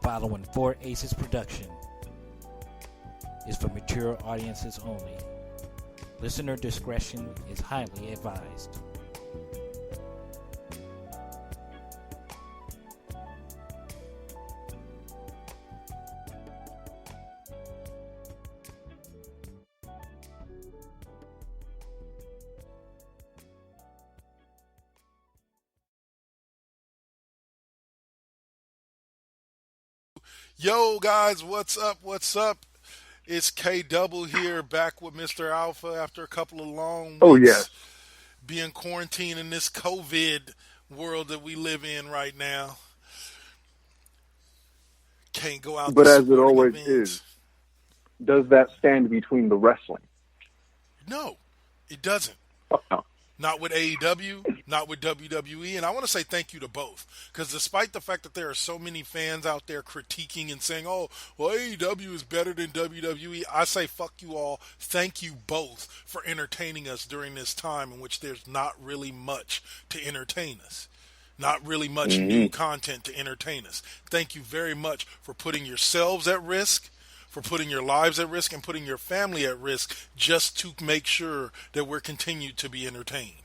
following Four Aces production is for mature audiences only. Listener discretion is highly advised. Yo guys, what's up? What's up? It's K Double here, back with Mr. Alpha after a couple of long weeks being quarantined in this COVID world that we live in right now. Can't go out. But to as it always events. is, does that stand between the wrestling? No, it doesn't. Oh, no. Not with AEW, not with WWE, and I want to say thank you to both. Because despite the fact that there are so many fans out there critiquing and saying, oh, well, AEW is better than WWE, I say fuck you all. Thank you both for entertaining us during this time in which there's not really much to entertain us. Not really much new content to entertain us. Thank you very much for putting yourselves at risk, for putting your lives at risk, and putting your family at risk just to make sure that we're continued to be entertained.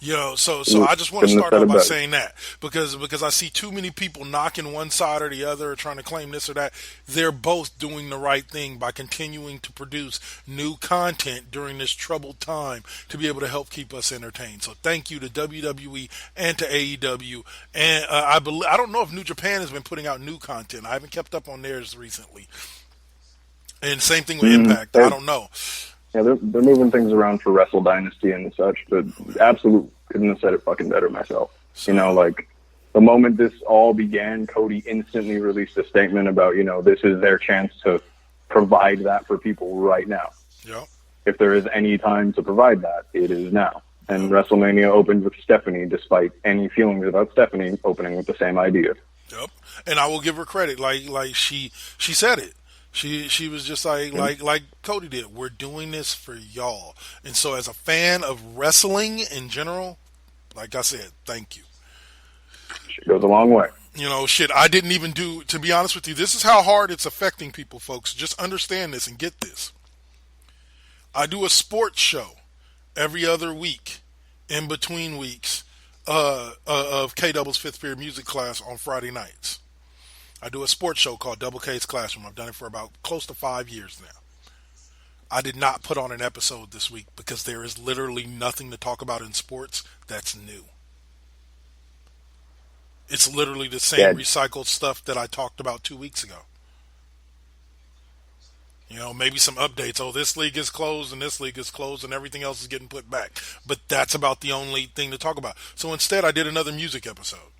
You know, so I just want to start out by saying that because I see too many people knocking one side or the other, trying to claim this or that. They're both doing the right thing by continuing to produce new content during this troubled time to be able to help keep us entertained. So thank you to WWE and to AEW. And I don't know if New Japan has been putting out new content. I haven't kept up on theirs recently. And same thing with Impact. I don't know. Yeah, they're moving things around for Wrestle Dynasty and such, but absolutely couldn't have said it fucking better myself. So, you know, like, the moment this all began, Cody instantly released a statement about, you know, this is their chance to provide that for people right now. Yep. If there is any time to provide that, it is now. And WrestleMania opened with Stephanie, despite any feelings about Stephanie opening with the same idea. Yep. And I will give her credit. Like she said it. She was just like Cody did. We're doing this for y'all. And so as a fan of wrestling in general, like I said, thank you. It goes a long way. You know, shit, I didn't even do, to be honest with you, this is how hard it's affecting people, folks. Just understand this and get this. I do a sports show every other week, in between weeks, of K-Double's 5th period music class on Friday nights. I do a sports show called Double K's Classroom. I've done it for about close to 5 years now. I did not put on an episode this week because there is literally nothing to talk about in sports that's new. It's literally the same recycled stuff that I talked about 2 weeks ago. You know, maybe some updates. Oh, this league is closed and this league is closed and everything else is getting put back. But that's about the only thing to talk about. So instead, I did another music episode.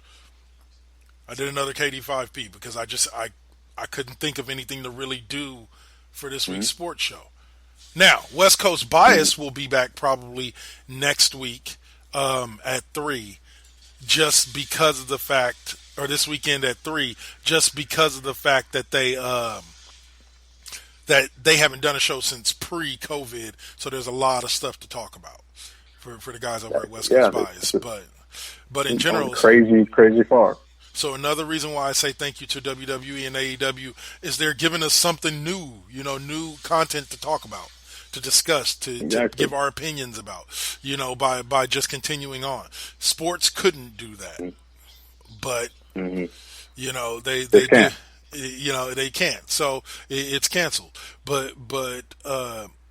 I did another KD5P because I couldn't think of anything to really do for this week's sports show. Now, West Coast Bias will be back probably next week at 3, just because of the fact, or this weekend at 3, just because of the fact that they haven't done a show since pre-COVID, so there's a lot of stuff to talk about for the guys over at West Coast Bias. But in general, crazy far. So another reason why I say thank you to WWE and AEW is they're giving us something new, you know, new content to talk about, to discuss, to give our opinions about, you know, by just continuing on. Sports couldn't do that, but you know they can't. You know, they can't, so it's canceled. But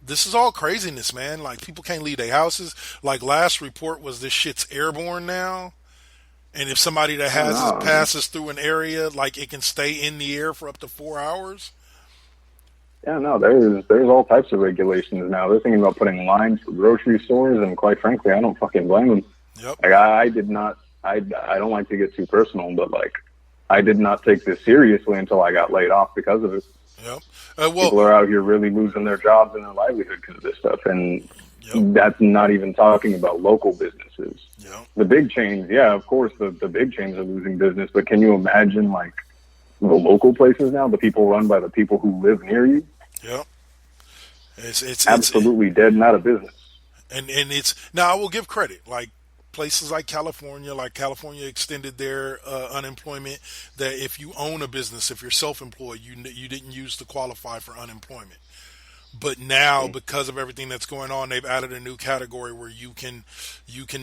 this is all craziness, man. Like, people can't leave their houses. Like, last report was this shit's airborne now. And if somebody that passes through an area, like, it can stay in the air for up to 4 hours. Yeah, no, there's all types of regulations now. They're thinking about putting lines for grocery stores, and quite frankly, I don't fucking blame them. Yep. Like, I don't like to get too personal, but, like, I did not take this seriously until I got laid off because of it. Yep. People are out here really losing their jobs and their livelihood because of this stuff, and that's not even talking about local businesses. Yep. The big chains, of course, the big chains are losing business, but can you imagine, like, the local places now, the people run by the people who live near you? Yep. It's absolutely dead and out of business. And it's, now I will give credit, like, places like California extended their unemployment, that if you own a business, if you're self-employed, you didn't use to qualify for unemployment. But now, because of everything that's going on, they've added a new category where you can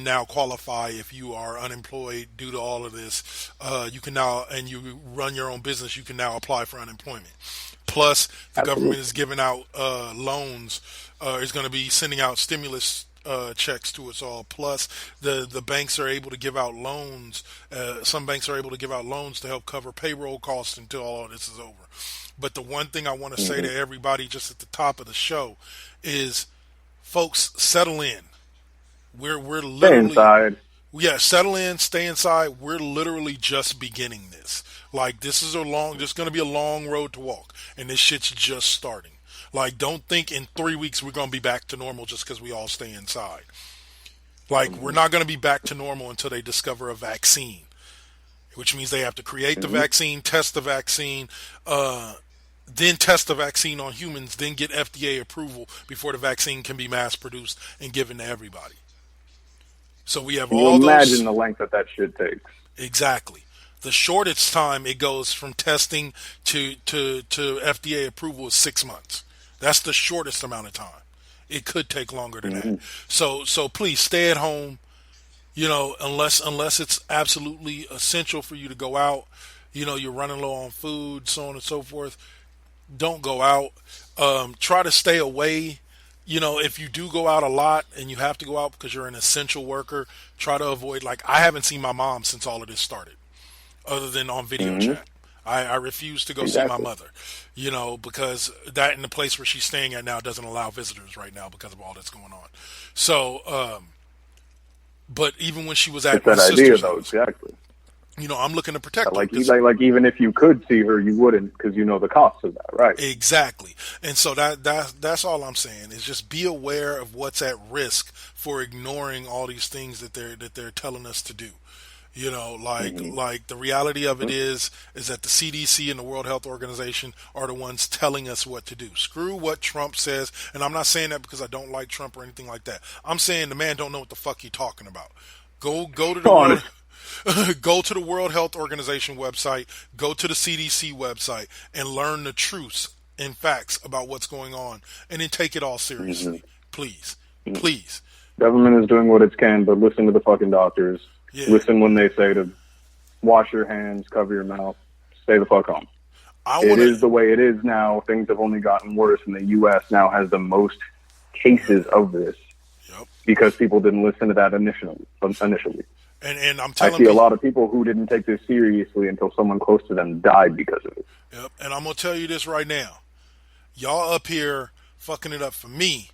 now qualify if you are unemployed due to all of this. You can now, and you run your own business, you can now apply for unemployment. Plus, the government is giving out loans. Is going to be sending out stimulus checks to us all. Plus, the banks are able to give out loans. Some banks are able to give out loans to help cover payroll costs until all of this is over. But the one thing I want to say to everybody just at the top of the show is, folks, settle in. We're literally, stay inside. Yeah, settle in, stay inside. We're literally just beginning this. Like, this is going to be a long road to walk, and this shit's just starting. Like, don't think in 3 weeks we're going to be back to normal just because we all stay inside. Like, we're not going to be back to normal until they discover a vaccine, which means they have to create the vaccine, test the vaccine, then test the vaccine on humans, then get FDA approval before the vaccine can be mass produced and given to everybody. So we have all those. Imagine the length that shit takes. Exactly. The shortest time it goes from testing to FDA approval is 6 months. That's the shortest amount of time. It could take longer than that. So please stay at home. You know, unless it's absolutely essential for you to go out. You know, you're running low on food, so on and so forth. Don't go out. Try to stay away. You know, if you do go out a lot and you have to go out because you're an essential worker, try to avoid, like, I haven't seen my mom since all of this started, other than on video chat. I refuse to go see my mother, you know, because that in the place where she's staying at now doesn't allow visitors right now because of all that's going on. So, but even when she was at my sister's house, exactly. You know, I'm looking to protect her. Like even if you could see her, you wouldn't, because you know the cost of that, right? Exactly. And so that's all I'm saying is just be aware of what's at risk for ignoring all these things that they're telling us to do. You know, like the reality of it is that the CDC and the World Health Organization are the ones telling us what to do. Screw what Trump says, and I'm not saying that because I don't like Trump or anything like that. I'm saying the man don't know what the fuck he's talking about. Go to the go to the World Health Organization website, go to the CDC website, and learn the truths and facts about what's going on, and then take it all seriously. Please. Government is doing what it can, but listen to the fucking doctors. Yeah. Listen when they say to wash your hands, cover your mouth, stay the fuck home. It is the way it is now. Things have only gotten worse, and the U.S. now has the most cases of this because people didn't listen to that initially. And I'm telling I see a lot of people who didn't take this seriously until someone close to them died because of it. Yep. And I'm going to tell you this right now. Y'all up here fucking it up for me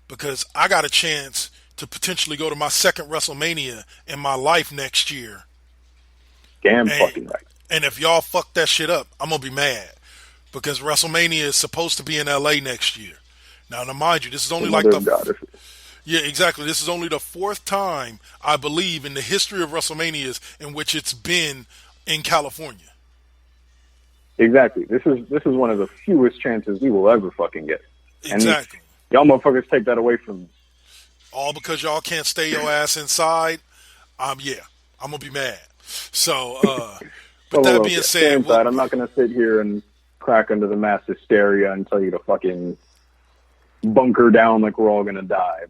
because I got a chance to potentially go to my second Wrestlemania in my life next year. Fucking right. And if y'all fuck that shit up, I'm going to be mad because WrestleMania is supposed to be in LA next year. Now mind you, this is only Yeah, exactly. This is only the fourth time, I believe, in the history of WrestleManias in which it's been in California. Exactly. This is one of the fewest chances we will ever fucking get. Exactly. And y'all motherfuckers take that away from me. All because y'all can't stay your ass inside. I'm gonna be mad. So, but that being said, inside, I'm not gonna sit here and crack under the mass hysteria and tell you to fucking bunker down like we're all gonna die.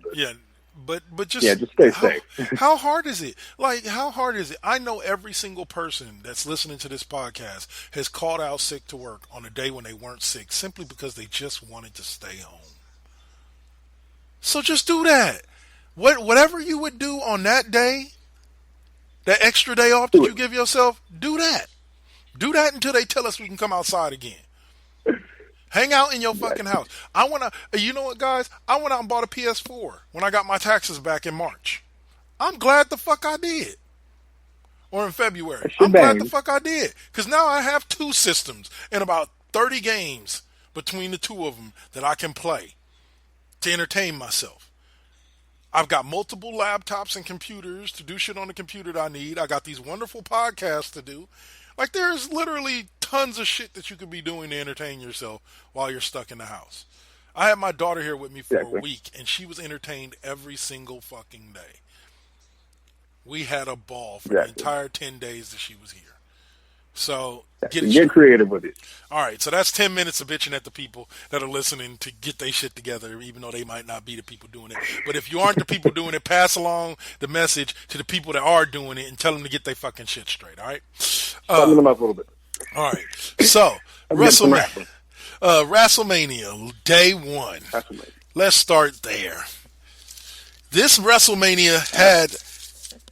But but just stay safe. How hard is it? Like, how hard is it? I know every single person that's listening to this podcast has called out sick to work on a day when they weren't sick simply because they just wanted to stay home. So just do that. Whatever you would do on that day, that extra day off that you give yourself, do that. Do that until they tell us we can come outside again. Hang out in your fucking house. You know what, guys? I went out and bought a PS4 when I got my taxes back in March. I'm glad the fuck I did. Or in February. I'm glad the fuck I did. Because now I have two systems and about 30 games between the two of them that I can play to entertain myself. I've got multiple laptops and computers to do shit on the computer that I need. I got these wonderful podcasts to do. Like, there's literally tons of shit that you could be doing to entertain yourself while you're stuck in the house. I had my daughter here with me for a week, and she was entertained every single fucking day. We had a ball for the entire 10 days that she was here. So get creative with it. All right, so that's 10 minutes of bitching at the people that are listening to get their shit together, even though they might not be the people doing it. But if you aren't the people doing it, pass along the message to the people that are doing it and tell them to get their fucking shit straight, all right? Summon them up a little bit. All right, so WrestleMania, day one. Let's start there. This WrestleMania had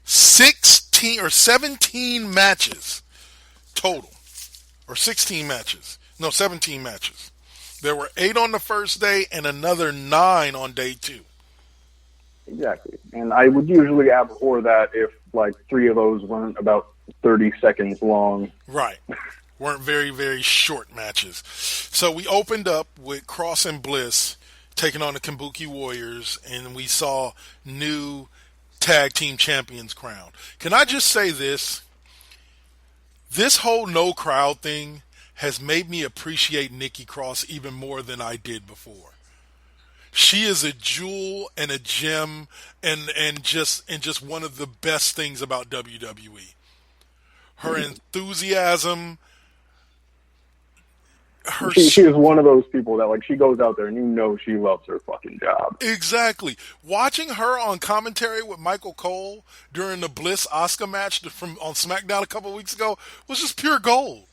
16 or 17 matches total. Or 16 matches. No, 17 matches. There were 8 on the first day and another 9 on day 2. Exactly. And I would usually abhor that if, like, 3 of those weren't about 30 seconds long. Right. Weren't very, very short matches. So we opened up with Cross and Bliss taking on the Kabuki Warriors, and we saw new tag team champions crowned. Can I just say this? This whole no crowd thing has made me appreciate Nikki Cross even more than I did before. She is a jewel and a gem and just one of the best things about WWE. Her enthusiasm. She is one of those people that, like, she goes out there and you know she loves her fucking job. Exactly. Watching her on commentary with Michael Cole during the Bliss Asuka match on SmackDown a couple of weeks ago was just pure gold.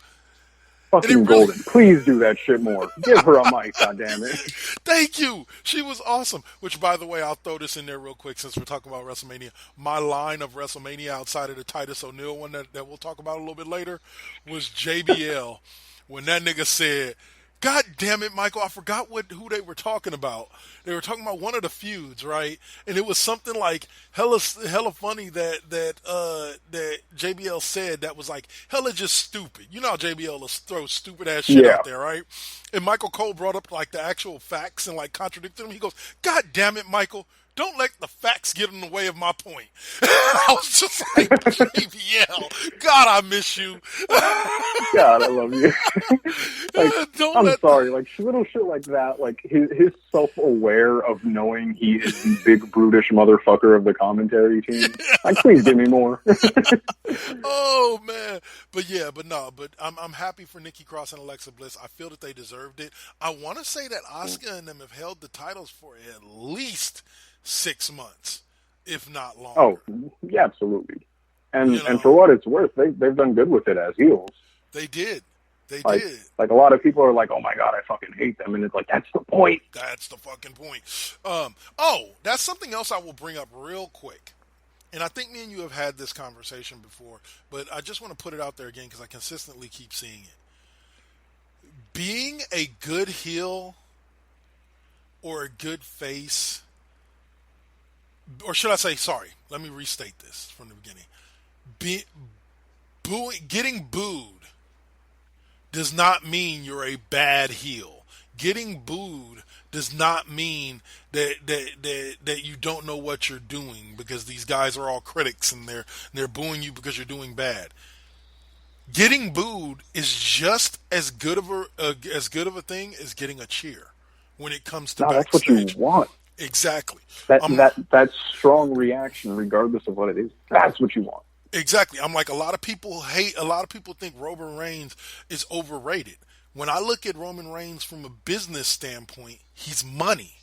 Fucking golden. Please do that shit more. Give her a mic, goddammit. Thank you. She was awesome. Which, by the way, I'll throw this in there real quick since we're talking about WrestleMania. My line of WrestleMania outside of the Titus O'Neil one that we'll talk about a little bit later was JBL. When that nigga said, God damn it, Michael, I forgot who they were talking about. They were talking about one of the feuds, right? And it was something like hella funny that JBL said that was like hella just stupid. You know how JBL will throw stupid ass shit out there, right? And Michael Cole brought up like the actual facts and like contradicted him. He goes, God damn it, Michael. Don't let the facts get in the way of my point. I was just like, JBL, God, I miss you. God, I love you. Like, sorry, like little shit like that, like his self-aware of knowing he is the big brutish motherfucker of the commentary team. Like, please give me more. Oh man, but I'm happy for Nikki Cross and Alexa Bliss. I feel that they deserved it. I want to say that Asuka and them have held the titles for at least 6 months, if not longer. Oh, yeah, absolutely. And for what it's worth, they've done good with it as heels. They did. They did. Like, a lot of people are like, oh my God, I fucking hate them. And it's like, that's the point. That's the fucking point. That's something else I will bring up real quick. And I think me and you have had this conversation before, but I just want to put it out there again because I consistently keep seeing it. Being a good heel or a good face, or should I say, sorry, let me restate this from the beginning. Getting booed does not mean you're a bad heel. Getting booed does not mean that you don't know what you're doing because these guys are all critics and they're booing you because you're doing bad. Getting booed is just as good of a thing as getting a cheer when it comes to backstage. That's what you want. Exactly. That strong reaction, regardless of what it is, that's what you want. Exactly. I'm like, a lot of people think Roman Reigns is overrated. When I look at Roman Reigns from a business standpoint, he's money.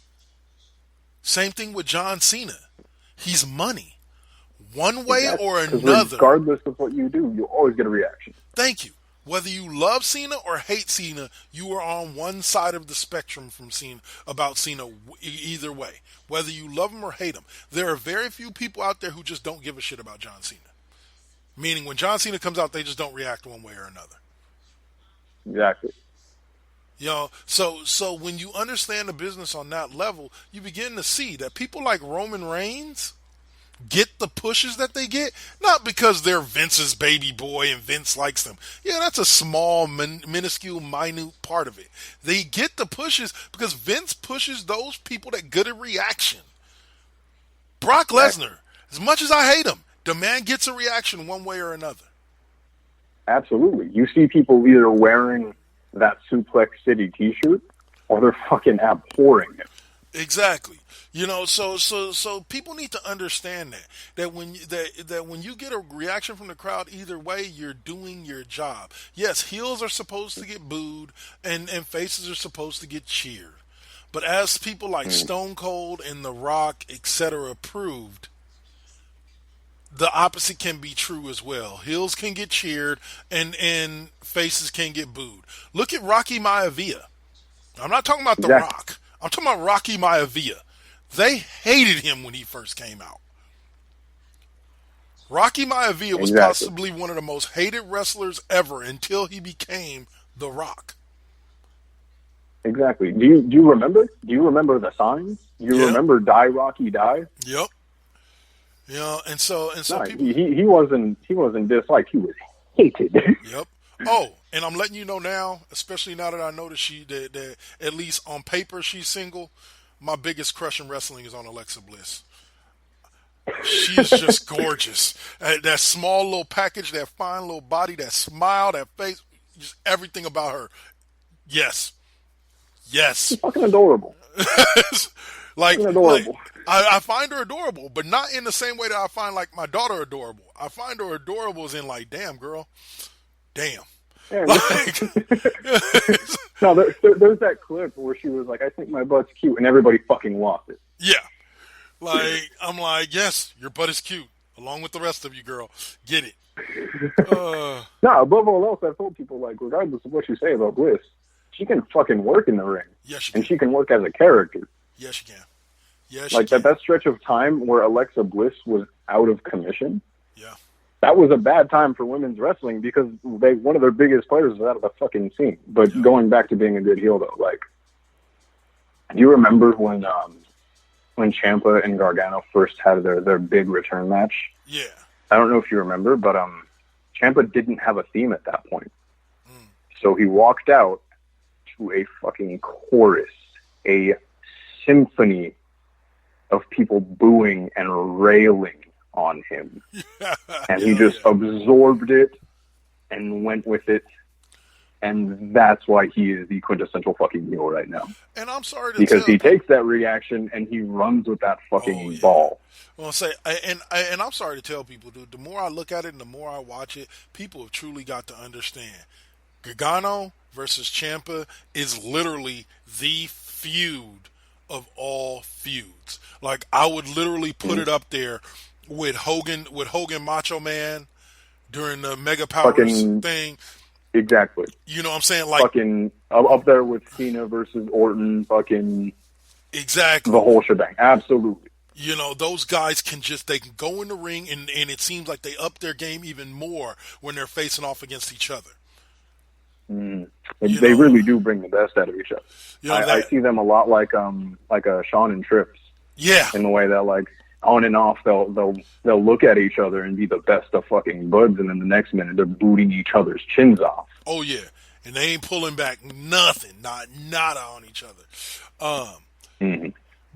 Same thing with John Cena. He's money. One way or another. Regardless of what you do, you always get a reaction. Thank you. Whether you love Cena or hate Cena, you are on one side of the spectrum from Cena about Cena either way. Whether you love him or hate him. There are very few people out there who just don't give a shit about John Cena. Meaning when John Cena comes out, they just don't react one way or another. Exactly. You know, so when you understand the business on that level, you begin to see that people like Roman Reigns get the pushes that they get, not because they're Vince's baby boy and Vince likes them. Yeah, that's a small, minuscule, minute part of it. They get the pushes because Vince pushes those people that get a reaction. Brock Lesnar, as much as I hate him, the man gets a reaction one way or another. Absolutely. You see people either wearing that Suplex City t-shirt or they're fucking abhorring it. Exactly. So people need to understand that when you get a reaction from the crowd either way, you're doing your job. Yes, heels are supposed to get booed and faces are supposed to get cheered. But as people like Stone Cold and The Rock, etc., proved, the opposite can be true as well. Heels can get cheered and faces can get booed. Look at Rocky Maivia. I'm not talking about The Rock. I'm talking about Rocky Maivia. They hated him when he first came out. Rocky Maivia was possibly one of the most hated wrestlers ever until he became The Rock. Exactly. Do you remember? Do you remember the signs? Do you remember "Die Rocky Die"? Yep. And so no, people. He wasn't disliked. He was hated. Yep. Oh, and I'm letting you know now, especially now that I know that at least on paper she's single. My biggest crush in wrestling is on Alexa Bliss. She is just gorgeous. That small little package, that fine little body, that smile, that face, just everything about her. Yes. She's fucking adorable. Adorable. I find her adorable, but not in the same way that I find like my daughter adorable. I find her adorable as in like, damn girl, damn. Yeah, no, there's that clip where she was like, "I think my butt's cute," and everybody fucking lost it. Yeah, I'm like, yes, your butt is cute, along with the rest of you, girl. Get it. No, above all else, I've told people, like, regardless of what you say about Bliss, she can fucking work in the ring. Yes, she can. And can. she can work as a character. Yes, she can. Yes, like that stretch of time where Alexa Bliss was out of commission. Yeah. That was a bad time for women's wrestling because one of their biggest players was out of the fucking scene. But going back to being a good heel, though, like, do you remember when Ciampa and Gargano first had their big return match? Yeah. I don't know if you remember, but Ciampa didn't have a theme at that point. So he walked out to a fucking chorus, a symphony of people booing and railing on him. And he just absorbed it and went with it. And that's why he is the quintessential fucking heel right now. And I'm sorry to because he takes that reaction and he runs with that fucking ball. Well, and I'm sorry to tell people, dude, the more I look at it and the more I watch it, people have truly got to understand. Gargano versus Ciampa is literally the feud of all feuds. Like, I would literally put it up there with Hogan Macho Man during the Mega Powers thing. Exactly. You know what I'm saying? Like, fucking up there with Cena versus Orton, fucking exactly the whole shebang. Absolutely. You know, those guys they can go in the ring and it seems like they up their game even more when they're facing off against each other. They really do bring the best out of each other. You know, I see them a lot like a Shawn and Trips. Yeah. In the way that, like, on and off they'll look at each other and be the best of fucking buds, and then the next minute they're booting each other's chins off. Oh yeah, and they ain't pulling back nothing, nada on each other.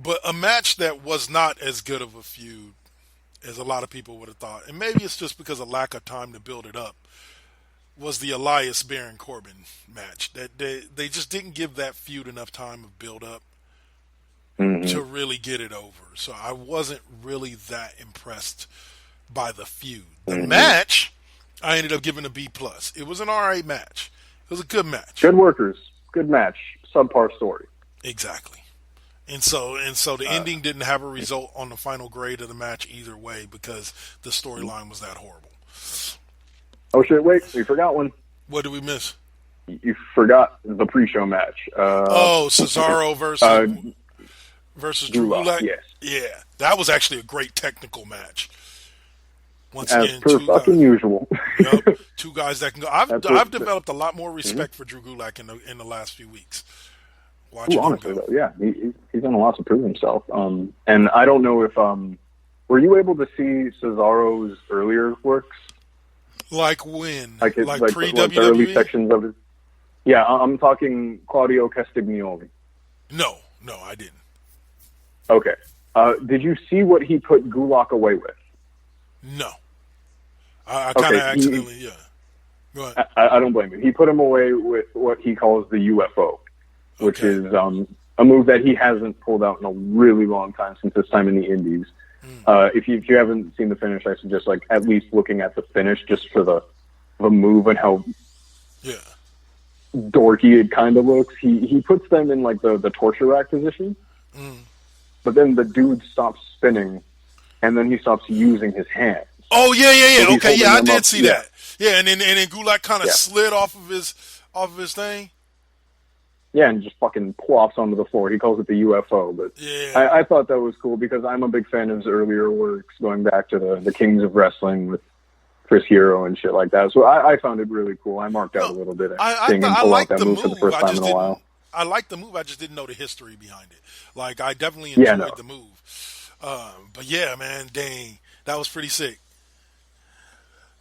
But a match that was not as good of a feud as a lot of people would have thought, and maybe it's just because of lack of time to build it up, was the Elias Baron Corbin match. That they just didn't give that feud enough time of build up to really get it over. So I wasn't really that impressed by the feud. The match, I ended up giving a B+. It was an alright match. It was a good match. Good workers, good match, subpar story. Exactly. And so the ending didn't have a result on the final grade of the match either way because the storyline was that horrible. Oh shit! Wait, we forgot one. What did we miss? You forgot the pre-show match. Cesaro versus Drew Gulak. Yes. Yeah, that was actually a great technical match. Once As again, per fucking usual. Yep, two guys that can go. I've developed a lot more respect for Drew Gulak in the last few weeks. Honestly, though, yeah, he's done a lot to prove himself. And I don't know if were you able to see Cesaro's earlier works? Like when? Like pre-WWE? The early sections of it? Yeah, I'm talking Claudio Castagnoli. No, I didn't. Okay. Did you see what he put Gulak away with? No. I kind of accidentally, yeah. Go ahead. I don't blame him. He put him away with what he calls the UFO, which is a a move that he hasn't pulled out in a really long time since his time in the Indies. If you haven't seen the finish, I suggest like at least looking at the finish just for the move and how dorky it kind of looks. He puts them in like the torture rack position, but then the dude stops spinning, and then he stops using his hands. Oh yeah. So Okay, yeah, I did see Yeah. that. Yeah, and then Gulak kind of slid off of his thing. Yeah, and just fucking plops onto the floor. He calls it the UFO, but I thought that was cool because I'm a big fan of his earlier works, going back to the Kings of Wrestling with Chris Hero and shit like that. So I found it really cool. I marked out a little bit seeing him pull out that move for the first time in a while. I liked the move. I just didn't know the history behind it. Like, I definitely enjoyed the move. But yeah, man, dang, that was pretty sick.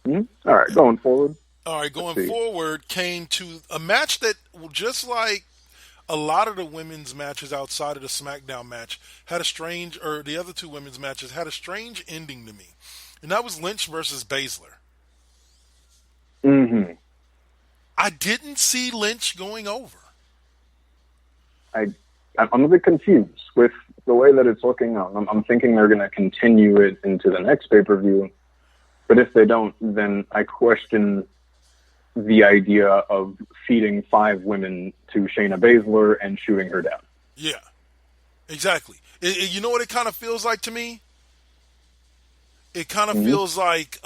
All right, going forward. All right, going forward came to a match that, just like a lot of the women's matches outside of the SmackDown match, the other two women's matches had a strange ending to me. And that was Lynch versus Baszler. Mm-hmm. I didn't see Lynch going over. I'm a bit confused with the way that it's looking. I'm thinking they're going to continue it into the next pay-per-view. But if they don't, then I question the idea of feeding 5 women to Shayna Baszler and shooting her down. Yeah, exactly. You know what it kind of feels like to me? It kind of feels like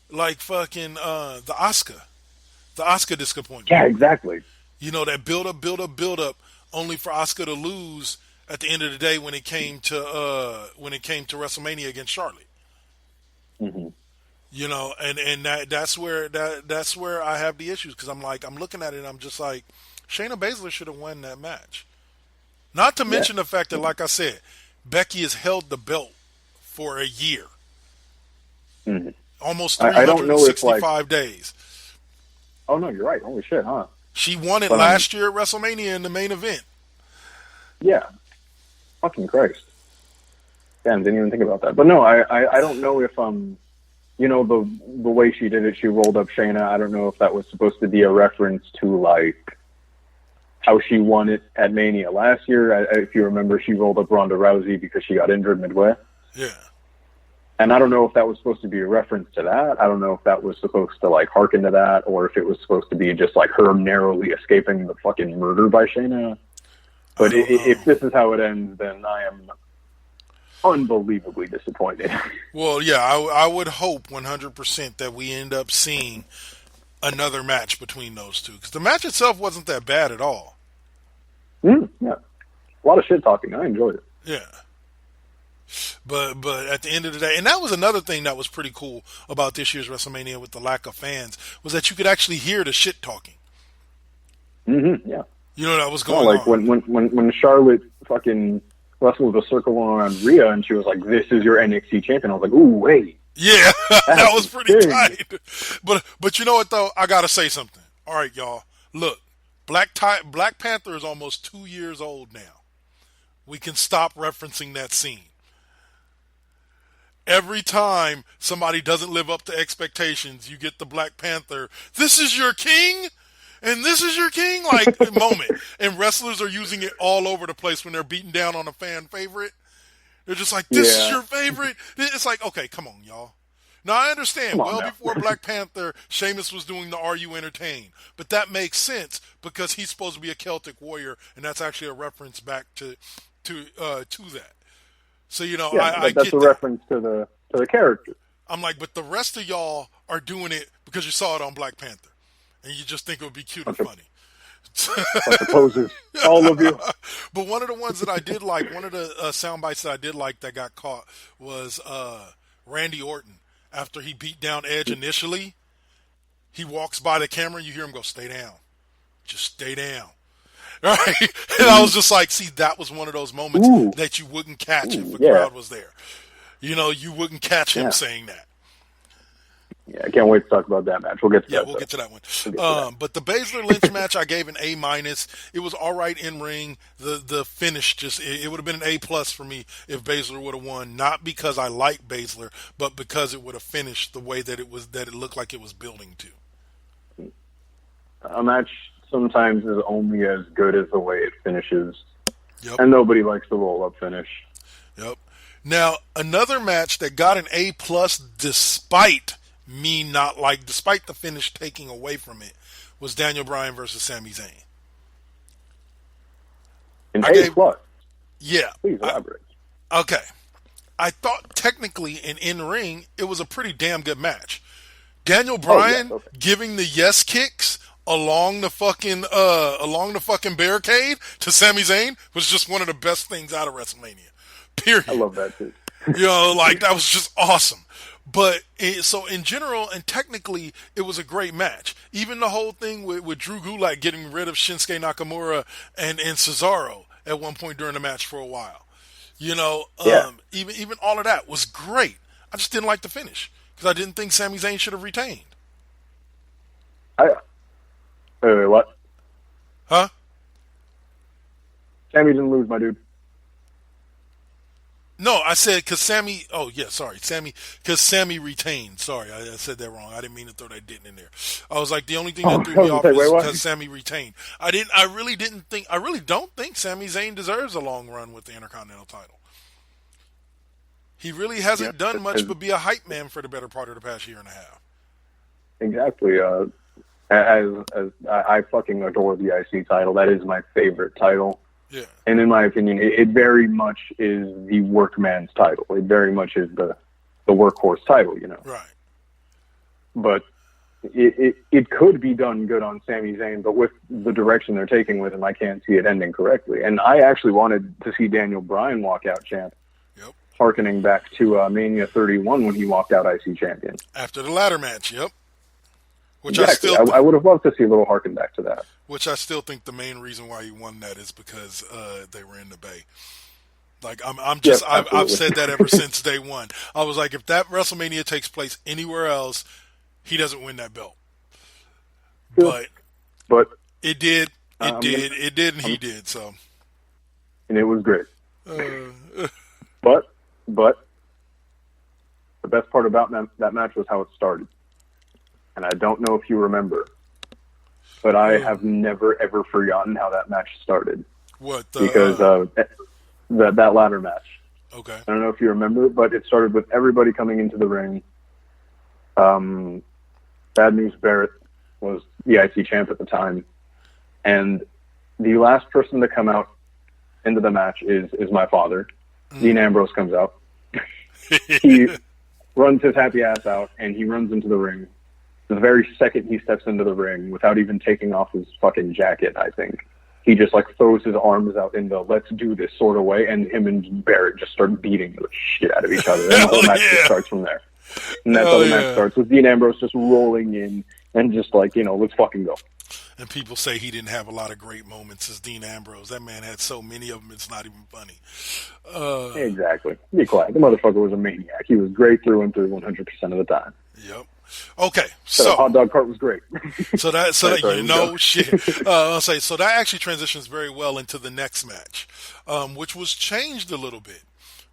fucking the Asuka disappointment. Yeah, exactly. You know, that build up, only for Asuka to lose at the end of the day when it came to WrestleMania against Charlotte. Mm-hmm. You know, and that's where I have the issues, because I'm looking at it and I'm just like, Shayna Baszler should have won that match. Not to mention the fact that, like I said, Becky has held the belt for a year. Mm-hmm. Almost 365 days. Oh, no, you're right. Holy shit, huh? She won it last year at WrestleMania in the main event. Yeah. Fucking Christ. Damn, didn't even think about that. But no, I don't know if, you know, the way she did it, she rolled up Shayna. I don't know if that was supposed to be a reference to, like, how she won it at Mania last year. If you remember, she rolled up Ronda Rousey because she got injured midway. Yeah. And I don't know if that was supposed to be a reference to that. I don't know if that was supposed to, like, hearken to that, or if it was supposed to be just, like, her narrowly escaping the fucking murder by Shayna. But if this is how it ends, then I am unbelievably disappointed. Well, yeah, I would hope 100% that we end up seeing another match between those two, because the match itself wasn't that bad at all. Yeah. A lot of shit talking. I enjoyed it. Yeah. But at the end of the day, and that was another thing that was pretty cool about this year's WrestleMania with the lack of fans, was that you could actually hear the shit talking. Mm-hmm, yeah. You know, that was going like on. When Charlotte fucking wrestled the circle around Rhea and she was like, "This is your NXT champion," I was like, "Ooh, wait." Yeah, that was pretty tight. But you know what, though? I got to say something. All right, y'all. Look, Black Panther is almost 2 years old now. We can stop referencing that scene. Every time somebody doesn't live up to expectations, you get the Black Panther, "This is your king, and this is your king," like, moment. And wrestlers are using it all over the place when they're beating down on a fan favorite. They're just like, "This is your favorite." It's like, okay, come on, y'all. Now, I understand, before Black Panther, Sheamus was doing the "Are You Entertained?" But that makes sense because he's supposed to be a Celtic warrior, and that's actually a reference back to that. So, you know, I that's get a that. reference to the character. I'm like, but the rest of y'all are doing it because you saw it on Black Panther, and you just think it would be cute and funny. Bunch of posers, all of you. But one of the ones that I did like, one of the sound bites that I did like that got caught was Randy Orton. After he beat down Edge initially, he walks by the camera, you hear him go, "Stay down. Just stay down." Right? And I was just like, see, that was one of those moments that you wouldn't catch if the crowd was there. You know, you wouldn't catch him saying that. Yeah, I can't wait to talk about that match. We'll get to that. Yeah, we'll get to that one. But the Baszler-Lynch match, I gave an A-. It was all right in ring. The finish it would have been an A+ for me if Baszler would have won. Not because I like Baszler, but because it would have finished the way that it looked like it was building to. A match sometimes is only as good as the way it finishes. Yep. And nobody likes the roll-up finish. Yep. Now, another match that got an A+ despite the finish taking away from it was Daniel Bryan versus Sami Zayn. An A+. Yeah. Please elaborate. Okay. I thought technically in ring it was a pretty damn good match. Daniel Bryan giving the yes kicks along the fucking barricade to Sami Zayn was just one of the best things out of WrestleMania. Period. I love that too. That was just awesome. But so in general and technically, it was a great match. Even the whole thing with Drew Gulak getting rid of Shinsuke Nakamura and Cesaro at one point during the match for a while. Even all of that was great. I just didn't like the finish because I didn't think Sami Zayn should have retained. Wait, what? Huh? Sami didn't lose, my dude. No, I said because Sami. Oh yeah, sorry, Sami. Because Sami retained. Sorry, I said that wrong. I didn't mean to throw that didn't in there. I was like, the only thing that threw me off is because Sami retained. I really don't think Sami Zayn deserves a long run with the Intercontinental title. He really hasn't done much but be a hype man for the better part of the past year and a half. Exactly. As I fucking adore the IC title. That is my favorite title. Yeah. And in my opinion, it very much is the workman's title. It very much is the workhorse title, Right. But it could be done good on Sami Zayn, but with the direction they're taking with him, I can't see it ending correctly. And I actually wanted to see Daniel Bryan walk out champ. Yep. Harkening back to Mania 31 when he walked out IC champion. After the ladder match, yep. Which exactly. I would have loved to see a little harken back to that. Which I still think the main reason why he won that is because they were in the Bay. Like I've said that ever since day one. I was like, if that WrestleMania takes place anywhere else, he doesn't win that belt. Sure. But it did, and he did. So, and it was great. But the best part about that match was how it started. And I don't know if you remember, but I have never, ever forgotten how that match started. What? Because that ladder match. Okay. I don't know if you remember, but it started with everybody coming into the ring. Bad News Barrett was the IC champ at the time. And the last person to come out into the match is my father. Dean Ambrose comes out. He runs his happy ass out, and he runs into the ring. The very second he steps into the ring, without even taking off his fucking jacket, I think, he just throws his arms out in the let's do this sort of way, and him and Barrett just start beating the shit out of each other. And the whole match just starts from there. And that's how the match starts, with Dean Ambrose just rolling in and just let's fucking go. And people say he didn't have a lot of great moments as Dean Ambrose. That man had so many of them, it's not even funny. Exactly. Be quiet. The motherfucker was a maniac. He was great through and through 100% of the time. Yep. Okay, so the hot dog cart was great. So that actually transitions very well into the next match, which was changed a little bit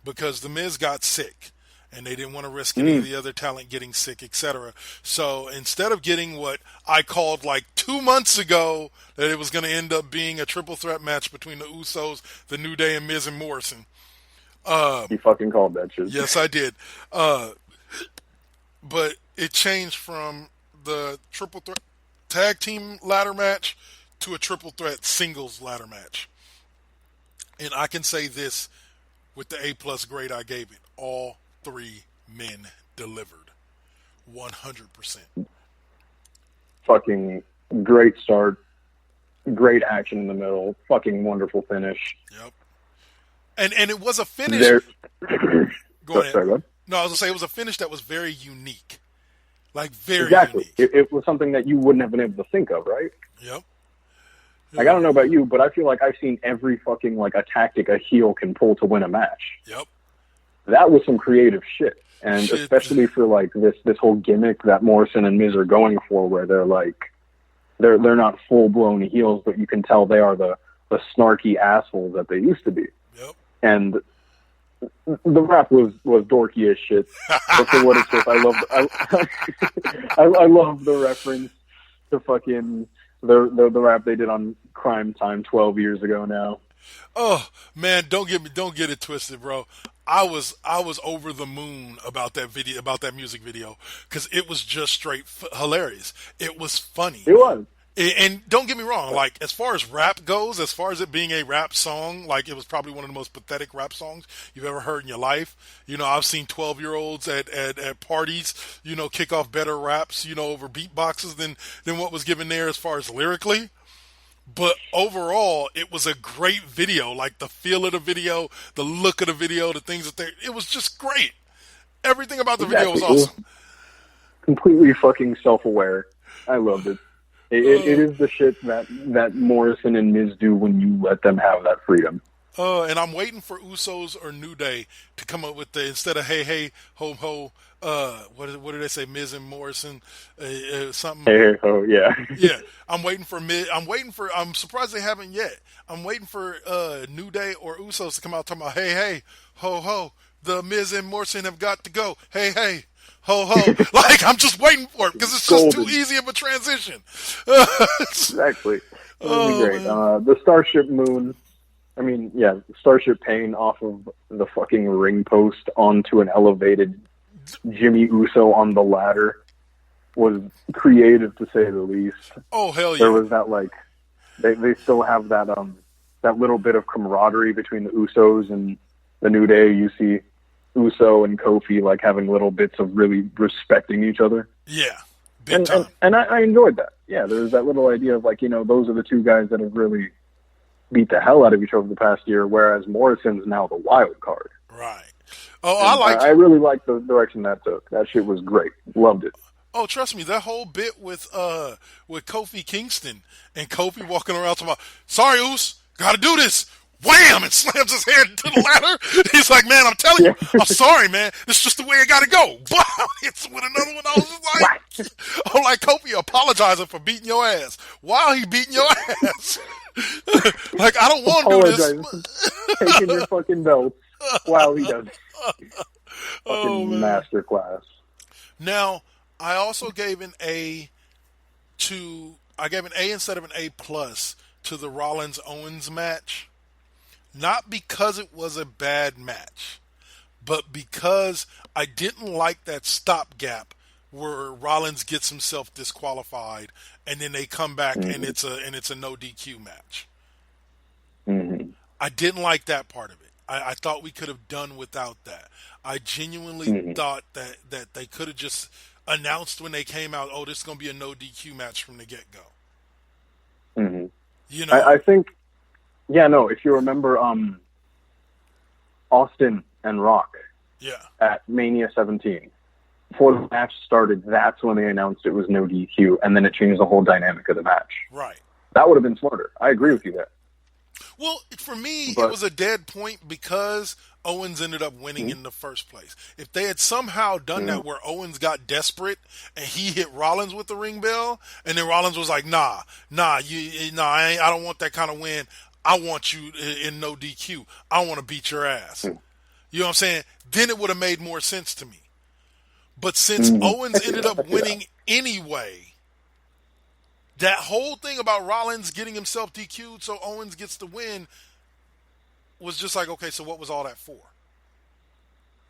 because The Miz got sick, and they didn't want to risk any of the other talent getting sick, etc. So instead of getting what I called 2 months ago that it was going to end up being a triple threat match between the Usos, the New Day, and Miz and Morrison. You fucking called that shit. Yes, I did. But it changed from the triple threat tag team ladder match to a triple threat singles ladder match. And I can say this with the A+ grade I gave it. All three men delivered. 100%. Fucking great start. Great action in the middle. Fucking wonderful finish. Yep. And it was a finish. Go ahead. Sorry, no, I was going to say it was a finish that was very unique. Very exactly. unique. It was something that you wouldn't have been able to think of, right? Yep. I don't know about you, but I feel like I've seen every fucking a tactic a heel can pull to win a match. Yep. That was some creative shit. And especially for this whole gimmick that Morrison and Miz are going for, where they're they're not full blown heels, but you can tell they are the snarky assholes that they used to be. Yep. And the rap was dorky as shit. But for what it's worth, I love the reference to fucking the rap they did on Crime Time 12 years ago now. Oh man, don't get it twisted, bro. I was over the moon about that music video, because it was just straight hilarious. It was funny. It was. And don't get me wrong, like, as far as rap goes, as far as it being a rap song, like, it was probably one of the most pathetic rap songs you've ever heard in your life. You know, I've seen 12-year-olds at parties, you know, kick off better raps, you know, over beatboxes than what was given there as far as lyrically. But overall, it was a great video. Like, the feel of the video, the look of the video, the things it was just great. Everything about the video was awesome. Completely fucking self-aware. I loved it. It is the shit that Morrison and Miz do when you let them have that freedom. And I'm waiting for Usos or New Day to come up with instead of hey hey ho ho. What did they say? Miz and Morrison, something. Hey hey ho, yeah. Yeah, I'm waiting for Miz. I'm surprised they haven't yet. I'm waiting for New Day or Usos to come out talking about hey hey ho ho. The Miz and Morrison have got to go. Hey hey. Ho ho! Like, I'm just waiting for it because it's just too easy of a transition. Exactly. It would be great. The Starship Moon. I mean, yeah, Starship Pain off of the fucking ring post onto an elevated Jimmy Uso on the ladder was creative, to say the least. Oh hell yeah! There was that, like, they still have that that little bit of camaraderie between the Usos and the New Day. You see Uso and Kofi, like, having little bits of really respecting each other. Yeah, big time. And I enjoyed that. Yeah, there's that little idea of, like, you know, those are the two guys that have really beat the hell out of each other the past year, whereas Morrison's now the wild card. Right. Oh, and I really liked the direction that took. That shit was great. Loved it. Oh, trust me, that whole bit with Kofi Kingston and Kofi walking around talking about, sorry, Us, gotta do this. Wham! And slams his head to the ladder. He's like, man, I'm telling you, I'm sorry, man. It's just the way it got to go. Wow! Hits with another one. I was just like, I'm like, Kofi apologizing for beating your ass while he beating your ass. Like, I don't want to do this. Taking your fucking belt while he does fucking masterclass. Now, I also gave an A instead of an A+ to the Rollins-Owens match. Not because it was a bad match, but because I didn't like that stopgap where Rollins gets himself disqualified and then they come back and it's a no DQ match. Mm-hmm. I didn't like that part of it. I thought we could have done without that. I genuinely thought that they could have just announced when they came out, oh, this is going to be a no DQ match from the get-go. Mm-hmm. You know, I think. Yeah, no, if you remember Austin and Rock at Mania 17, before the match started, that's when they announced it was no DQ, and then it changed the whole dynamic of the match. Right. That would have been smarter. I agree with you there. Well, for me, it was a dead point because Owens ended up winning in the first place. If they had somehow done that where Owens got desperate and he hit Rollins with the ring bell, and then Rollins was like, I don't want that kind of win. I want you in no DQ. I want to beat your ass. You know what I'm saying? Then it would have made more sense to me. But since Owens ended up winning anyway, that whole thing about Rollins getting himself DQ'd so Owens gets the win was just like, okay, so what was all that for?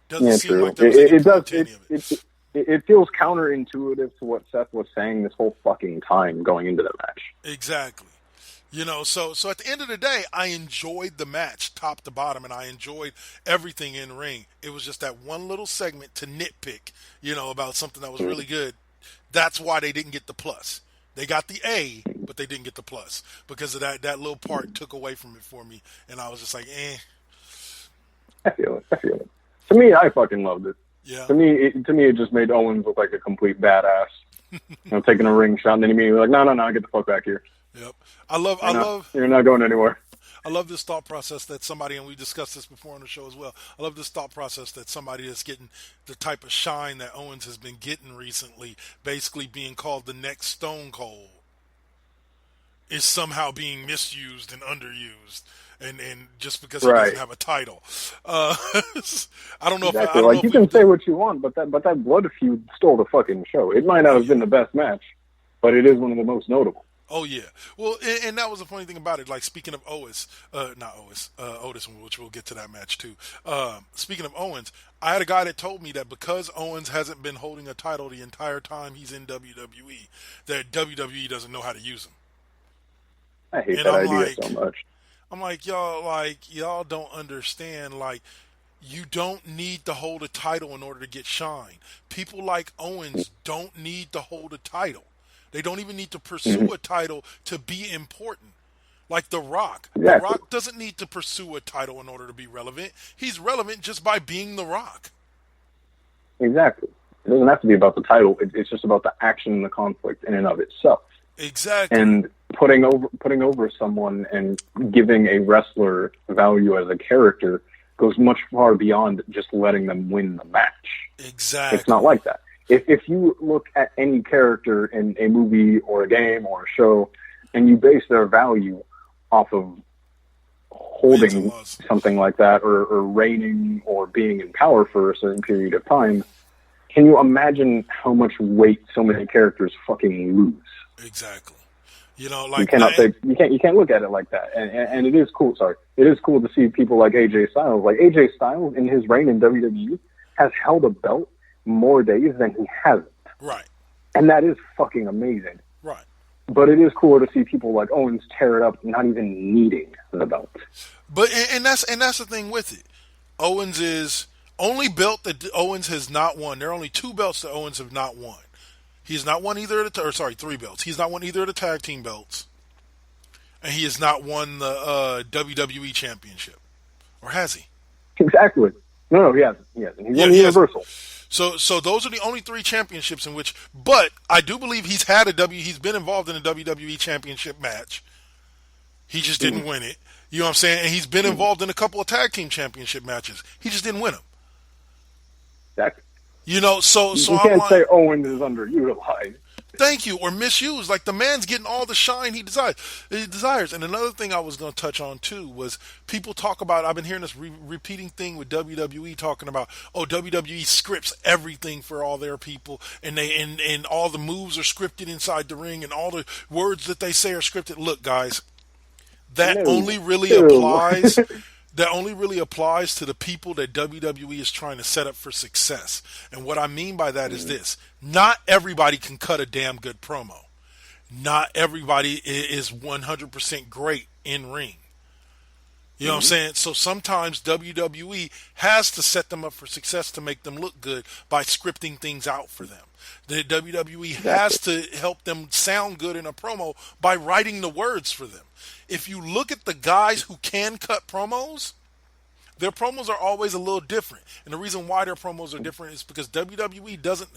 Doesn't seem like there was any point to any of it. It feels counterintuitive to what Seth was saying this whole fucking time going into the match. Exactly. You know, so at the end of the day, I enjoyed the match top to bottom, and I enjoyed everything in ring. It was just that one little segment to nitpick, you know, about something that was really good. That's why they didn't get the plus. They got the A, but they didn't get the plus because of that little part took away from it for me, and I was just like, eh. I feel it. To me, I fucking loved it. Yeah. To me, it just made Owens look like a complete badass. You know, taking a ring shot, and then immediately like, no, get the fuck back here. Yep. I love. You're not going anywhere. I love this thought process that somebody, and we discussed this before on the show as well. I love this thought process that somebody that's getting the type of shine that Owens has been getting recently, basically being called the next Stone Cold, is somehow being misused and underused. And just because he doesn't have a title, I don't know exactly. if you can say what you want, but that blood feud stole the fucking show. It might not have been the best match, but it is one of the most notable. Oh yeah. Well, and that was the funny thing about it. Like speaking of not Otis, which we'll get to that match too. Speaking of Owens, I had a guy that told me that because Owens hasn't been holding a title the entire time he's in WWE, that WWE doesn't know how to use him. I hate And that idea so much. I'm like y'all don't understand. Like you don't need to hold a title in order to get shine. People like Owens don't need to hold a title. They don't even need to pursue a title to be important. Like The Rock. The Exactly. Rock doesn't need to pursue a title in order to be relevant. He's relevant just by being The Rock. Exactly. It doesn't have to be about the title. It's just about the action and the conflict in and of itself. Exactly. And putting over someone and giving a wrestler value as a character goes much far beyond just letting them win the match. Exactly. It's not like that. If you look at any character in a movie or a game or a show and you base their value off of holding something like that or reigning or being in power for a certain period of time, can you imagine how much weight so many characters fucking lose? Exactly. You know, like you can't look at it like that. And it is cool. Sorry, it is cool to see people like AJ Styles. Like AJ Styles in his reign in WWE has held a belt more days than he hasn't. Right. And that is fucking amazing. Right. But it is cooler to see people like Owens tear it up, not even needing the belt. But and that's the thing with it. Owens is only belt that Owens has not won. There are only 2 belts that Owens have not won. He's not won either of the 3 belts. He's not won either of the tag team belts, and he has not won the WWE Championship, or has he? Exactly. No, he hasn't. He hasn't. He's won the Universal. So those are the only 3 championships in which. But I do believe he's been involved in a WWE Championship match. He just didn't win it. You know what I'm saying? And he's been involved in a couple of tag team championship matches. He just didn't win them. Exactly. You know, so you can't say Owens is underutilized. Thank you, or misused. Like the man's getting all the shine he desires. And another thing I was going to touch on too was people talk about. I've been hearing this repeating thing with WWE talking about, WWE scripts everything for all their people, and and all the moves are scripted inside the ring, and all the words that they say are scripted. Look, guys, that only really applies. That only really applies to the people that WWE is trying to set up for success. And what I mean by that is this. Not everybody can cut a damn good promo. Not everybody is 100% great in ring. You know what I'm saying? So sometimes WWE has to set them up for success to make them look good by scripting things out for them. The WWE has to help them sound good in a promo by writing the words for them. If you look at the guys who can cut promos, their promos are always a little different. And the reason why their promos are different is because WWE doesn't...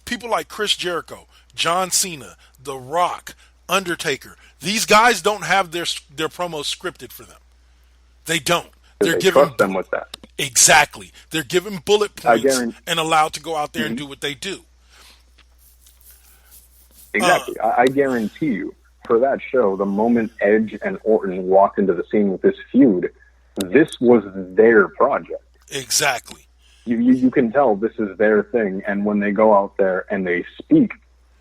People like Chris Jericho, John Cena, The Rock, Undertaker, these guys don't have their promos scripted for them. They don't. They're given trust them with that. Exactly. They're given bullet points and allowed to go out there and do what they do. Exactly. I guarantee you, for that show, the moment Edge and Orton walked into the scene with this feud, this was their project. Exactly. You can tell this is their thing, and when they go out there and they speak,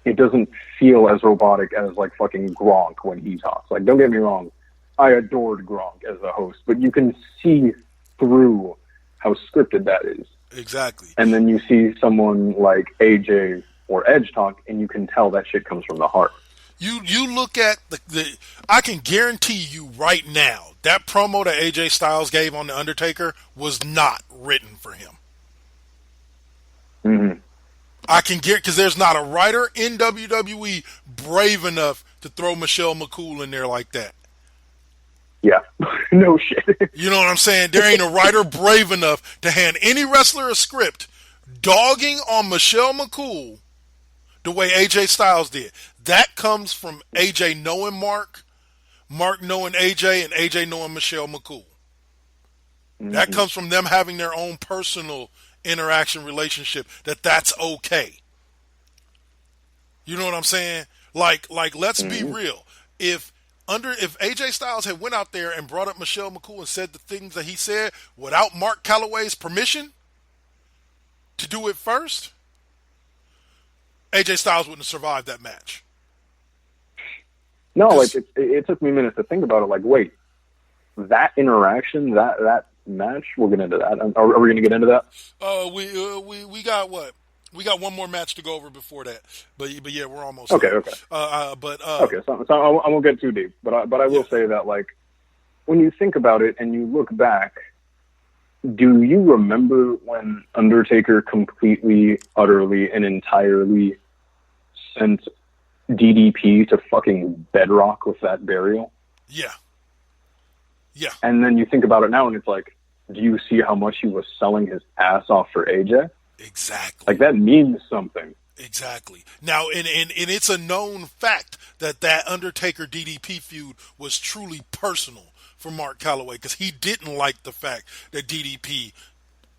it doesn't feel as robotic as like fucking Gronk when he talks. Like, don't get me wrong, I adored Gronk as a host, but you can see through how scripted that is. Exactly. And then you see someone like AJ or Edge talk, and you can tell that shit comes from the heart. You look at the I can guarantee you right now that promo that AJ Styles gave on The Undertaker was not written for him. Mm-hmm. I can guarantee, because there's not a writer in WWE brave enough to throw Michelle McCool in there like that. Yeah, no shit. You know what I'm saying? There ain't a writer brave enough to hand any wrestler a script dogging on Michelle McCool the way AJ Styles did. That comes from AJ knowing Mark knowing AJ, and AJ knowing Michelle McCool. Mm-hmm. That comes from them having their own personal interaction relationship, that's okay. You know what I'm saying? Like let's be real. If AJ Styles had went out there and brought up Michelle McCool and said the things that he said without Mark Calloway's permission to do it first, AJ Styles wouldn't have survived that match. No, like it took me a minute to think about it. Like, wait, that interaction, that match, we'll get into that. Are we going to get into that? We got what? We got one more match to go over before that, but yeah, we're almost okay. there. Okay. Okay. So I won't get too deep, but I will say that, like, when you think about it and you look back, do you remember when Undertaker completely, utterly, and entirely sent DDP to fucking bedrock with that burial? Yeah. Yeah. And then you think about it now, and it's like, do you see how much he was selling his ass off for AJ? Exactly. Like, that means something. Exactly. Now, and it's a known fact that Undertaker DDP feud was truly personal for Mark Calloway, because he didn't like the fact that DDP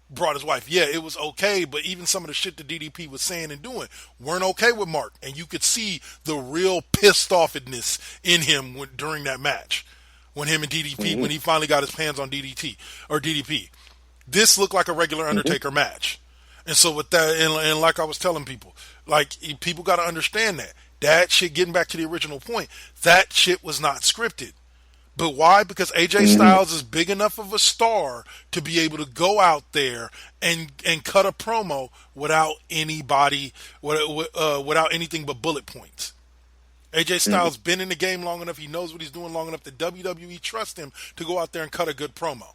brought his wife. Yeah, it was okay, but even some of the shit that DDP was saying and doing weren't okay with Mark, and you could see the real pissed offedness in him during that match when him and DDP, when he finally got his hands on DDP. This looked like a regular Undertaker match. And so with that, and like I was telling people, like, people got to understand that shit, getting back to the original point, that shit was not scripted. But why? Because AJ Styles is big enough of a star to be able to go out there and cut a promo without anybody, without anything but bullet points. AJ Styles been in the game long enough, he knows what he's doing long enough that WWE trusts him to go out there and cut a good promo.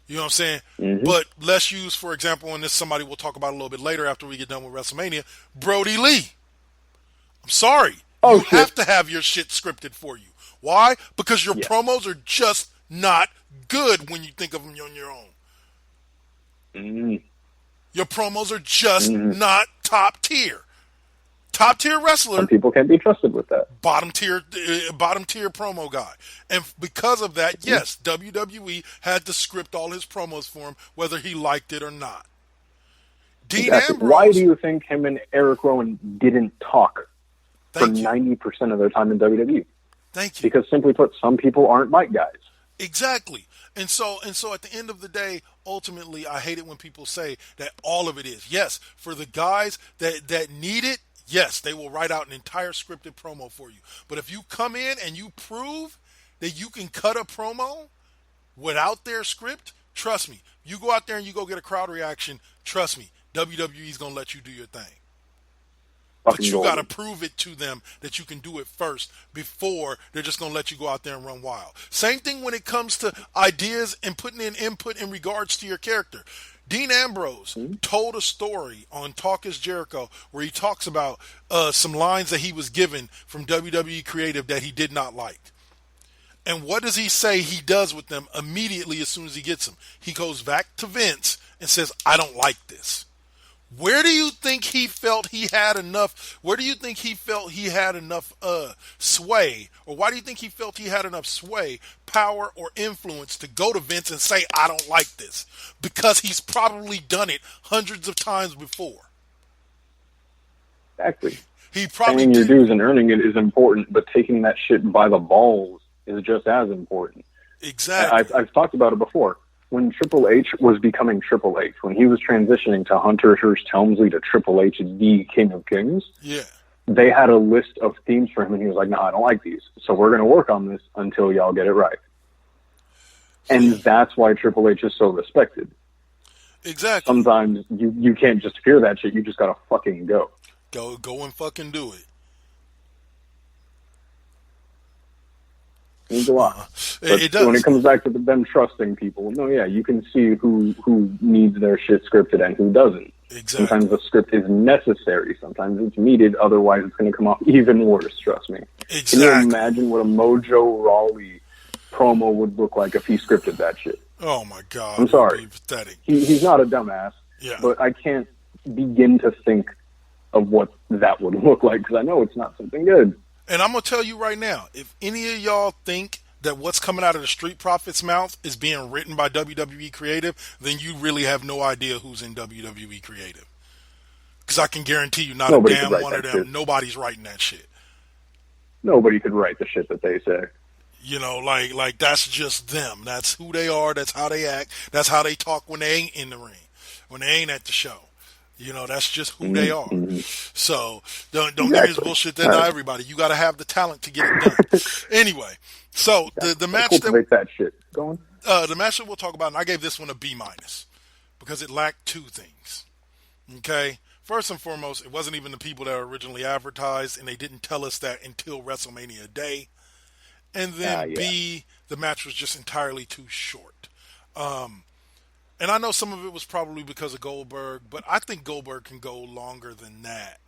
You know what I'm saying? But let's use, for example, and this somebody we'll talk about a little bit later after we get done with WrestleMania, Brody Lee. I'm sorry. You have to have your shit scripted for you. Why? Because your promos are just not good when you think of them on your own. Your promos are just not top tier. Top tier wrestler. Some people can't be trusted with that. Bottom tier promo guy. And because of that, yes, WWE had to script all his promos for him, whether he liked it or not. Dean Ambrose. Why do you think him and Eric Rowan didn't talk for 90% of their time in WWE? Thank you. Because simply put, some people aren't mic guys. Exactly. And so at the end of the day, ultimately, I hate it when people say that all of it is. Yes, for the guys that need it, yes, they will write out an entire scripted promo for you. But if you come in and you prove that you can cut a promo without their script, trust me, you go out there and you go get a crowd reaction, trust me, WWE's going to let you do your thing. But you got to prove it to them that you can do it first before they're just going to let you go out there and run wild. Same thing when it comes to ideas and putting in input in regards to your character. Dean Ambrose told a story on Talk is Jericho where he talks about some lines that he was given from WWE Creative that he did not like. And what does he say he does with them immediately as soon as he gets them? He goes back to Vince and says, I don't like this. Where do you think he felt he had enough? Where do you think he felt he had enough sway? Or why do you think he felt he had enough sway, power, or influence to go to Vince and say, I don't like this? Because he's probably done it hundreds of times before. Exactly. He probably paying your dues and earning it is important, but taking that shit by the balls is just as important. Exactly. I've talked about it before. When Triple H was becoming Triple H, when he was transitioning to Hunter Hearst Helmsley to Triple H as the King of Kings, they had a list of themes for him, and he was like, no, I don't like these. So we're going to work on this until y'all get it right. And that's why Triple H is so respected. Exactly. Sometimes you can't just fear that shit. You just got to fucking go. Go and fucking do it. Means a lot. But it does. When it comes back to them trusting people, no, yeah, you can see who needs their shit scripted and who doesn't. Exactly. Sometimes the script is necessary. Sometimes it's needed. Otherwise, it's going to come off even worse. Trust me. Exactly. Can you imagine what a Mojo Rawley promo would look like if he scripted that shit? Oh my God! I'm sorry. Pathetic. He's not a dumbass. Yeah. But I can't begin to think of what that would look like because I know it's not something good. And I'm going to tell you right now, if any of y'all think that what's coming out of the Street Profits' mouth is being written by WWE Creative, then you really have no idea who's in WWE Creative. Because I can guarantee you, Nobody a damn one of them, shit. nobody's writing that shit. Nobody could write the shit that they say. You know, like that's just them. That's who they are. That's how they act. That's how they talk when they ain't in the ring, when they ain't at the show. You know, that's just who they are. Mm-hmm. So don't give me this Exactly. bullshit that not everybody. You got to have the talent to get it done. Anyway, so the match Cultivate that shit. Go on. the match that we'll talk about, and I gave this one a B minus because it lacked two things. Okay, first and foremost, it wasn't even the people that were originally advertised, and they didn't tell us that until WrestleMania Day. And then Yeah. B, the match was just entirely too short. And I know some of it was probably because of Goldberg, but I think Goldberg can go longer than that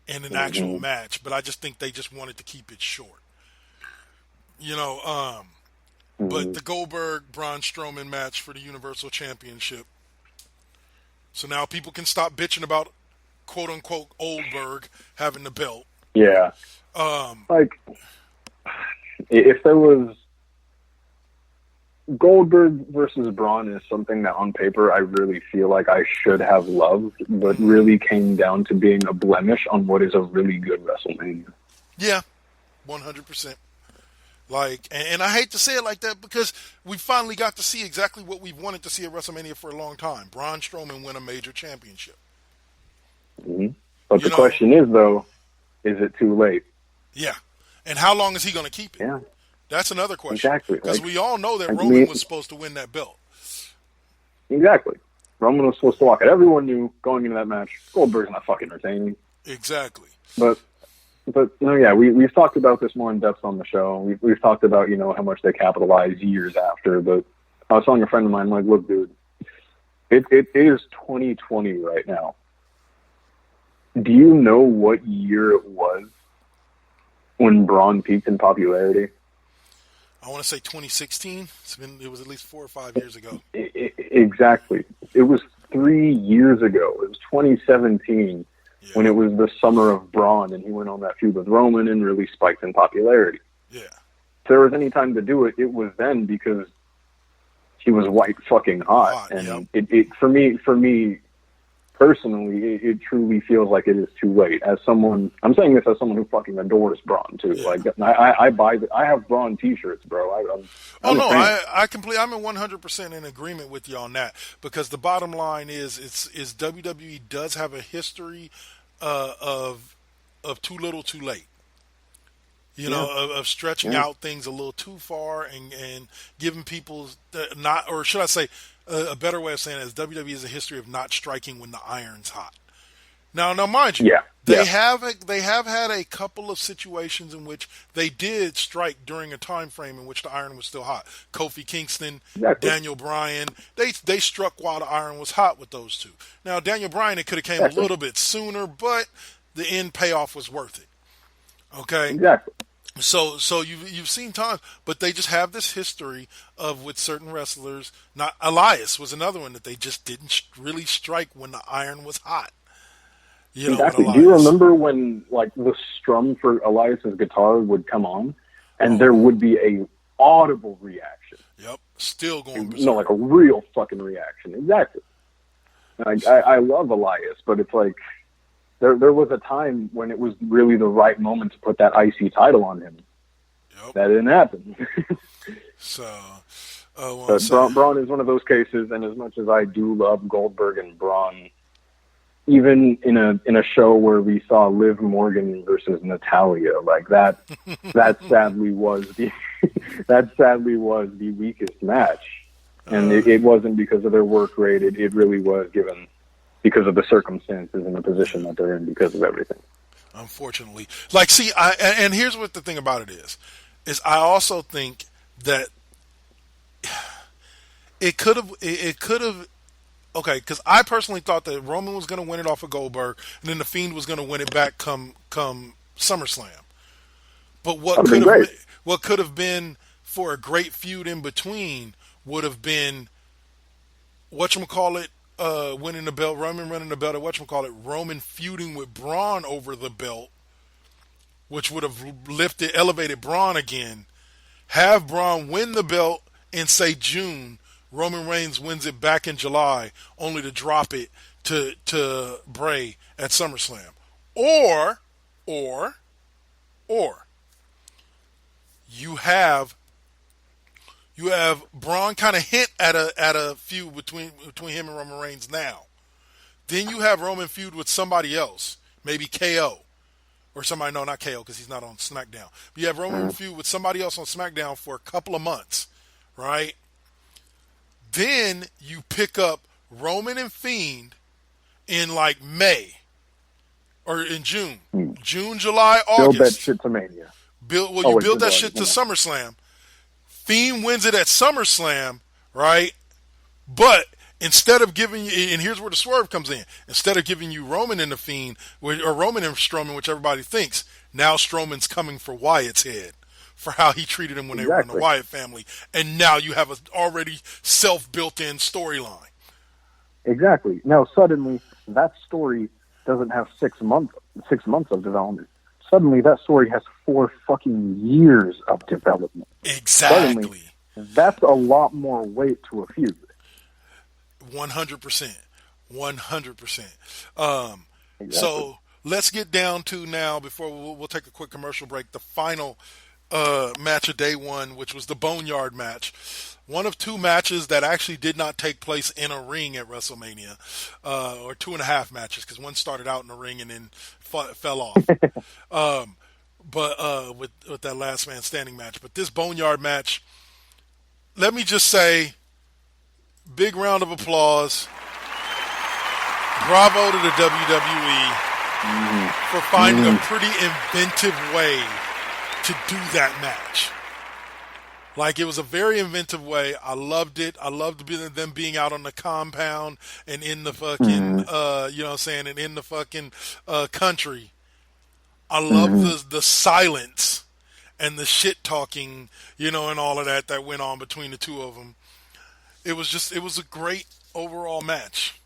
in an actual match. But I just think they just wanted to keep it short. You know, but the Goldberg-Braun Strowman match for the Universal Championship. So now people can stop bitching about quote-unquote Oldberg having the belt. Yeah. Like, if there was Goldberg versus Braun is something that on paper I really feel like I should have loved, but really came down to being a blemish on what is a really good WrestleMania. Yeah, 100%. Like, and I hate to say it like that because we finally got to see exactly what we've wanted to see at WrestleMania for a long time. Braun Strowman win a major championship. Mm-hmm. But the question is, though, is it too late? Yeah. And how long is he going to keep it? Yeah. That's another question. Exactly. Because like, we all know that Roman was supposed to win that belt. Exactly. Roman was supposed to walk it. Everyone knew going into that match, Goldberg's not fucking retaining. Exactly. But you know, yeah, we've talked about this more in depth on the show. We've talked about, you know, how much they capitalize years after. But I was telling a friend of mine, like, look, dude, it is 2020 right now. Do you know what year it was when Braun peaked in popularity? I want to say 2016. It was at least 4 or 5 years ago. Exactly. It was 3 years ago. It was 2017 when it was the summer of Braun, and he went on that feud with Roman and really spiked in popularity. Yeah. If there was any time to do it, it was then because he was white fucking hot. And it for me personally, it truly feels like it is too late. As someone, I'm saying this as someone who fucking adores Braun too. Yeah. Like I have Braun t-shirts, bro. I'm I'm in 100% in agreement with you on that because the bottom line is WWE does have a history of too little, too late. You know, of stretching out things a little too far and giving people not, or should I say, a better way of saying it is WWE has a history of not striking when the iron's hot. Now, mind you, they have had a couple of situations in which they did strike during a time frame in which the iron was still hot. Kofi Kingston, Daniel Bryan, they struck while the iron was hot with those two. Now, Daniel Bryan, it could have came a little bit sooner, but the end payoff was worth it. Okay? Exactly. So you've seen times, but they just have this history of with certain wrestlers. Not Elias was another one that they just didn't really strike when the iron was hot. You know, exactly. Do you remember when like the strum for Elias's guitar would come on, and there would be a audible reaction? Yep, still going. You know, like a real fucking reaction. Exactly. Like, I love Elias, but it's like. There was a time when it was really the right moment to put that IC title on him. Yep. That didn't happen. But Braun is one of those cases, and as much as I do love Goldberg and Braun, even in a show where we saw Liv Morgan versus Natalya, like that sadly was the weakest match, and it wasn't because of their work rate. It really was given. Because of the circumstances and the position that they're in because of everything. Unfortunately. Like, see, and here's what the thing about it is I also think that it could have, okay, because I personally thought that Roman was going to win it off of Goldberg, and then The Fiend was going to win it back come SummerSlam. But what could have been for a great feud in between would have been, whatchamacallit, winning the belt, Roman running the belt, or Roman feuding with Braun over the belt, which would have elevated Braun again. Have Braun win the belt in, say, June. Roman Reigns wins it back in July, only to drop it to Bray at SummerSlam. Or you have Braun kind of hint at a feud between him and Roman Reigns now. Then you have Roman feud with somebody else, maybe KO. Or somebody, no, not KO because he's not on SmackDown. But you have Roman feud with somebody else on SmackDown for a couple of months, right? Then you pick up Roman and Fiend in like May or in June. June, July, August. Build that shit to Mania. You build that shit to SummerSlam. Fiend wins it at SummerSlam, right? But instead of giving you, and here's where the swerve comes in. Instead of giving you Roman and the Fiend, or Roman and Strowman, which everybody thinks, now Strowman's coming for Wyatt's head for how he treated him when they were in the Wyatt family. And now you have an already self-built-in storyline. Exactly. Now suddenly that story doesn't have 6 months of development. Suddenly that story has 4 fucking years of development. Exactly. Suddenly, that's a lot more weight to a feud. 100%. 100%. So let's get down to now, before we'll take a quick commercial break, the final match of day one, which was the Boneyard match. One of 2 matches that actually did not take place in a ring at WrestleMania, or 2.5 matches, because one started out in the ring and then fell off. But with that last man standing match. But this Boneyard match, let me just say, big round of applause. Bravo to the WWE for finding a pretty inventive way to do that match. Like, it was a very inventive way. I loved it. I loved them being out on the compound and in the fucking, you know what I'm saying, and in the fucking country. I love the silence and the shit talking, you know, and all of that went on between the two of them. It was a great overall match.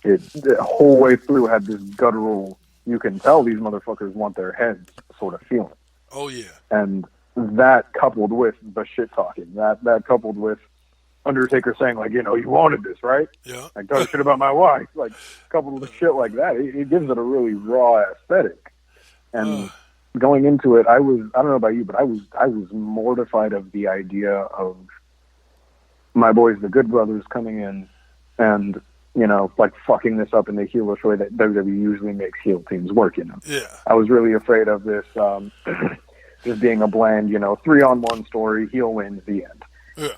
It the whole way through had this guttural, you can tell these motherfuckers want their heads sort of feeling. Oh, yeah. And that coupled with the shit talking, that coupled with Undertaker saying, like, you know, you wanted this, right? Yeah. Like, talk shit about my wife. Like, coupled with shit like that, it gives it a really raw aesthetic. And going into it, I don't know about you, but I was mortified of the idea of my boys, the Good Brothers, coming in and, you know, like, fucking this up in the heelish way that WWE usually makes heel teams work, you know? Yeah. I was really afraid of this, just being a bland, you know, 3-on-1 story, heel wins, the end. Yeah.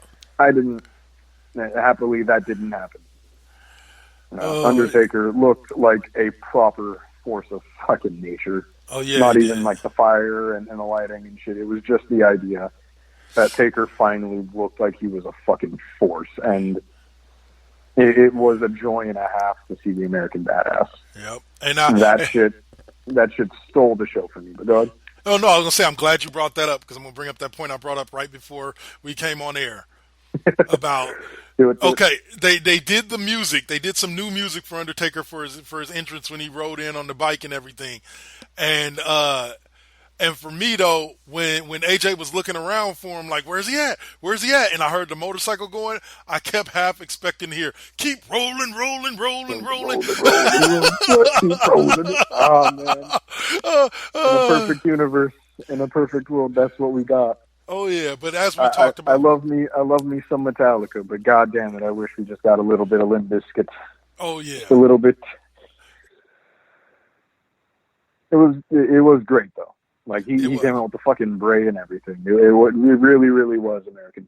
Happily, that didn't happen. Undertaker looked like a proper force of fucking nature. Oh, yeah. Not even like the fire and the lighting and shit. It was just the idea that Taker finally looked like he was a fucking force. And it was a joy and a half to see the American Badass. Yep. And that shit stole the show for me. But go ahead. Oh, no, I was going to say, I'm glad you brought that up, because I'm going to bring up that point I brought up right before we came on air about... Okay, they did the music. They did some new music for Undertaker for his entrance when he rode in on the bike and everything. And for me, though, when AJ was looking around for him, like, where's he at? Where's he at? And I heard the motorcycle going, I kept half expecting to hear, keep rolling, rolling, rolling, rolling. Keep rolling. Oh, man. In a perfect universe, in a perfect world, that's what we got. Oh, yeah, but as we talked about... I love me some Metallica, but God damn it, I wish we just got a little bit of Limp Bizkit. Oh, yeah. Just a little bit. It was great, though. Like, he came out with the fucking bray and everything. It really, really was American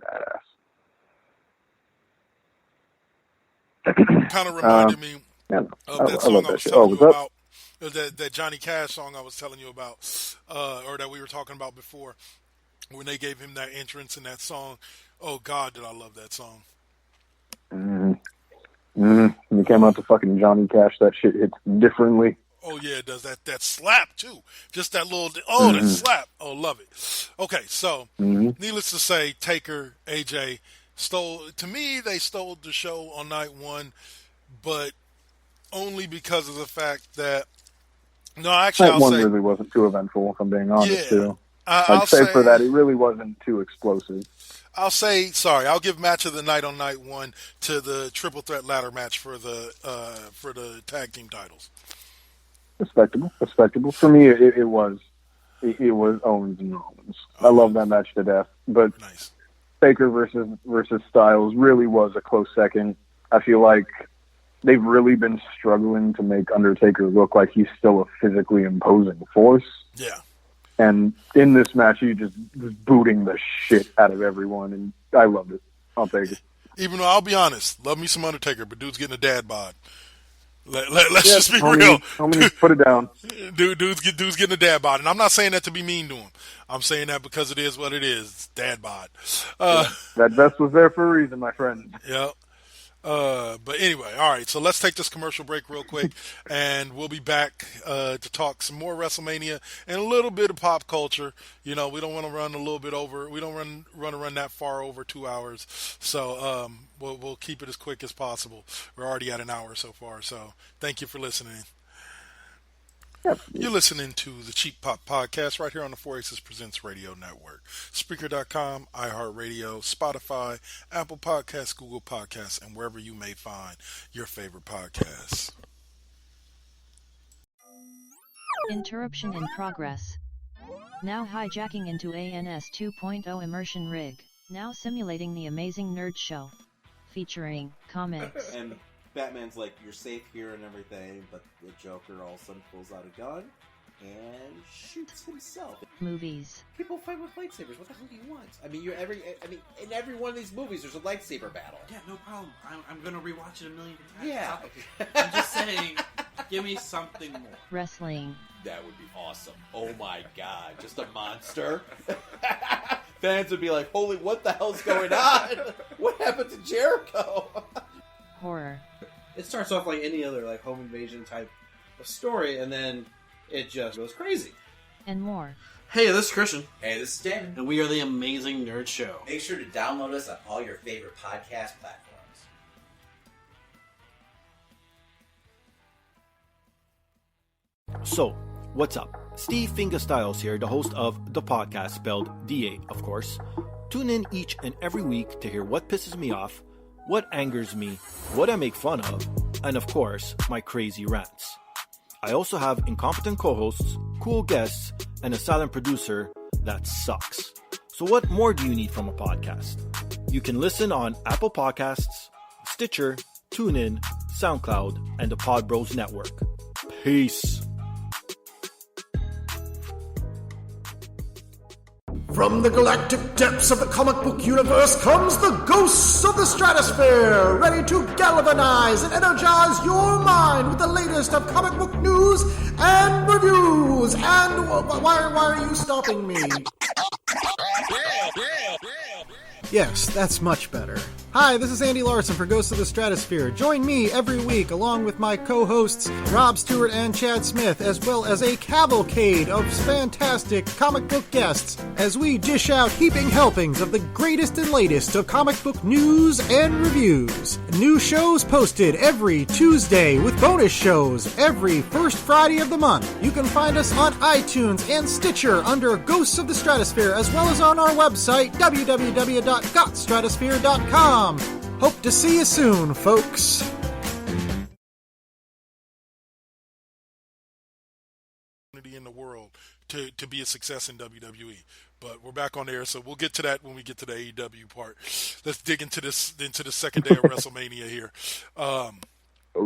Badass. Kind of reminded me of that song I was telling you about. That Johnny Cash song I was telling you about, or that we were talking about before, when they gave him that entrance in that song. Oh, God, did I love that song. When he came out to fucking Johnny Cash, that shit hits differently. Oh, yeah, it does. That slap, too. Just that little, that slap. Oh, love it. Okay, so, needless to say, Taker, AJ, they stole the show on night one, but only because of the fact that, night one really wasn't too eventful, if I'm being honest, too. I'll say for that, it really wasn't too explosive. I'll give match of the night on night one to the triple threat ladder match for the tag team titles. Respectable. For me, it was Owens and Rollins. I love that match to death. But nice. Taker versus Styles really was a close second. I feel like they've really been struggling to make Undertaker look like he's still a physically imposing force. Yeah. And in this match, he just was booting the shit out of everyone, and I loved it. I'll take it. Even though, I'll be honest, love me some Undertaker, but dude's getting a dad bod. Let's just be homie, real. Homie, put it down. Dude's getting a dad bod. And I'm not saying that to be mean to him. I'm saying that because it is what it is. It's dad bod. That vest was there for a reason, my friend. Yeah. But anyway, all right. So let's take this commercial break real quick, and we'll be back to talk some more WrestleMania and a little bit of pop culture. You know, we don't want to run a little bit over. We don't run that far over 2 hours. So we'll keep it as quick as possible. We're already at an hour so far. So thank you for listening. Yep. You're listening to the Cheap Pop Podcast right here on the 4Aces Presents Radio Network. Spreaker.com, iHeartRadio, Spotify, Apple Podcasts, Google Podcasts, and wherever you may find your favorite podcasts. Interruption in progress. Now hijacking into ANS 2.0 immersion rig. Now simulating the amazing nerd show. Featuring comics. And Batman's like, you're safe here and everything, but the Joker all of a sudden pulls out a gun and shoots himself. Movies. People fight with lightsabers. What the hell do you want? I mean, in every one of these movies, there's a lightsaber battle. Yeah, no problem. I'm gonna rewatch it a million times. Yeah. I'm just saying, give me something more. Wrestling. That would be awesome. Oh my god, just a monster. Fans would be like, holy, what the hell's going on? What happened to Jericho? Horror. It starts off like any other like home invasion type of story, and then it just goes crazy. And more. Hey, this is Christian. Hey, this is Damon. And we are the Amazing Nerd Show. Make sure to download us on all your favorite podcast platforms. So, what's up? Steve Fingerstyles here, the host of the podcast spelled DA, of course. Tune in each and every week to hear what pisses me off, what angers me, what I make fun of, and of course, my crazy rants. I also have incompetent co-hosts, cool guests, and a silent producer that sucks. So what more do you need from a podcast? You can listen on Apple Podcasts, Stitcher, TuneIn, SoundCloud, and the Pod Bros Network. Peace. From the galactic depths of the comic book universe comes the ghosts of the stratosphere, ready to galvanize and energize your mind with the latest of comic book news and reviews. And why are you stopping me? Yes, that's much better. Hi, this is Andy Larson for Ghosts of the Stratosphere. Join me every week along with my co-hosts Rob Stewart and Chad Smith, as well as a cavalcade of fantastic comic book guests, as we dish out heaping helpings of the greatest and latest of comic book news and reviews. New shows posted every Tuesday with bonus shows every first Friday of the month. You can find us on iTunes and Stitcher under Ghosts of the Stratosphere, as well as on our website, www.gotstratosphere.com. Hope to see you soon, folks. In the world to be a success in WWE. But we're back on air, so we'll get to that when we get to the AEW part. Let's dig into the second day of WrestleMania here. Oh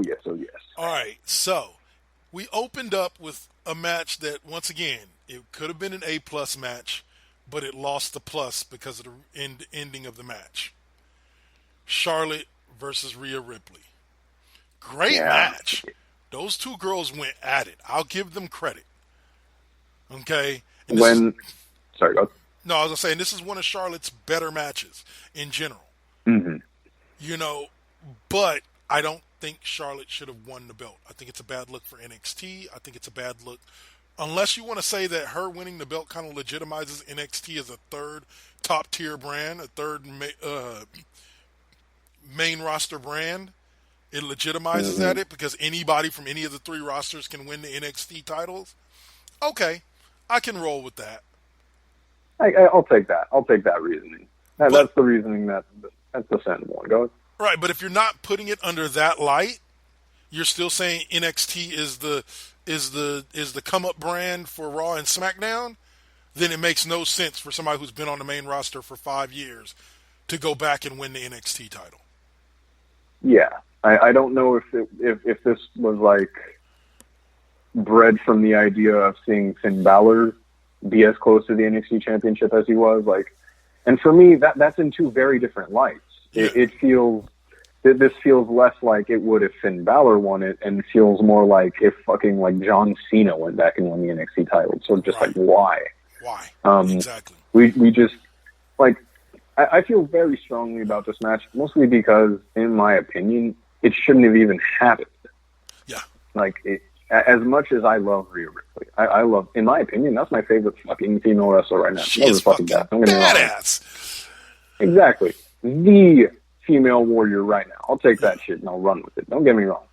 yes. All right, so we opened up with a match that, once again, it could have been an A+ match, but it lost the plus because of the ending of the match. Charlotte versus Rhea Ripley. Great match. Those two girls went at it. I'll give them credit. Okay? Sorry, go. No, I was going to say, and this is one of Charlotte's better matches in general. Mm-hmm. You know, but I don't think Charlotte should have won the belt. I think it's a bad look for NXT. I think it's a bad look. Unless you want to say that her winning the belt kind of legitimizes NXT as a third top-tier brand, a third main roster brand, it legitimizes at it because anybody from any of the three rosters can win the NXT titles. Okay, I can roll with that. I'll take that. I'll take that reasoning. That's the reasoning that's the sensible one. Go. Right, but if you're not putting it under that light, you're still saying NXT is the come up brand for Raw and SmackDown, then it makes no sense for somebody who's been on the main roster for 5 years to go back and win the NXT title. Yeah, I don't know if this was like bred from the idea of seeing Finn Balor be as close to the NXT Championship as he was. Like, and for me, that's in two very different lights. This feels less like it would if Finn Balor won it, and feels more like if fucking like John Cena went back and won the NXT title. So just like why? Exactly. We just like I feel very strongly about this match, mostly because, in my opinion, it shouldn't have even happened. Yeah. Like as much as I love Rhea Ripley, I love, in my opinion, that's my favorite fucking female wrestler right now. She is fucking badass. Exactly. The female warrior right now. I'll take that shit and I'll run with it. Don't get me wrong.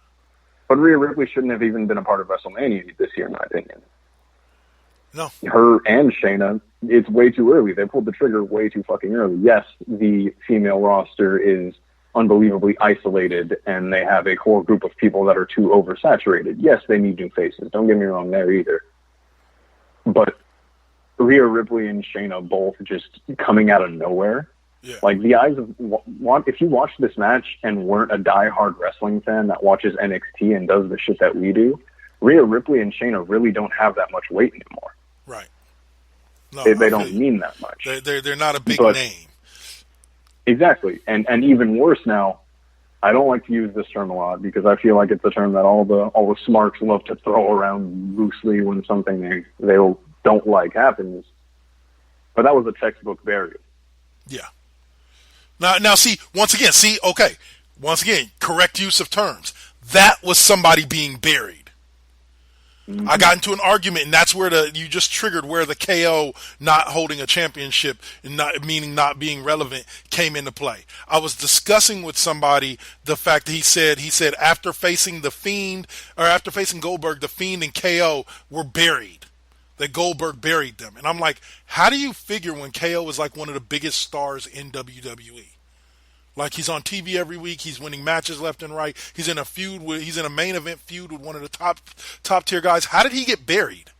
But Rhea Ripley shouldn't have even been a part of WrestleMania this year, in my opinion. No. Her and Shayna, it's way too early. They pulled the trigger way too fucking early. Yes, the female roster is unbelievably isolated, and they have a core group of people that are too oversaturated. Yes, they need new faces. Don't get me wrong there either. But Rhea Ripley and Shayna both just coming out of nowhere. Yeah. Like, the eyes of if you watch this match and weren't a diehard wrestling fan that watches NXT and does the shit that we do, Rhea Ripley and Shayna really don't have that much weight anymore. Right. No, they don't mean that much. They're not a big name. Exactly. And even worse now, I don't like to use this term a lot because I feel like it's a term that all the smarks love to throw around loosely when something they don't like happens. But that was a textbook burial. Yeah. Now see, once again, correct use of terms. That was somebody being buried. Mm-hmm. I got into an argument, and that's where you just triggered where the KO not holding a championship and not being relevant came into play. I was discussing with somebody the fact that he said after facing the Fiend, or after facing Goldberg, the Fiend and KO were buried. That Goldberg buried them. And I'm like, how do you figure when KO is like one of the biggest stars in WWE? Like, he's on TV every week. He's winning matches left and right. He's in a main event feud with one of the top tier guys. How did he get buried?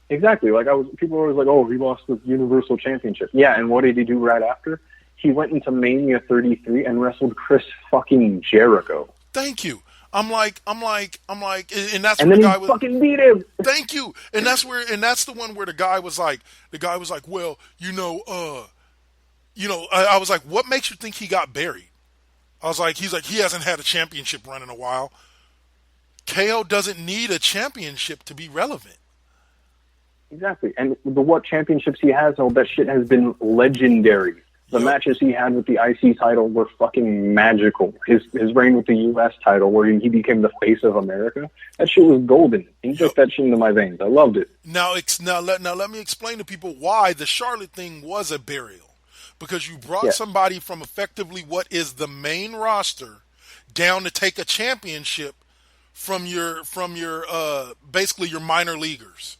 Exactly. Like, people were always like, oh, he lost the Universal Championship. Yeah, and what did he do right after? He went into Mania 33 and wrestled Chris fucking Jericho. Thank you. I'm like, and that's and where then the guy he fucking beat him. Thank you. And that's the one where the guy was like, well, I was like, what makes you think he got buried? I was like, he's like, he hasn't had a championship run in a while. KO doesn't need a championship to be relevant. Exactly. And what championships he has, all that shit has been legendary. The matches he had with the IC title were fucking magical. His reign with the US title, where he became the face of America, that shit was golden. Inject that shit into my veins. I loved it. Now let me explain to people why the Charlotte thing was a burial. Because you brought somebody from effectively what is the main roster down to take a championship from your basically your minor leaguers.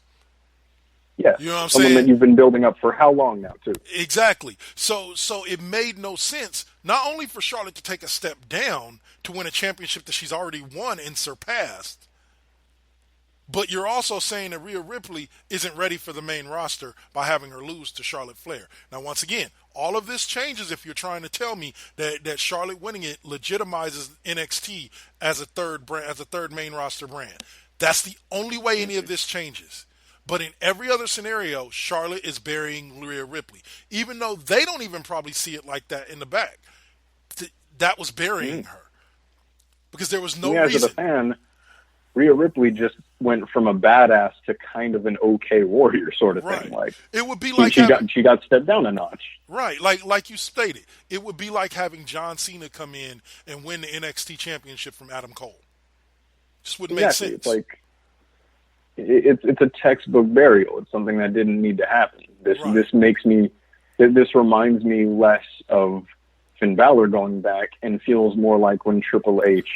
Yeah, you know what I'm someone saying? That you've been building up for how long now, too? Exactly. So it made no sense, not only for Charlotte to take a step down to win a championship that she's already won and surpassed, but you're also saying that Rhea Ripley isn't ready for the main roster by having her lose to Charlotte Flair. Now, once again, all of this changes if you're trying to tell me that Charlotte winning it legitimizes NXT as a third main roster brand. That's the only way any of this changes. But in every other scenario, Charlotte is burying Rhea Ripley, even though they don't even probably see it like that in the back. That was burying her because there was no reason. As a fan, Rhea Ripley just went from a badass to kind of an okay warrior sort of thing. Like, it would be like she got stepped down a notch. Right, like you stated, it would be like having John Cena come in and win the NXT Championship from Adam Cole. Just wouldn't make sense. It's like it's a textbook burial. It's something that didn't need to happen. This reminds me less of Finn Balor going back and feels more like when Triple H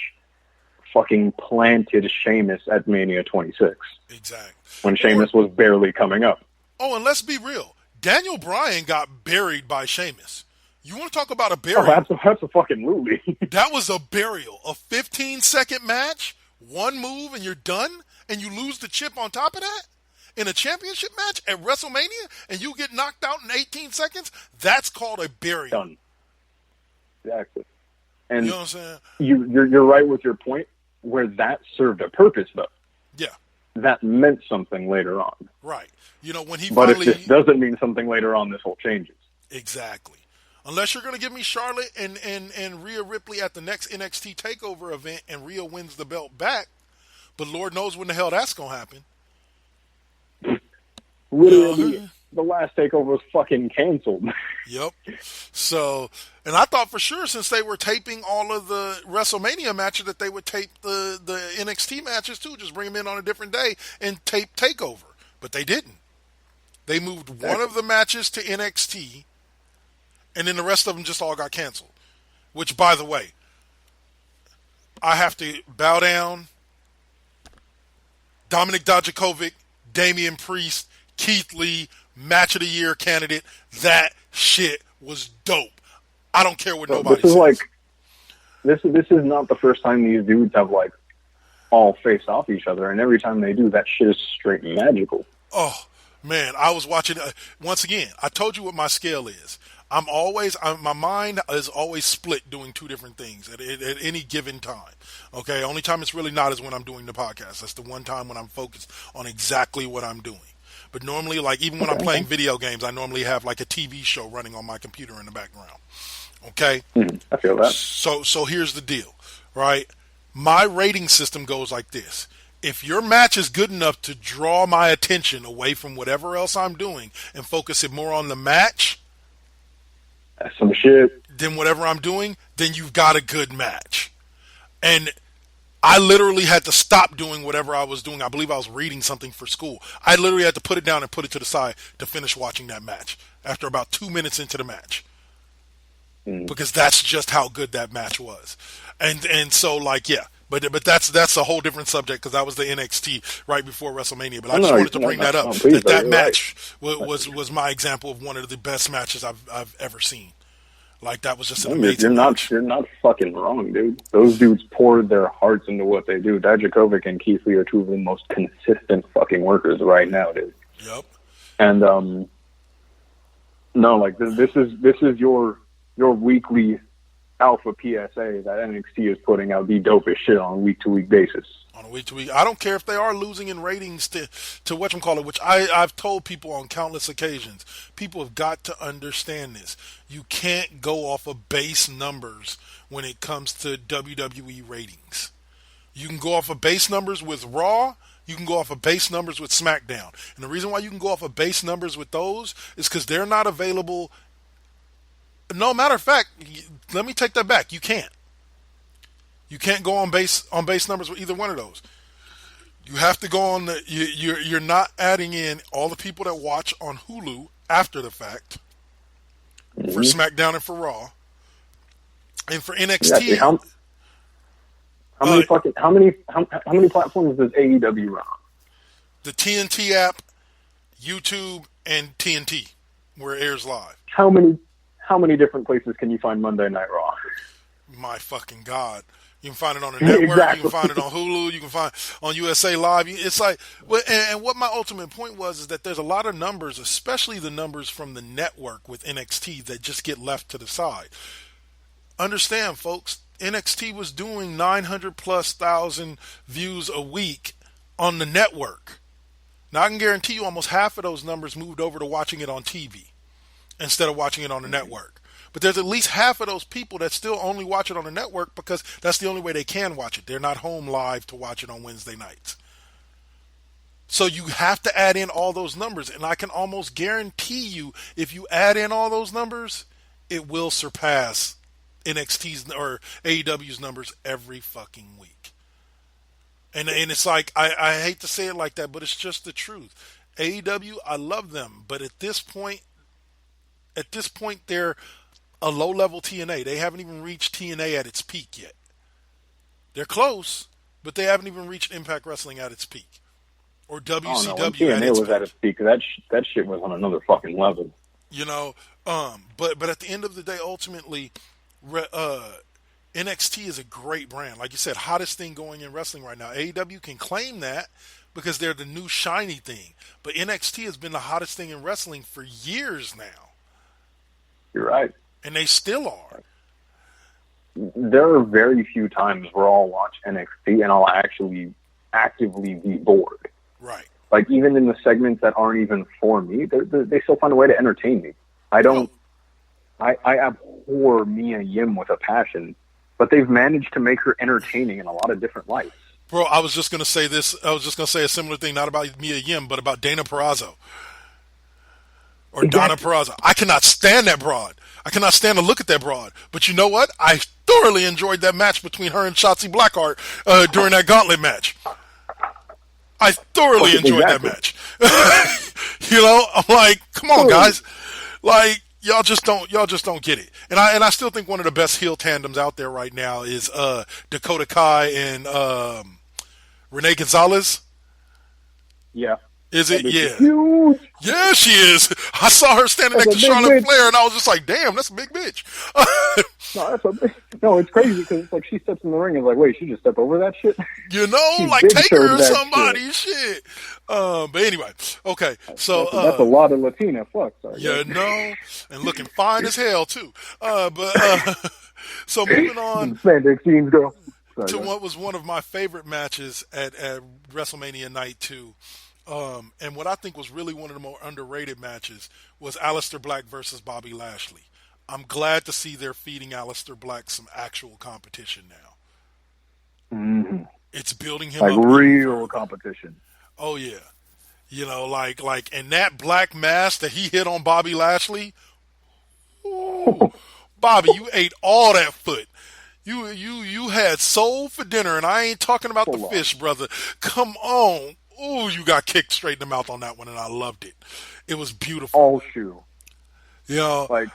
fucking planted Sheamus at Mania 26. Exactly. When Sheamus was barely coming up. Oh, and let's be real. Daniel Bryan got buried by Sheamus. You want to talk about a burial? Oh, that's a fucking movie. That was a burial. A 15-second match, one move, and you're done? And you lose the chip on top of that? In a championship match at WrestleMania? And you get knocked out in 18 seconds? That's called a burial. Done. Exactly. And you know what I'm saying? You're right with your point, where that served a purpose, though. Yeah. That meant something later on. Right. You know, when he But finally... if this doesn't mean something later on, this whole changes. Exactly. Unless you're going to give me Charlotte and Rhea Ripley at the next NXT TakeOver event and Rhea wins the belt back, but Lord knows when the hell that's going to happen. Literally, the last TakeOver was fucking canceled. Yep. So, and I thought for sure, since they were taping all of the WrestleMania matches, that they would tape the NXT matches too, just bring them in on a different day and tape TakeOver. But they didn't. They moved one of the matches to NXT, and then the rest of them just all got canceled. Which, by the way, I have to bow down. Dominic Dijakovic, Damian Priest, Keith Lee, Match of the Year candidate. That shit was dope. I don't care what nobody says. This is not the first time these dudes have like all faced off each other, and every time they do, that shit is straight magical. Oh man, I was watching. Once again, I told you what my scale is. My mind is always split doing two different things at any given time. Okay, only time it's really not is when I'm doing the podcast. That's the one time when I'm focused on exactly what I'm doing. But normally, like even when I'm playing video games, I normally have like a TV show running on my computer in the background. Okay? I feel that. So here's the deal, right? My rating system goes like this. If your match is good enough to draw my attention away from whatever else I'm doing and focus it more on the match, that's some shit. Then whatever I'm doing, then you've got a good match. And I literally had to stop doing whatever I was doing. I believe I was reading something for school. I literally had to put it down and put it to the side to finish watching that match after about 2 minutes into the match. Because that's just how good that match was. And so, like, yeah. But that's a whole different subject because that was the NXT right before WrestleMania. But I just wanted to bring that up. That match was my example of one of the best matches I've ever seen. Like, that was just an amazing match. You're not fucking wrong, dude. Those dudes poured their hearts into what they do. Dijakovic and Keith Lee are two of the most consistent fucking workers right now, dude. Yep. And no, like this is your weekly alpha PSA that NXT is putting out the dopest shit on a week-to-week basis. On a week-to-week. I don't care if they are losing in ratings to whatchamacallit, which I've told people on countless occasions. People have got to understand this. You can't go off of base numbers when it comes to WWE ratings. You can go off of base numbers with Raw. You can go off of base numbers with SmackDown. And the reason why you can go off of base numbers with those is because they're not available. No, matter of fact, let me take that back. You can't. You can't go on base numbers with either one of those. You have to go on the. You're not adding in all the people that watch on Hulu after the fact for SmackDown and for Raw, and for NXT. How many platforms does AEW run on? The TNT app, YouTube, and TNT, where it airs live. How many different places can you find Monday Night Raw? My fucking God. You can find it on the network. Exactly. You can find it on Hulu. You can find on USA Live. It's like, and what my ultimate point was is that there's a lot of numbers, especially the numbers from the network with NXT, that just get left to the side. Understand, folks, NXT was doing 900,000+ views a week on the network. Now, I can guarantee you almost half of those numbers moved over to watching it on TV instead of watching it on the network. But there's at least half of those people that still only watch it on the network because that's the only way they can watch it. They're not home live to watch it on Wednesday nights. So you have to add in all those numbers. And I can almost guarantee you, if you add in all those numbers, it will surpass NXT's or AEW's numbers every fucking week. And it's like, I hate to say it like that, but it's just the truth. AEW, I love them. But at this point, they're a low-level TNA. They haven't even reached TNA at its peak yet. They're close, but they haven't even reached Impact Wrestling at its peak. Or WCW when TNA was at its peak. That shit was on another fucking level. You know, but at the end of the day, ultimately, NXT is a great brand. Like you said, hottest thing going in wrestling right now. AEW can claim that because they're the new shiny thing. But NXT has been the hottest thing in wrestling for years now. You're right. And they still are. there are very few times where I'll watch NXT and I'll actually actively be bored. Right. Like, even in the segments that aren't even for me, they still find a way to entertain me. I abhor Mia Yim with a passion, but they've managed to make her entertaining in a lot of different lights. Bro, I was just going to say this. I was just going to say a similar thing, not about Mia Yim, but about Dana Purrazzo. Or Donna Purrazzo. I cannot stand that broad. I cannot stand to look at that broad. But you know what? I thoroughly enjoyed that match between her and Shotzi Blackheart during that gauntlet match. I thoroughly enjoyed that match. You know, I'm like, come on, guys. Like, y'all just don't get it. And I still think one of the best heel tandems out there right now is Dakota Kai and Renee Gonzalez. Yeah. Is it? Yeah. Huge. Yeah, she is. I saw her standing next to Charlotte Flair, and I was just like, damn, that's a big bitch. No, it's crazy because it's like she steps in the ring and like, wait, she just stepped over that shit? You know, like take her or somebody, shit. But anyway, okay. So that's a lot of Latina. Fuck, sorry. You know, and looking fine as hell too. So moving on to what was one of my favorite matches at WrestleMania Night 2. And what I think was really one of the more underrated matches was Aleister Black versus Bobby Lashley. I'm glad to see they're feeding Aleister Black some actual competition now. Mm-hmm. It's building him like up. Like real competition. Oh, yeah. You know, like, and that black mask that he hit on Bobby Lashley. Ooh, Bobby, you ate all that foot. You had soul for dinner, and I ain't talking about the fish, brother. Come on. Ooh, you got kicked straight in the mouth on that one, and I loved it. It was beautiful. All shoe. You know, like,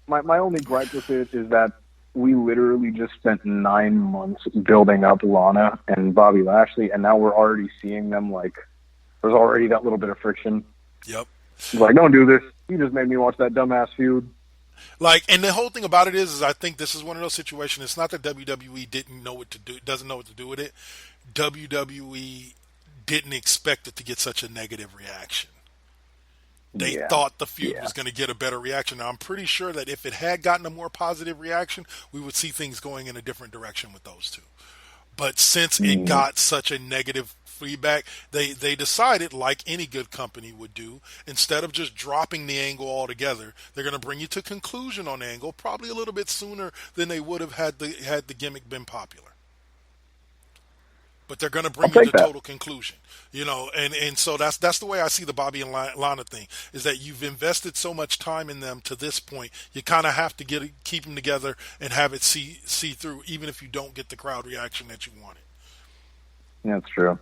my only gripe with it is that we literally just spent 9 months building up Lana and Bobby Lashley, and now we're already seeing them, like, there's already that little bit of friction. Yep. Like, don't do this. You just made me watch that dumbass feud. Like, and the whole thing about it is I think this is one of those situations. It's not that WWE doesn't know what to do with it. WWE didn't expect it to get such a negative reaction. They thought the feud was going to get a better reaction. Now, I'm pretty sure that if it had gotten a more positive reaction, we would see things going in a different direction with those two. But since it got such a negative feedback, they decided, like any good company would do, instead of just dropping the angle altogether, they're going to bring you to conclusion on angle probably a little bit sooner than they would have had the gimmick been popular. But they're going to bring you to total conclusion, you know, and so that's the way I see the Bobby and Lana thing, is that you've invested so much time in them to this point, you kind of have to keep them together and have it see through, even if you don't get the crowd reaction that you wanted. That's true.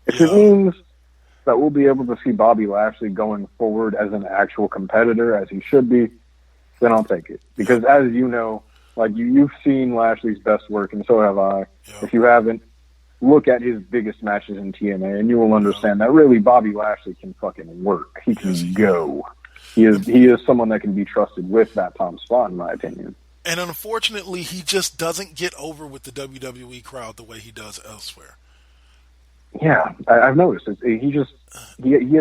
If it means that we'll be able to see Bobby Lashley going forward as an actual competitor, as he should be, then I'll take it. Because as you know, like you've seen Lashley's best work, and so have I. Yep. If you haven't, look at his biggest matches in TNA, and you will understand that really Bobby Lashley can fucking work. He can go. He is someone that can be trusted with that top spot, in my opinion. And unfortunately, he just doesn't get over with the WWE crowd the way he does elsewhere. Yeah, I've noticed. He has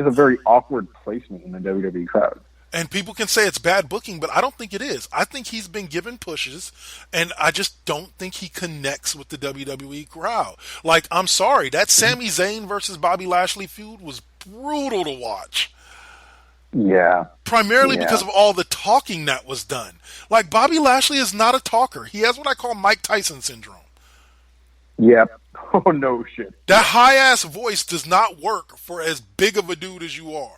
a very awkward placement in the WWE crowd. And people can say it's bad booking, but I don't think it is. I think he's been given pushes, and I just don't think he connects with the WWE crowd. Like, I'm sorry, that Sami Zayn versus Bobby Lashley feud was brutal to watch. Yeah. Primarily because of all the talking that was done. Like, Bobby Lashley is not a talker. He has what I call Mike Tyson syndrome. Yep. Oh, no shit. That high-ass voice does not work for as big of a dude as you are.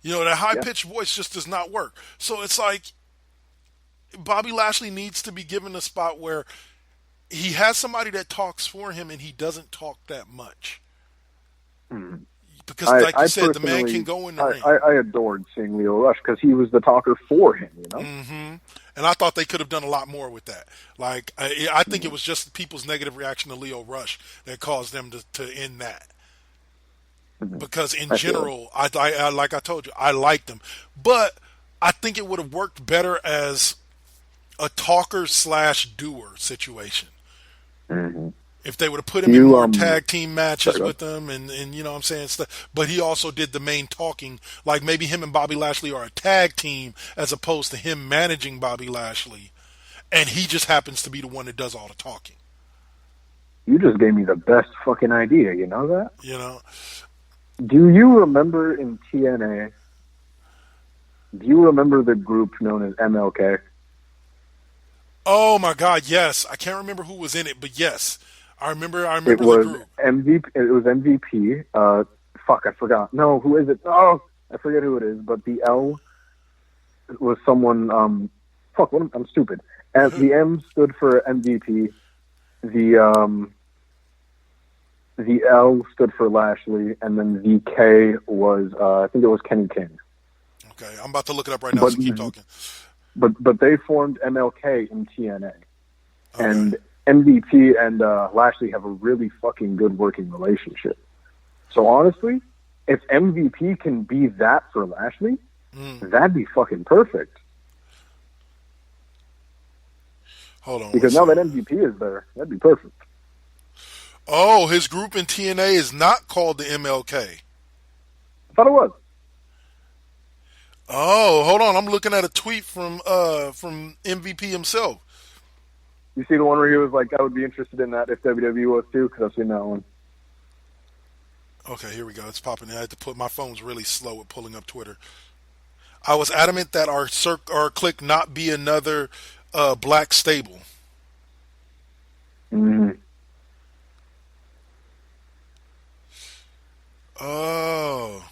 You know, that high-pitched voice just does not work. So it's like Bobby Lashley needs to be given a spot where he has somebody that talks for him and he doesn't talk that much. Because, like you said, the man can go in the ring. I adored seeing Leo Rush because he was the talker for him, you know? Mm-hmm. And I thought they could have done a lot more with that. Like, I think it was just people's negative reaction to Leo Rush that caused them to end that. Because in general, I like I told you, I liked him. But I think it would have worked better as a talker/doer situation. Mm-hmm. If they would have put him in more tag team matches with them and you know what I'm saying, stuff. But he also did the main talking. Like maybe him and Bobby Lashley are a tag team as opposed to him managing Bobby Lashley. and he just happens to be the one that does all the talking. You just gave me the best fucking idea. You know that? You know. Do you remember in TNA? Do you remember the group known as MLK? Oh my God, yes. I can't remember who was in it, but yes, I remember It the was group. MVP. It was MVP. Fuck, I forgot. No, who is it? Oh, I forget who it is. But the L was someone. I'm stupid. And the M stood for MVP. The L stood for Lashley, and then the K was I think it was Kenny King. Okay, I'm about to look it up right now, so keep talking. But they formed MLK in TNA, Okay. and MVP and Lashley have a really fucking good working relationship. So honestly, if MVP can be that for Lashley, that'd be fucking perfect. Hold on. Because now that MVP is there, that'd be perfect. Oh, his group in TNA is not called the MLK. I thought it was. Oh, hold on. I'm looking at a tweet from MVP himself. You see the one where he was like, I would be interested in that if WWE was too, because I've seen that one. Okay, here we go. It's popping in. I had to put my phone's really slow at pulling up Twitter. I was adamant that our clique not be another black stable. Mm-hmm. Oh.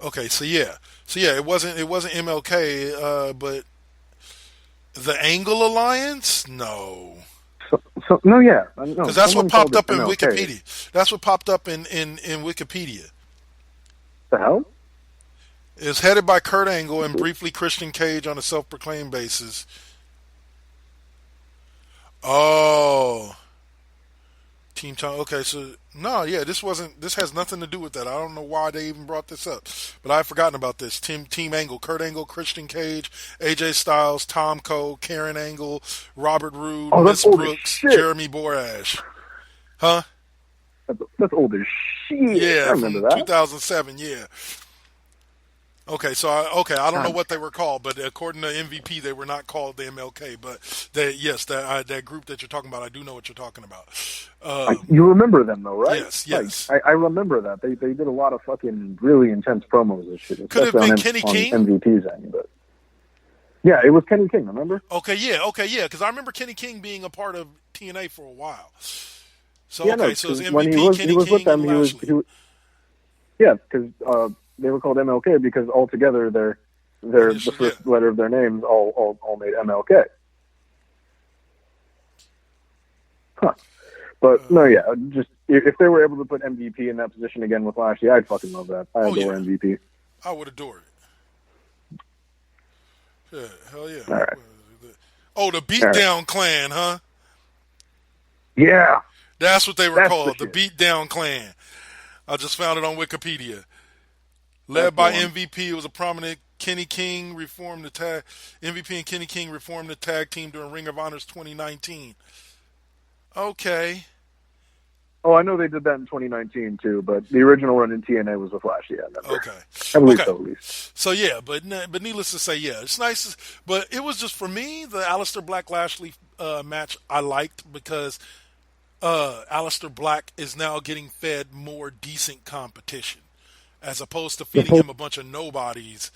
Okay, so yeah, it wasn't MLK, but the Angle Alliance, no, No, yeah, no, because that's what someone popped up called in it MLK. Wikipedia. That's what popped up in Wikipedia. The hell? It's headed by Kurt Angle and briefly Christian Cage on a self-proclaimed basis. Oh. Team Time. Okay, so no, yeah, this has nothing to do with that. I don't know why they even brought this up, but I've forgotten about this. Team Angle, Kurt Angle, Christian Cage, AJ Styles, Tom Cole, Karen Angle, Robert Roode, Miss Brooks, Jeremy Borash. Huh? That's old as shit. Yeah, I remember from that. 2007. Yeah. Okay, so I don't know what they were called, but according to MVP, they were not called the MLK. But that group that you're talking about, I do know what you're talking about. You remember them though, right? Yes. Like, I remember that they did a lot of fucking really intense promos and shit. Could have been Kenny King? On MVP's end, but yeah, it was Kenny King. Remember? Okay, yeah, because I remember Kenny King being a part of TNA for a while. So yeah, okay, no, so it was when MVP, Kenny he was King, with them, and he was Lashley. yeah, because they were called MLK because altogether the first letter of their names all made MLK. Huh. But no, yeah, just if they were able to put MVP in that position again with Lashley, I'd fucking love that. I adore MVP. I would adore it. Yeah, hell yeah. All right. Oh, the Beatdown Clan, huh? Yeah. That's what they were called, the shit. Beatdown Clan. I just found it on Wikipedia. Led by MVP, it was a prominent Kenny King reformed the tag. MVP and Kenny King reformed the tag team during Ring of Honor's 2019. Okay. Oh, I know they did that in 2019 too, but the original run in TNA was with Flash. Yeah, Okay. I believe so, at least. So yeah, but needless to say, yeah, it's nice. But it was just for me the Aleister Black Lashley match I liked because Aleister Black is now getting fed more decent competition as opposed to feeding him a bunch of nobodies.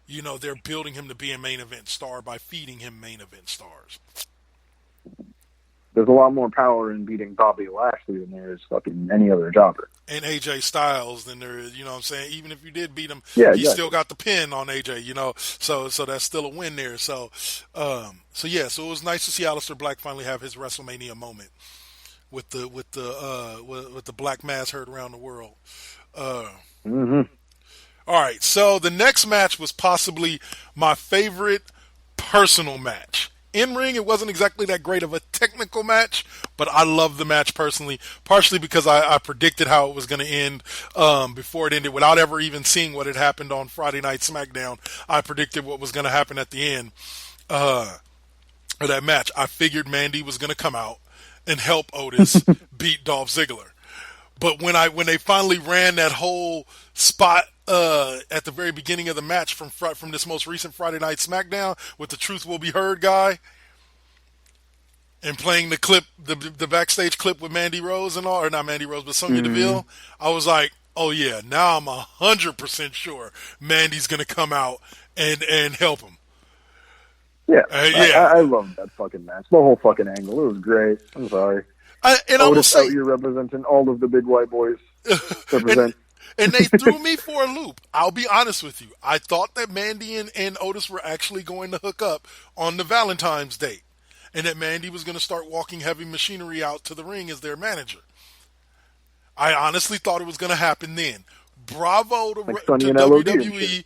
You know, they're building him to be a main event star by feeding him main event stars. There's a lot more power in beating Bobby Lashley than there is fucking any other jobber. And AJ Styles than there is, you know what I'm saying? Even if you did beat him, exactly. still got the pin on AJ, you know. So that's still a win there. So it was nice to see Aleister Black finally have his WrestleMania moment with the black mass heard around the world. All right, so the next match was possibly my favorite personal match. In ring, it wasn't exactly that great of a technical match, but I loved the match personally, partially because I predicted how it was going to end before it ended without ever even seeing what had happened on Friday Night SmackDown. I predicted what was going to happen at the end of that match. I figured Mandy was going to come out and help Otis beat Dolph Ziggler. But when they finally ran that whole spot at the very beginning of the match from this most recent Friday Night SmackDown with the Truth Will Be Heard guy, and playing the clip, the backstage clip with Mandy Rose and all, or not Mandy Rose, but Sonya Deville, I was like, oh yeah, now I'm 100% sure Mandy's gonna come out and help him. Yeah, yeah. I loved that fucking match. The whole fucking angle, it was great. I'm sorry. I will say, out here representing all of the big white boys. Represent. and they threw me for a loop. I'll be honest with you. I thought that Mandy and Otis were actually going to hook up on the Valentine's date, and that Mandy was going to start walking heavy machinery out to the ring as their manager. I honestly thought it was going to happen then. Bravo to WWE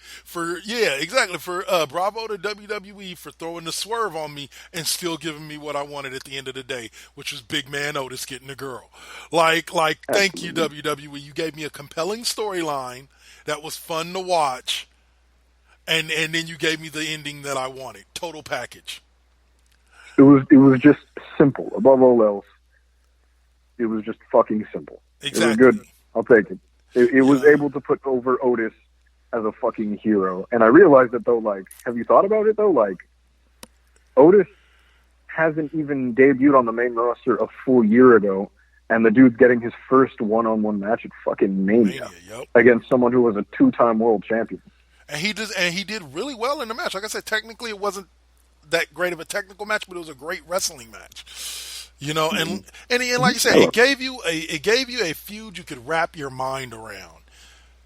bravo to WWE for throwing the swerve on me and still giving me what I wanted at the end of the day, which was Big Man Otis getting a girl. Thank you, WWE. You gave me a compelling storyline that was fun to watch, and then you gave me the ending that I wanted. Total package. It was just simple. Above all else, it was just fucking simple. Exactly. It was good. I'll take it. It was able to put over Otis as a fucking hero. And I realized that, though, have you thought about it, though? Otis hasn't even debuted on the main roster a full year ago, and the dude's getting his first one-on-one match at fucking Mania against someone who was a two-time world champion. And he did really well in the match. Like I said, technically it wasn't that great of a technical match, but it was a great wrestling match. And like you said, it gave you a feud you could wrap your mind around.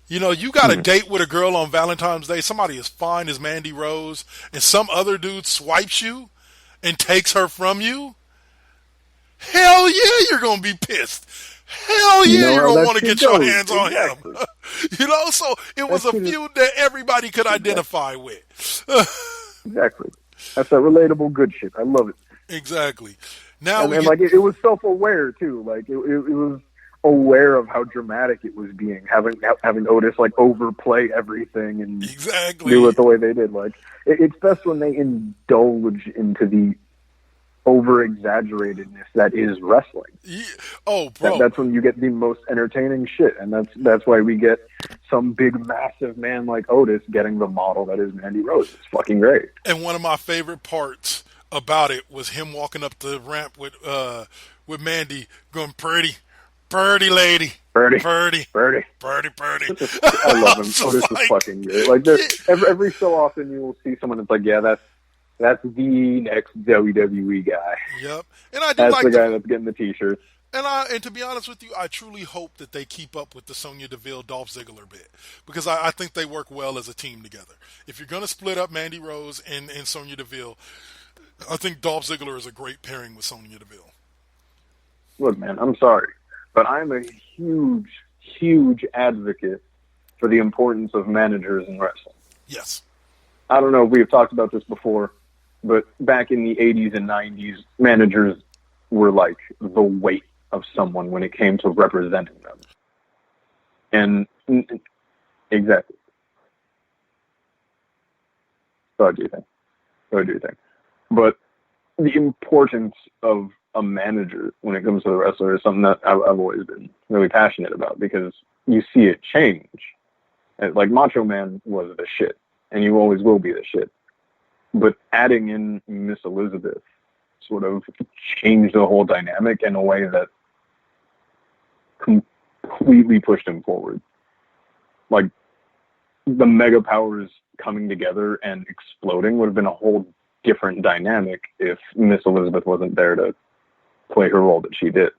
You got a date with a girl on Valentine's Day, somebody as fine as Mandy Rose, and some other dude swipes you and takes her from you. Hell yeah, you're gonna be pissed. Hell yeah, you're gonna want to get your hands on him. So it was a feud that everybody could identify with. Exactly. That's that relatable good shit. I love it. Exactly. It was self-aware too. It was aware of how dramatic it was being, having Otis overplay everything and do it the way they did. It's best when they indulge into the over-exaggeratedness that is wrestling. Yeah. Oh, bro, that's when you get the most entertaining shit, and that's why we get some big, massive man like Otis getting the model that is Mandy Rose. It's fucking great. And one of my favorite parts about it was him walking up the ramp with Mandy going, "Purdy lady, Purdy. I love him. Otis is fucking good. Every so often you will see someone that's like, yeah, that's the next WWE guy. Yep, and I do that's like the guy that's getting the t-shirt. And to be honest with you, I truly hope that they keep up with the Sonya Deville Dolph Ziggler bit, because I think they work well as a team together. If you're going to split up Mandy Rose and Sonya Deville, I think Dolph Ziggler is a great pairing with Sonya Deville. Look, man, I'm sorry, but I'm a huge, huge advocate for the importance of managers in wrestling. Yes. I don't know if we've talked about this before, but back in the 80s and 90s, managers were like the weight of someone when it came to representing them. And exactly. So I do think. But the importance of a manager when it comes to the wrestler is something that I've always been really passionate about, because you see it change. Like Macho Man was the shit, and you always will be the shit. But adding in Miss Elizabeth sort of changed the whole dynamic in a way that completely pushed him forward. Like, the mega powers coming together and exploding would have been a whole different dynamic if Miss Elizabeth wasn't there to play her role that she did.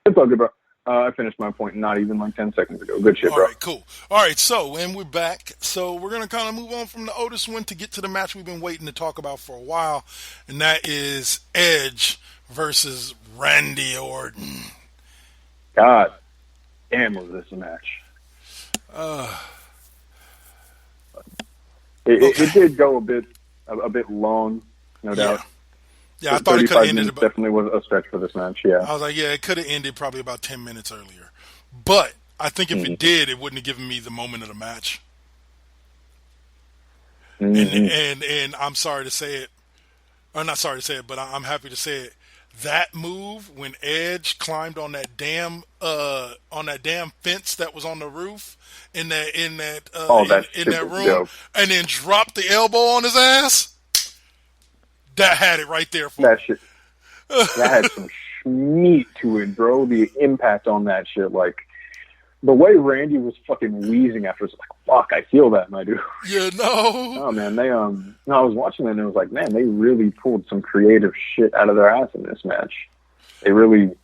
It's all good, bro. I finished my point not even 10 seconds ago. Good shit, bro. All right, cool. All right, and we're back. So we're going to kind of move on from the Otis one to get to the match we've been waiting to talk about for a while, and that is Edge versus Randy Orton. God damn, was this a match. It did go a bit long, no doubt. Yeah, I thought it could 35 have ended minutes about. definitely was a stretch for this match. Yeah, I was like, yeah, it could have ended probably about 10 minutes earlier. But I think if it did, it wouldn't have given me the moment of the match. And I'm sorry to say it, or not sorry to say it, but I'm happy to say it. That move when Edge climbed on that damn fence that was on the roof in that room, dope. and then dropped the elbow on his ass. That had it right there for that me. shit. That had some meat to it, bro. The impact on that shit, like the way Randy was fucking wheezing after, it's like, fuck, I feel that, my dude. Yeah, no. Oh man, they I was watching it and it was like, man, they really pulled some creative shit out of their ass in this match. They really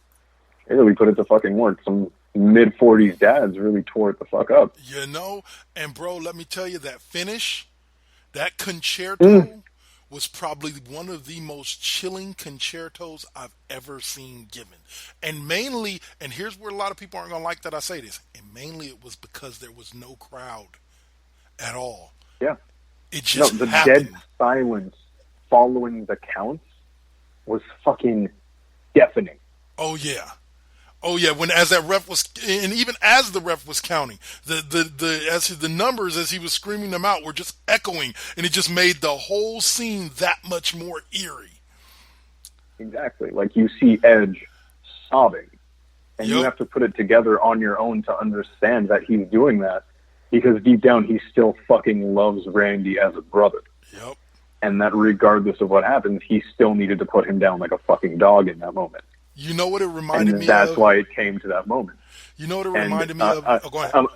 put it to fucking work. Some mid-40s dads really tore it the fuck up. You know, and bro, let me tell you, that finish, that concerto was probably one of the most chilling concertos I've ever seen given. And mainly, and here's where a lot of people aren't going to like that I say this, and mainly it was because there was no crowd at all. Yeah. It just the happened. Dead silence following the counts was fucking deafening. Oh yeah. When as that ref was, and even as the ref was counting, the numbers as he was screaming them out were just echoing, and it just made the whole scene that much more eerie. Exactly. Like you see Edge sobbing, and you have to put it together on your own to understand that he's doing that, because deep down he still fucking loves Randy as a brother. Yep. And that regardless of what happens, he still needed to put him down like a fucking dog in that moment. You know what it reminded me of? And that's why it came to that moment. You know what it reminded me of? Go ahead.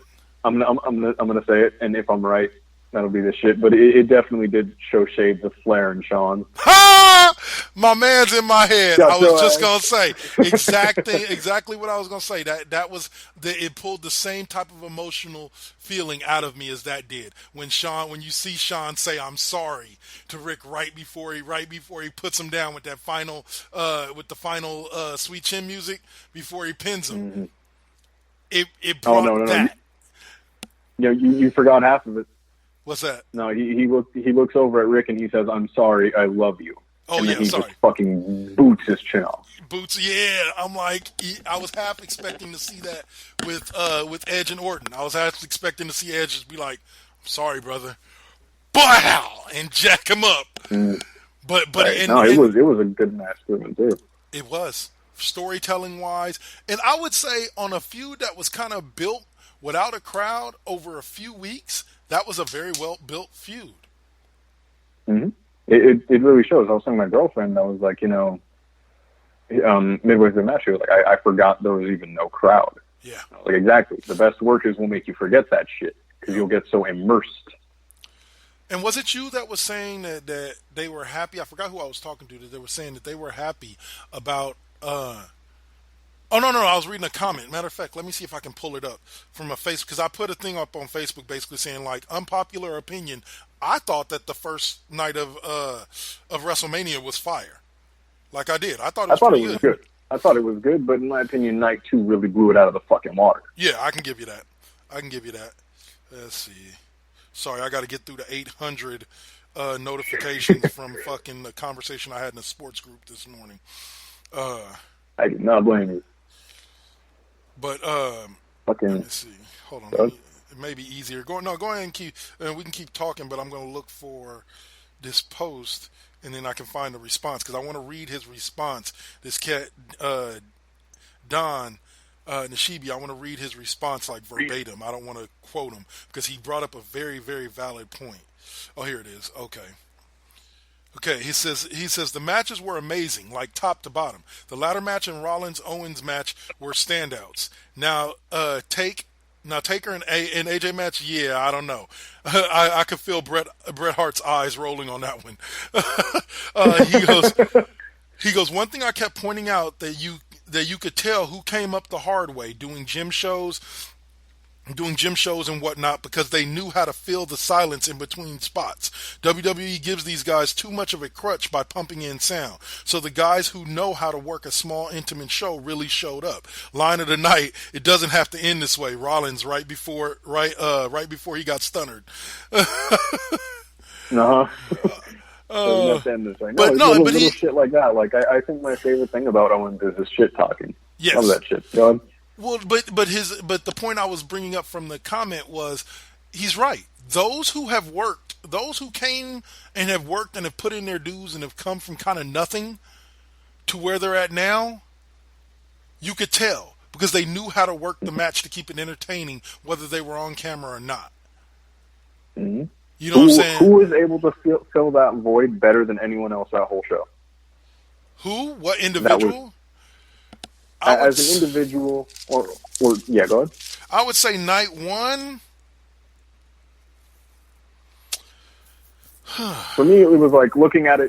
I'm gonna say it, and if I'm right, that'll be the shit. But it definitely did show shades of Flair and Shawn. Ha! My man's in my head. Got I was your just ass. gonna say exactly what I was gonna say. That was it pulled the same type of emotional feeling out of me as that did when you see Shawn say "I'm sorry" to Rick right before he puts him down with that final Sweet Chin music before he pins him. Mm-hmm. It brought that. You forgot half of it. What's that? No, he looks over at Rick and he says, "I'm sorry, I love you." Oh, and then he sorry. just fucking boots his chin off. Boots, yeah. I'm like, I was half expecting to see that with Edge and Orton. I was half expecting to see Edge just be like, "I'm sorry, brother," bow, and jack him up. But Right. it was a good match for him too. It was storytelling wise, and I would say on a feud that was kind of built without a crowd over a few weeks, that was a very well built feud. Mm-hmm. It really shows. I was telling my girlfriend, I was like, midway through the match, she was like, I forgot there was even no crowd. Yeah. I was like, exactly. The best workers will make you forget that shit because you'll get so immersed. And was it you that was saying that they were happy? I forgot who I was talking to. That they were saying that they were happy about. Oh no! I was reading a comment. Matter of fact, let me see if I can pull it up from a Facebook, because I put a thing up on Facebook basically saying, like, unpopular opinion. I thought that the first night of WrestleMania was fire. Like I did. I thought it was good. I thought it was good, but in my opinion, night 2 really blew it out of the fucking water. Yeah, I can give you that. Let's see. Sorry, I got to get through the 800 notifications from fucking the conversation I had in the sports group this morning. I do not blame you. But fucking. Let me see. Hold on. It may be easier. Go ahead and keep. We can keep talking, but I'm going to look for this post, and then I can find the response, because I want to read his response. This cat, Don Nishibi, I want to read his response like verbatim. I don't want to quote him, because he brought up a very, very valid point. Oh, here it is. Okay, he says the matches were amazing, like top to bottom. The ladder match and Rollins-Owens match were standouts. Now, Taker and AJ match, yeah, I don't know. I could feel Bret Hart's eyes rolling on that one. He goes, one thing I kept pointing out that you could tell who came up the hard way doing gym shows and whatnot, because they knew how to fill the silence in between spots. WWE gives these guys too much of a crutch by pumping in sound. So the guys who know how to work a small, intimate show really showed up. Line of the night: it doesn't have to end this way. Rollins right before he got stunnered. Uh-huh. Doesn't end this way. But little shit like that. Like I think my favorite thing about Owens is his shit talking. Yes. Love that shit. Go ahead. Well, but the point I was bringing up from the comment was, he's right. Those who have worked, those who came and have worked and have put in their dues and have come from kind of nothing to where they're at now, you could tell because they knew how to work the match to keep it entertaining, whether they were on camera or not. Mm-hmm. You know what I'm saying? Who was able to fill that void better than anyone else that whole show? Who? What individual? As an individual, or yeah, go ahead. I would say night one. For me, it was like looking at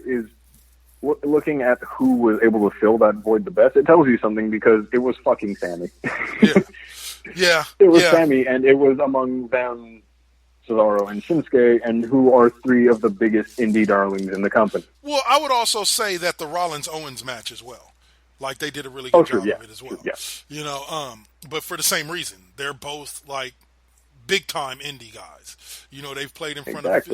who was able to fill that void the best. It tells you something because it was fucking Sammy. Yeah. It was Sammy, and it was among them Cesaro and Shinsuke, and who are three of the biggest indie darlings in the company. Well, I would also say that the Rollins-Owens match as well. Like, they did a really good job of it as well. Yeah. You know, but for the same reason. They're both, like, big-time indie guys. You know, they've played in front of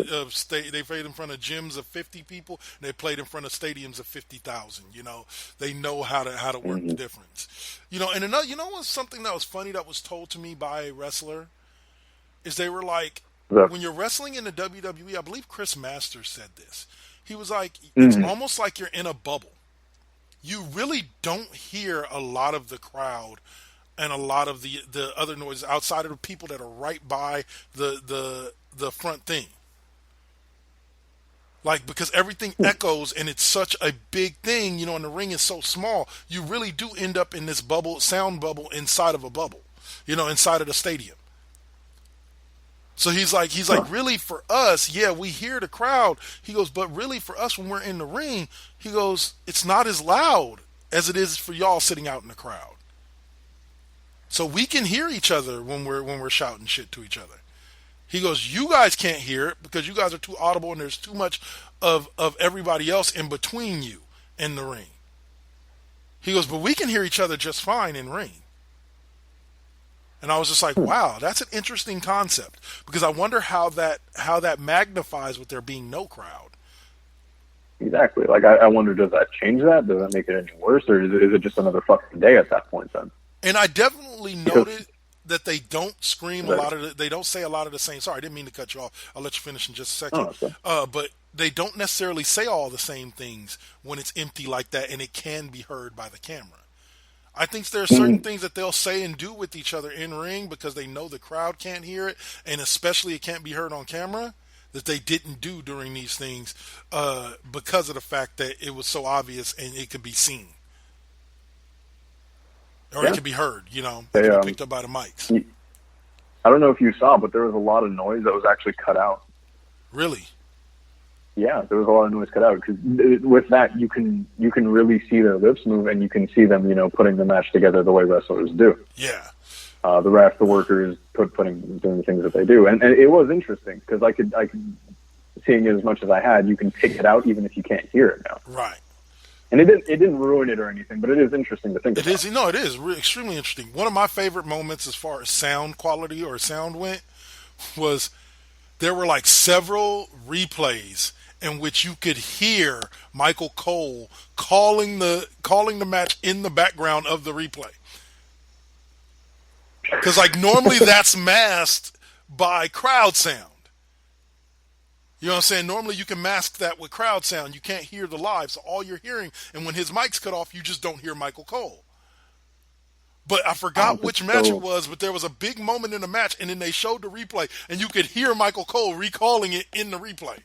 they played in front of gyms of 50 people, and they played in front of stadiums of 50,000. You know, they know how to work the difference. You know, and another, what's something that was funny that was told to me by a wrestler is they were like, when you're wrestling in the WWE, I believe Chris Masters said this. He was like, it's almost like you're in a bubble. You really don't hear a lot of the crowd and a lot of the other noises outside of the people that are right by the front thing. Like, because everything echoes and it's such a big thing, and the ring is so small, you really do end up in this sound bubble inside of a bubble, inside of the stadium. So he's like, really for us, yeah, we hear the crowd. He goes, but really for us when we're in the ring, he goes, it's not as loud as it is for y'all sitting out in the crowd. So we can hear each other when we're shouting shit to each other. He goes, you guys can't hear it because you guys are too audible and there's too much of everybody else in between you in the ring. He goes, but we can hear each other just fine in ring. And I was just like, wow, that's an interesting concept because I wonder how that magnifies with there being no crowd. Exactly. Like, I wonder, does that change that? Does that make it any worse, or is it just another fucking day at that point then? And I definitely noted that they don't scream they don't say a lot of the same. Sorry, I didn't mean to cut you off. I'll let you finish in just a second. But they don't necessarily say all the same things when it's empty like that, and it can be heard by the camera. I think there are certain things that they'll say and do with each other in ring because they know the crowd can't hear it, and especially it can't be heard on camera, that they didn't do during these things because of the fact that it was so obvious and it could be seen. Or it could be heard, it could be picked up by the mics. I don't know if you saw, but there was a lot of noise that was actually cut out. Really? Yeah, there was a lot of noise cut out because with that you can really see their lips move and you can see them, putting the match together the way wrestlers do. Yeah. The ref, the workers, doing the things that they do, and it was interesting because I could seeing it as much as I had, you can pick it out even if you can't hear it now. Right. And it didn't ruin it or anything, but it is interesting to think about. It is extremely interesting. One of my favorite moments as far as sound quality or sound went was there were like several replays in which you could hear Michael Cole calling the match in the background of the replay. Because like normally that's masked by crowd sound. You know what I'm saying? Normally you can mask that with crowd sound. You can't hear the live, so all you're hearing, and when his mic's cut off, you just don't hear Michael Cole. But I forgot which match it was, but there was a big moment in the match, and then they showed the replay, and you could hear Michael Cole recalling it in the replay.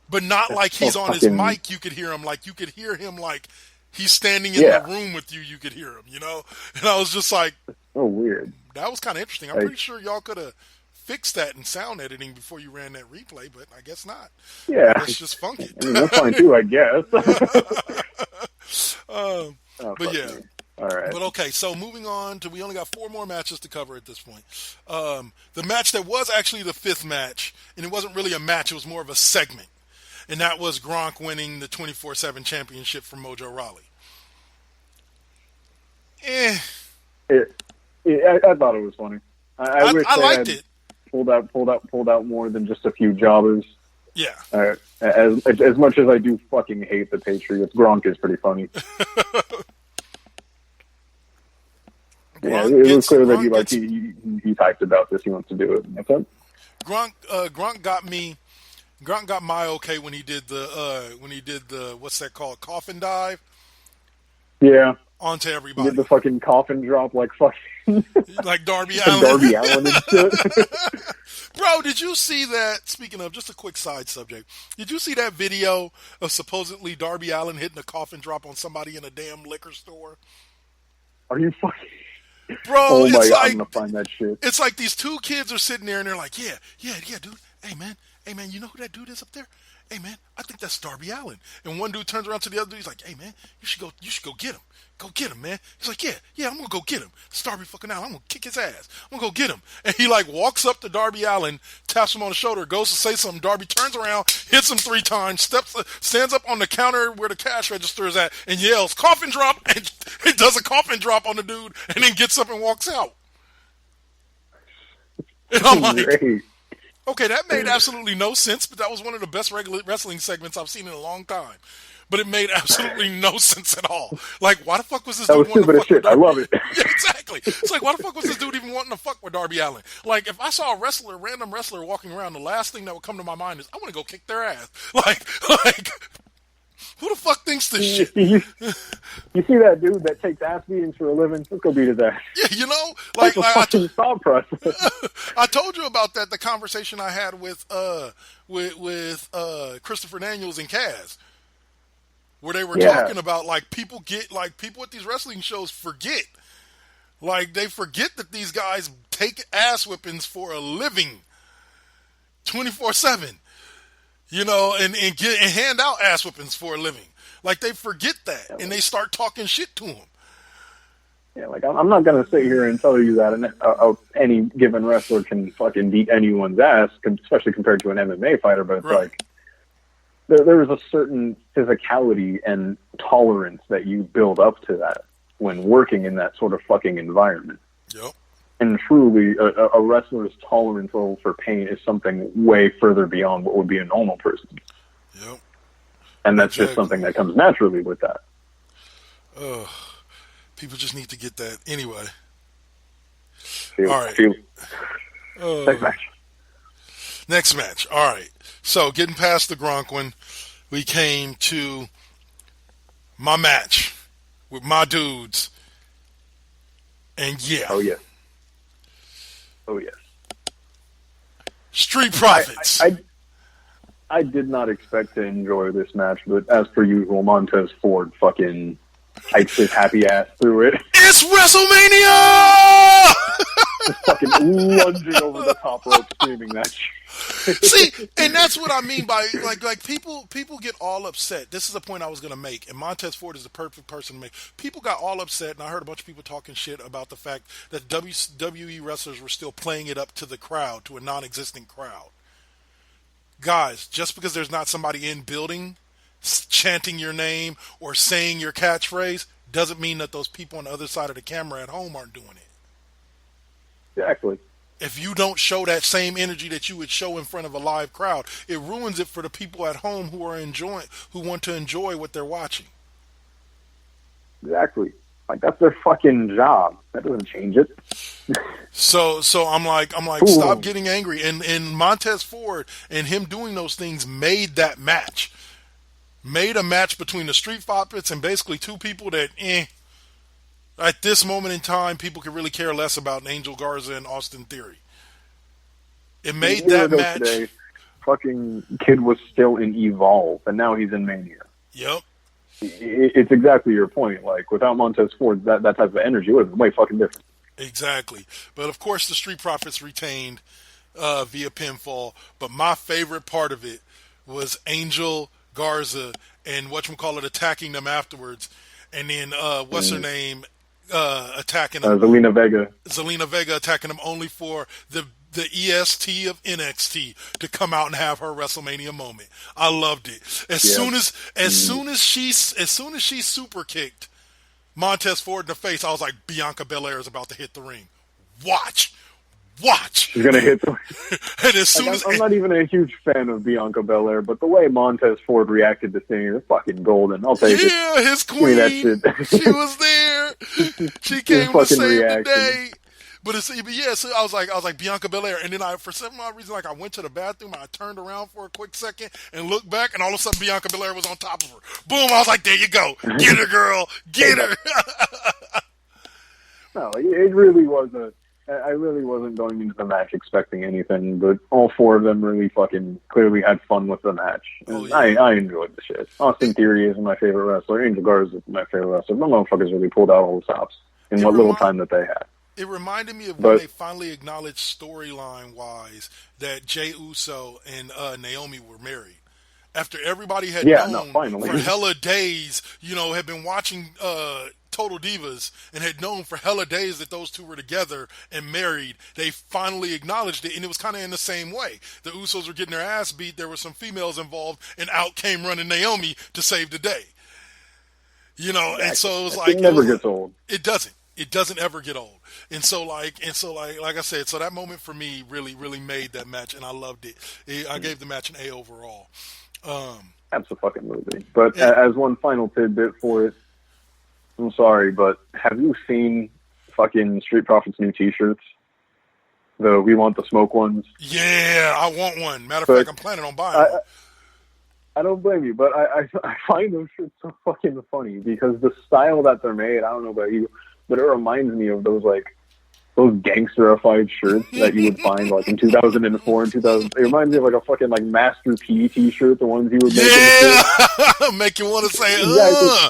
But not like he's on his mic, you could hear him like he's standing in the room with you, you could hear him, And I was just like, oh, weird. That was kind of interesting. I'm pretty sure y'all could have fixed that in sound editing before you ran that replay, but I guess not. Yeah. Let's just funk it. I mean, that's fine too, I guess. But yeah. All right. But okay, so moving on we only got 4 more matches to cover at this point. The match that was actually the 5th match, and it wasn't really a match, it was more of a segment. And that was Gronk winning the 24/7 championship from Mojo Rawley. I thought it was funny. I wish I liked it. Pulled out more than just a few jobbers. Yeah. As much as I do fucking hate the Patriots, Gronk is pretty funny. Yeah, it was clear that he's hyped about this. He wants to do it. That's it. Gronk got my okay when he did the what's that called, coffin dive. Yeah. Onto everybody. He did the fucking coffin drop like fucking like Darby Allin. Darby Allin and shit. Bro, did you see that? Speaking of, just a quick side subject. Did you see that video of supposedly Darby Allin hitting a coffin drop on somebody in a damn liquor store? Are you fucking... Bro, oh my it's God, like, I'm gonna find that shit. It's like these two kids are sitting there and they're like, yeah, dude. Hey man, you know who that dude is up there? Hey man, I think that's Darby Allin. And one dude turns around to the other dude, he's like, hey man, you should go get him. Go get him, man. He's like, yeah, I'm gonna go get him. It's Darby fucking Allin. I'm gonna kick his ass. I'm gonna go get him. And he like walks up to Darby Allin, taps him on the shoulder, goes to say something. Darby turns around, hits him 3 times, stands up on the counter where the cash register is at, and yells, coffin drop, and he does a coffin drop on the dude, and then gets up and walks out. And I'm like, okay, that made absolutely no sense, but that was one of the best wrestling segments I've seen in a long time. But it made absolutely no sense at all. Like, why the fuck was this dude wanting to fuck with Darby? I love it. Yeah, exactly. It's like, why the fuck was this dude even wanting to fuck with Darby Allin? Like, if I saw a random wrestler walking around, the last thing that would come to my mind is, I want to go kick their ass. Like, who the fuck thinks this shit? You see that dude that takes ass beatings for a living? Let's go beat his ass. Yeah, you know? Like, thought process. I told you about that, the conversation I had with Christopher Daniels and Kaz. Where they were talking about, like, people at these wrestling shows forget. Like, they forget that these guys take ass whippings for a living 24/7. You know, and hand out ass whippings for a living. Like, they forget that, and they start talking shit to them. Yeah, like, I'm not going to sit here and tell you that any given wrestler can fucking beat anyone's ass, especially compared to an MMA fighter, but it's like, there is a certain physicality and tolerance that you build up to that when working in that sort of fucking environment. Yep. And truly, a wrestler's tolerance level for pain is something way further beyond what would be a normal person. Yep. And that's just something that comes naturally with that. People just need to get that. Anyway. All right. Next match. Next match. All right. So, getting past the Gronk one, we came to my match with my dudes. And yeah. Oh, yeah. Oh, yes. Street Profits. I did not expect to enjoy this match, but as per usual, Montez Ford fucking hypes his happy ass through it. It's WrestleMania! Just fucking lunging over the top rope, screaming that shit. See, and that's what I mean by like people get all upset. This is a point I was going to make, and Montez Ford is the perfect person to make. People got all upset, and I heard a bunch of people talking shit about the fact that WWE wrestlers were still playing it up to the crowd, to a non-existent crowd. Guys, just because there's not somebody in building chanting your name or saying your catchphrase doesn't mean that those people on the other side of the camera at home aren't doing it. Exactly. If you don't show that same energy that you would show in front of a live crowd, it ruins it for the people at home who want to enjoy what they're watching. Exactly. Like, that's their fucking job. That doesn't change it. So I'm like, stop getting angry. And Montez Ford and him doing those things made that match. Made a match between the Street Profits and basically two people that, at this moment in time, people could really care less about Angel Garza and Austin Theory. It made that match. Today, fucking kid was still in Evolve, and now he's in Mania. Yep. It's exactly your point. Like, without Montez Ford, that type of energy would have been way fucking different. Exactly. But of course, the Street Profits retained via pinfall. But my favorite part of it was Angel Garza and whatchamacallit attacking them afterwards. And then, what's her name? Attacking them. Zelina Vega attacking them only for the EST of NXT to come out and have her WrestleMania moment. I loved it. As soon as she super kicked Montez Ford in the face, I was like, Bianca Belair is about to hit the ring. Watch. Watch. She's gonna hit the. And as soon as I'm not even a huge fan of Bianca Belair, but the way Montez Ford reacted to seeing her is fucking golden. I'll take it. yeah, his Give me that queen, shit. she was there. She came to fucking save reaction. the day. But yeah, so I was like Bianca Belair, and then for some odd reason, like I went to the bathroom, and I turned around for a quick second and looked back, and all of a sudden Bianca Belair was on top of her. Boom! I was like, there you go, get her, girl, get her. No, it really was I really wasn't going into the match expecting anything, but all four of them really fucking clearly had fun with the match. And Oh, yeah. I enjoyed the shit. Austin Theory is my favorite wrestler. Angel Garza is my favorite wrestler. The motherfuckers really pulled out all the stops in what little time that they had. It reminded me of But- when they finally acknowledged storyline-wise that Jey Uso and Naomi were married. After everybody had known finally. for hella days, had been watching Total Divas and had known for hella days that those two were together and married, they finally acknowledged it, and it was kind of in the same way. The Usos were getting their ass beat, there were some females involved, and out came running Naomi to save the day. And so it was like... It never gets old. It doesn't. It doesn't ever get old. And so like I said, so that moment for me really, really made that match, and I loved it. I gave the match an A overall. Absolutely. But as one final tidbit for it, I'm sorry, but have you seen fucking Street Profits' new T-shirts? The We Want the Smoke ones? Yeah, I want one. Matter of But fact, I'm planning on buying one. I don't blame you, but I find those shirts so fucking funny because the style that they're made, I don't know about you, but it reminds me of those gangsterified shirts that you would find like in 2004 and 2000. It reminds me of like a fucking like Master P T-shirt, the ones he would make. Yeah, make you want to say, no.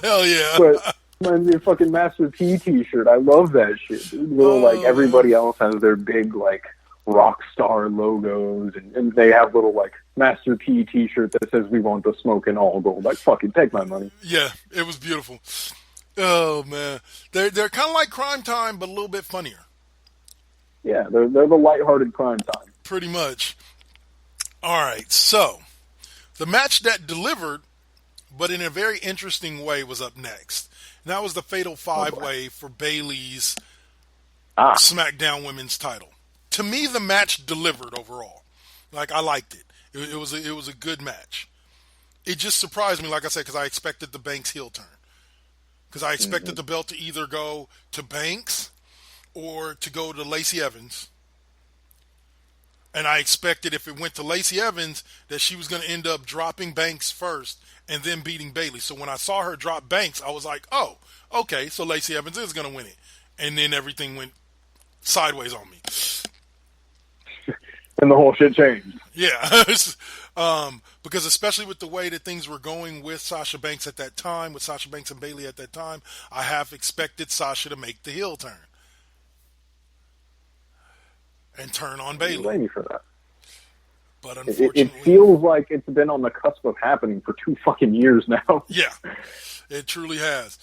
Hell yeah. But reminds me of fucking Master P T-shirt. I love that shit. Dude. Like everybody else has their big like rock star logos, and they have little like Master P T-shirt that says "We want the smoke" in all gold. Like fucking take my money. Yeah, it was beautiful. Oh man, they're kind of like Crime Time, but a little bit funnier. Yeah, they're the lighthearted Crime Time. Pretty much. All right, so the match that delivered, but in a very interesting way, was up next. And that was the Fatal 5-Way for Bayley's SmackDown Women's title. To me, the match delivered overall. Like, I liked it. It was a good match. It just surprised me, like I said, because I expected the Banks heel turn. Because I expected the belt to either go to Banks or to go to Lacey Evans. And I expected if it went to Lacey Evans that she was going to end up dropping Banks first and then beating Bayley. So when I saw her drop Banks, I was like, oh, okay, so Lacey Evans is going to win it. And then everything went sideways on me. And the whole shit changed. Yeah. Because especially with the way that things were going with Sasha Banks at that time, with Sasha Banks and Bayley at that time, I have expected Sasha to make the heel turn. And turn on Bayley. I blame you for that. But unfortunately... It feels like it's been on the cusp of happening for 2 fucking years now. Yeah. It truly has.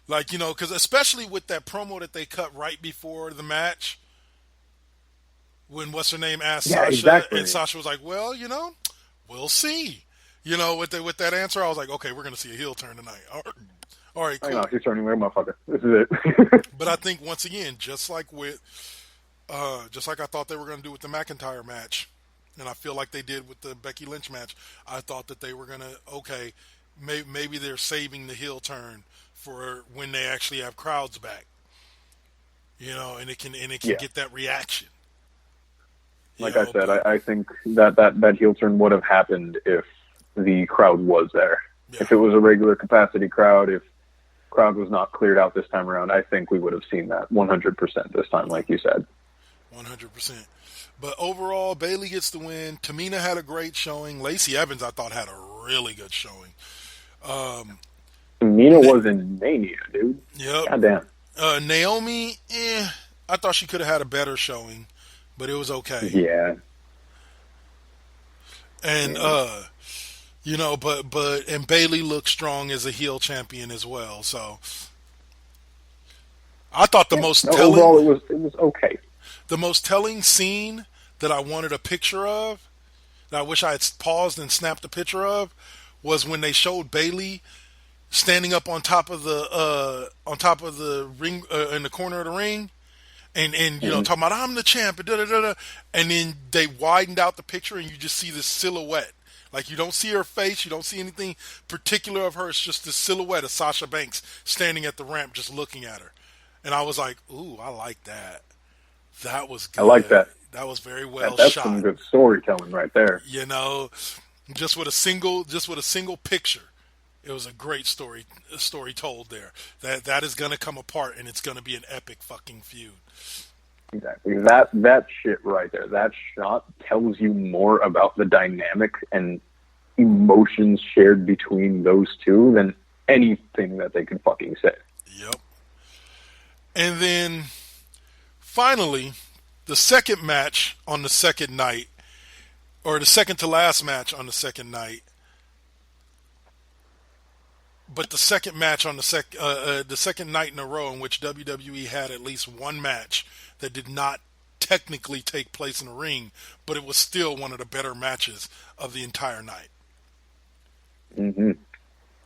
Like, because especially with that promo that they cut right before the match, when what's-her-name asked Sasha, exactly. and Sasha was like, well, we'll see. With that answer, I was like, okay, we're going to see a heel turn tonight. All right, cool. I know, she's turning away, motherfucker. This is it. But I think, once again, just like I thought they were going to do with the McIntyre match, and I feel like they did with the Becky Lynch match, I thought that they were going to, maybe they're saving the heel turn for when they actually have crowds back. And it can get that reaction. Like I said, I think that heel turn would have happened if the crowd was there. Yeah. If it was a regular capacity crowd, if crowd was not cleared out this time around, I think we would have seen that 100% this time, like you said. 100%. But overall, Bayley gets the win. Tamina had a great showing. Lacey Evans, I thought, had a really good showing. Tamina was in Mania, dude. Yep. Goddamn. Naomi, I thought she could have had a better showing, but it was okay. Yeah. And, and Bayley looked strong as a heel champion as well, so. I thought the most telling... Overall, it was okay. The most telling scene that I wanted a picture of, that I wish I had paused and snapped a picture of, was when they showed Bayley standing up on top of the ring in the corner of the ring, and you know, talking about I'm the champ, and and then they widened out the picture, and you just see this silhouette. Like, you don't see her face, you don't see anything particular of her. It's just the silhouette of Sasha Banks standing at the ramp, just looking at her. And I was like, "Ooh, I like that. That was good. I like that. That was very well that's shot. Some good storytelling right there. You know, just with a single picture, it was a great story told there. That is going to come apart, and it's going to be an epic fucking feud. Exactly. That shit right there, that shot tells you more about the dynamic and emotions shared between those two than anything that they could fucking say. Yep. And then, finally, the second match on the second night, or the second to last match on the second night, but the second match on the second night in a row in which WWE had at least one match that did not technically take place in the ring, but it was still one of the better matches of the entire night. Mm-hmm.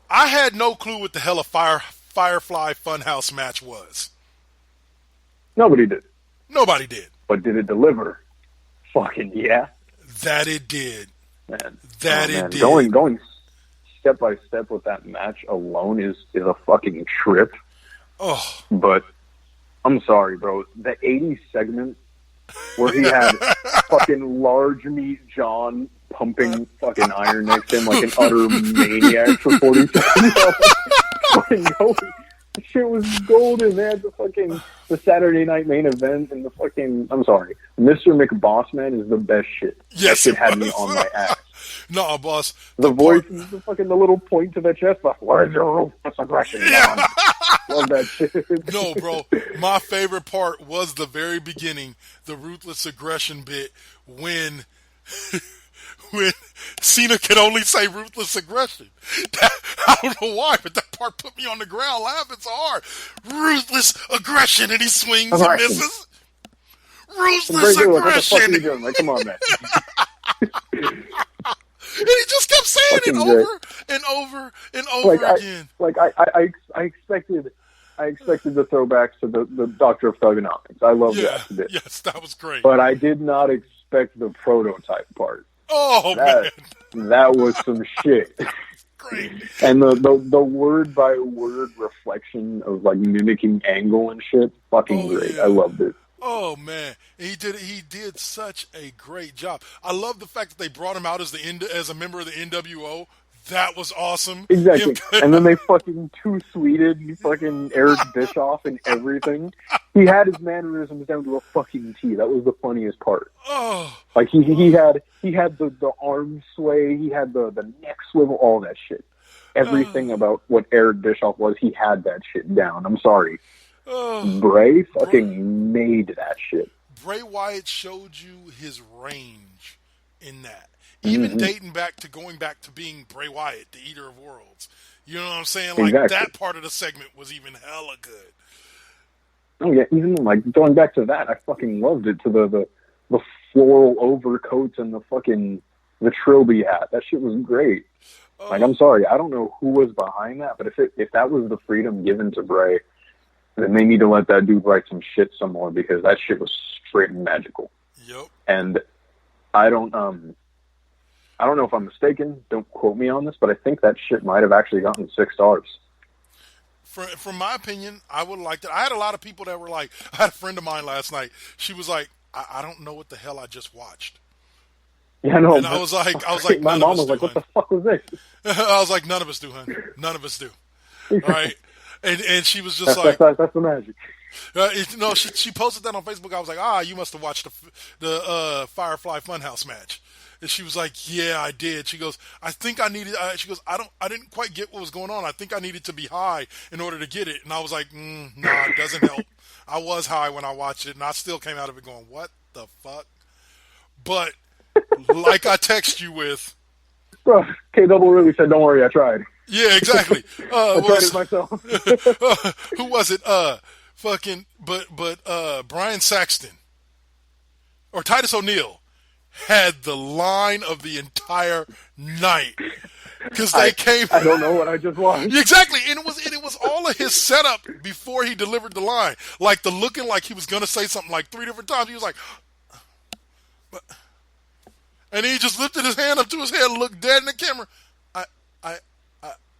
I had no clue what the hell a Firefly Funhouse match was. Nobody did. Nobody did. But did it deliver? Fucking yeah. That it did. Man. It did. Going step by step with that match alone is a fucking trip. Oh. But I'm sorry, bro. The 80s segment where he had fucking large meat John pumping fucking Iron next to him like an utter maniac for 40 seconds. Fucking golden. The shit was golden. They had the Saturday night main event and the fucking, I'm sorry, Mr. McBossman is the best shit. Yes, that shit had me on my ass. No, boss. The voice, the little point to the chest, but where's your ruthless aggression? Yeah. Love that shit. No, bro. My favorite part was the very beginning, the ruthless aggression bit, when Cena could only say ruthless aggression. I don't know why, but that part put me on the ground laughing so hard. Ruthless aggression, and he swings and misses. Ruthless aggression. What the fuck are you doing? Like, come on, man. And he just kept saying it over and over and over again. I expected the throwbacks to the Doctor of Thugonomics. I love that bit. Yes, that was great. But I did not expect the prototype part. Oh, man. That was some shit. Great. And the word by word reflection of like mimicking angle and shit, fucking great. Yeah. I loved it. Oh man, he did such a great job. I love the fact that they brought him out as a member of the NWO. That was awesome. Exactly. And then they fucking two-sweeted fucking Eric Bischoff and everything. He had his mannerisms down to a fucking T. That was the funniest part. Oh. Like he had the arm sway, he had the neck swivel, all that shit. Everything about what Eric Bischoff was, he had that shit down. I'm sorry. Bray fucking made that shit. Bray Wyatt showed you his range in that. Even dating back to being Bray Wyatt, the Eater of Worlds. You know what I'm saying? Like, exactly. That part of the segment was even hella good. Oh, yeah, even, like, going back to that, I fucking loved it, to the floral overcoats and the trilby hat. That shit was great. Like, I'm sorry, I don't know who was behind that, but if that was the freedom given to Bray, then they need to let that dude write some shit some more, because that shit was straight and magical. Yep. And I don't know if I'm mistaken. Don't quote me on this, but I think that shit might have actually gotten 6 stars. From my opinion, I would have liked it. I had a lot of people that were like, I had a friend of mine last night. She was like, I don't know what the hell I just watched. Yeah, no. And I was like, my mom was like, what the fuck was this? I was like, none of us do, honey. None of us do. All right. And she was just that's the magic. No, she posted that on Facebook. I was like, you must have watched the Firefly Funhouse match. And she was like, yeah, I did. She goes, I think I needed, she goes, I didn't quite get what was going on. I think I needed to be high in order to get it. And I was like, nah, it doesn't help. I was high when I watched it, and I still came out of it going, what the fuck? But like I text you with. Bro, K-Double really said, don't worry, I tried. Yeah, exactly. I tried it myself. Who was it? Brian Saxton or Titus O'Neil had the line of the entire night. Because they came. I don't know what I just watched. Exactly, and it was all of his setup before he delivered the line. Like the looking like he was gonna say something like 3 different times. He was like, but, and he just lifted his hand up to his head, and looked dead in the camera.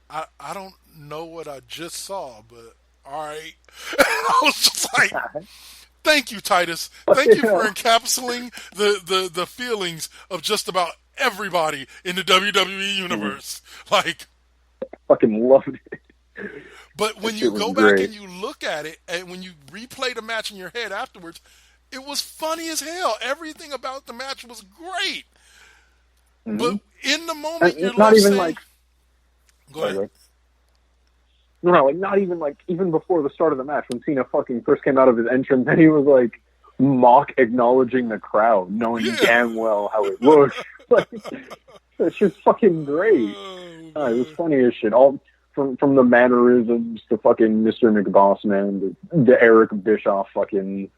I don't know what I just saw, but all right. I was just like, thank you, Titus. Thank you for encapsulating the feelings of just about everybody in the WWE universe. Like, Fucking loved it. but when That you shit go was back great. and you look at it, and when you replay the match in your head afterwards, it was funny as hell. Everything about the match was great. But in the moment, And you're it's not left even saying, like. go ahead. No, like not even like even before the start of the match when Cena fucking first came out of his entrance and he was like mock acknowledging the crowd, knowing damn well how it looked. Like, it's just fucking great. It was funny as shit. All from the mannerisms to fucking Mr. McBoss Man, the Eric Bischoff fucking